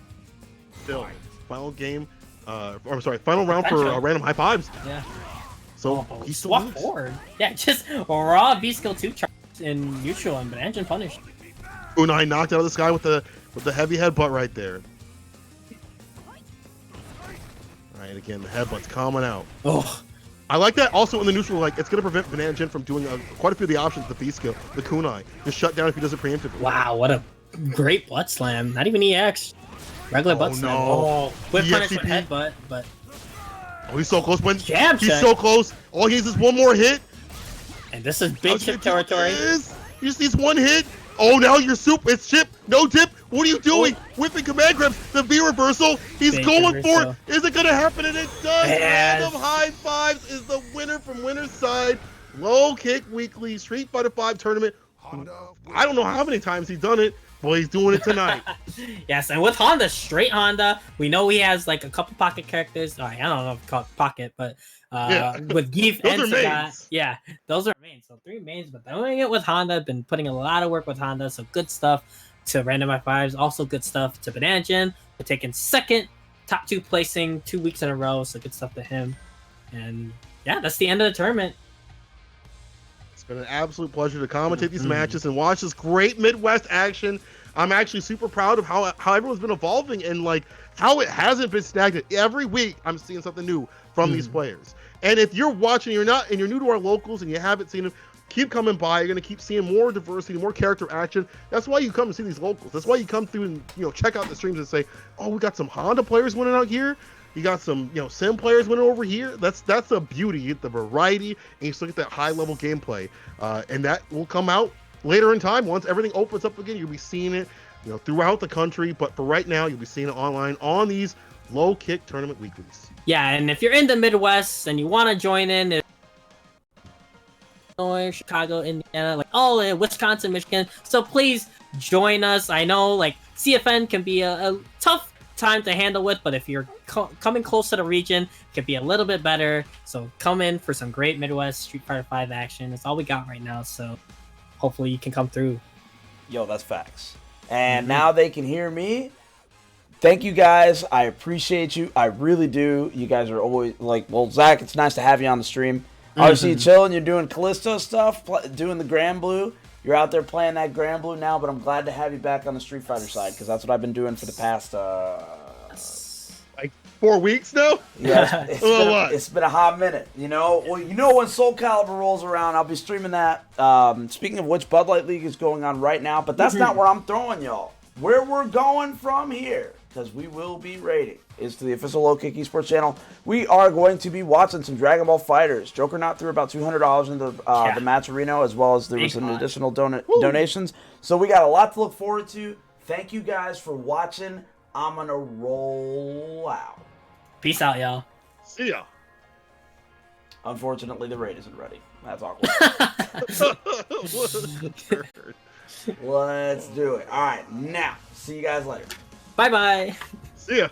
Still, final game. I'm sorry, final round for Random High Fives. Yeah. So Oh, he's still swap moves. forward. Yeah, just raw B skill 2 charge in neutral and Banana punish. Unai knocked out of the sky with the heavy headbutt right there. All right, again, the headbutt's coming out. Oh, I like that also in the neutral, like, it's going to prevent Banana from doing quite a few of the options, the B skill, the kunai. Just shut down if he does it preemptively. wow, what a great butt slam. Not even EX. Regular butt slam. no. Oh, whip punish with EXCP. headbutt, but Oh, he's so close. Jab He's check. so close. All he needs is one more hit. and this is big chip territory. He just needs one hit. Oh, now you're soup. It's chip. No dip. What are you doing? Whipping command grips. The V reversal. He's Big going for reversal. it. Is it going to happen? And it does. Yes. Random high fives is the winner from winner's side. Low kick weekly Street Fighter 5 tournament. I don't know how many times he's done it. Well, he's doing it tonight. Yes, and with Honda, straight Honda, we know he has like a couple pocket characters. I don't know if it's called pocket, but with Geef Those and are Sagat, mains. yeah, those are mains. So 3 mains, but doing it with Honda, been putting a lot of work with Honda. So good stuff to Random F5s, also good stuff to Bananjin for taking second, top 2 placing 2 weeks in a row. So good stuff to him. And yeah, that's the end of the tournament. It's been an absolute pleasure to commentate these matches and watch this great Midwest action. I'm actually super proud of how everyone's been evolving and like how it hasn't been stagnant. Every week I'm seeing something new from these players. And if you're watching, you're new to our locals and you haven't seen them, keep coming by. You're gonna keep seeing more diversity, more character action. That's why you come and see these locals. That's why you come through and check out the streams and say, oh, we got some Honda players winning out here. You got some, Sim players winning over here. That's the beauty, the variety, and you still get that high level gameplay. And that will come out later in time. Once everything opens up again, you'll be seeing it, throughout the country. But for right now, you'll be seeing it online on these low kick tournament weeklies. Yeah, and if you're in the Midwest and you want to join in, Illinois, Chicago, Indiana, like all in Wisconsin, Michigan, so please join us. I know like CFN can be a tough time to handle with, but if you're coming close to the region, it can be a little bit better. So come in for some great Midwest Street Fighter 5 action. That's all we got right now, so hopefully you can come through. Yo, that's facts. And now they can hear me. Thank you guys. I appreciate you. I really do. You guys are always like, well, Zach, it's nice to have you on the stream. Obviously, you're chilling. You're doing Callisto stuff, doing the Grand Blue. You're out there playing that Grand Blue now, but I'm glad to have you back on the Street Fighter side because that's what I've been doing for the past Like 4 weeks now? yeah, What? it's been a hot minute. Well, when Soul Calibur rolls around, I'll be streaming that. Speaking of which, Bud Light League is going on right now, but that's not where I'm throwing y'all. Where we're going from here, because we will be raiding, is to the official Low Kick Esports channel. We are going to be watching some Dragon Ball FighterZ. Jokernaught threw about $200 into the match arena, as well as there was some additional donations. So we got a lot to look forward to. Thank you guys for watching. I'm going to roll out. Peace out, y'all. See ya. Unfortunately, the raid isn't ready. That's awkward. Let's do it. All right, now, see you guys later. Bye-bye. See ya.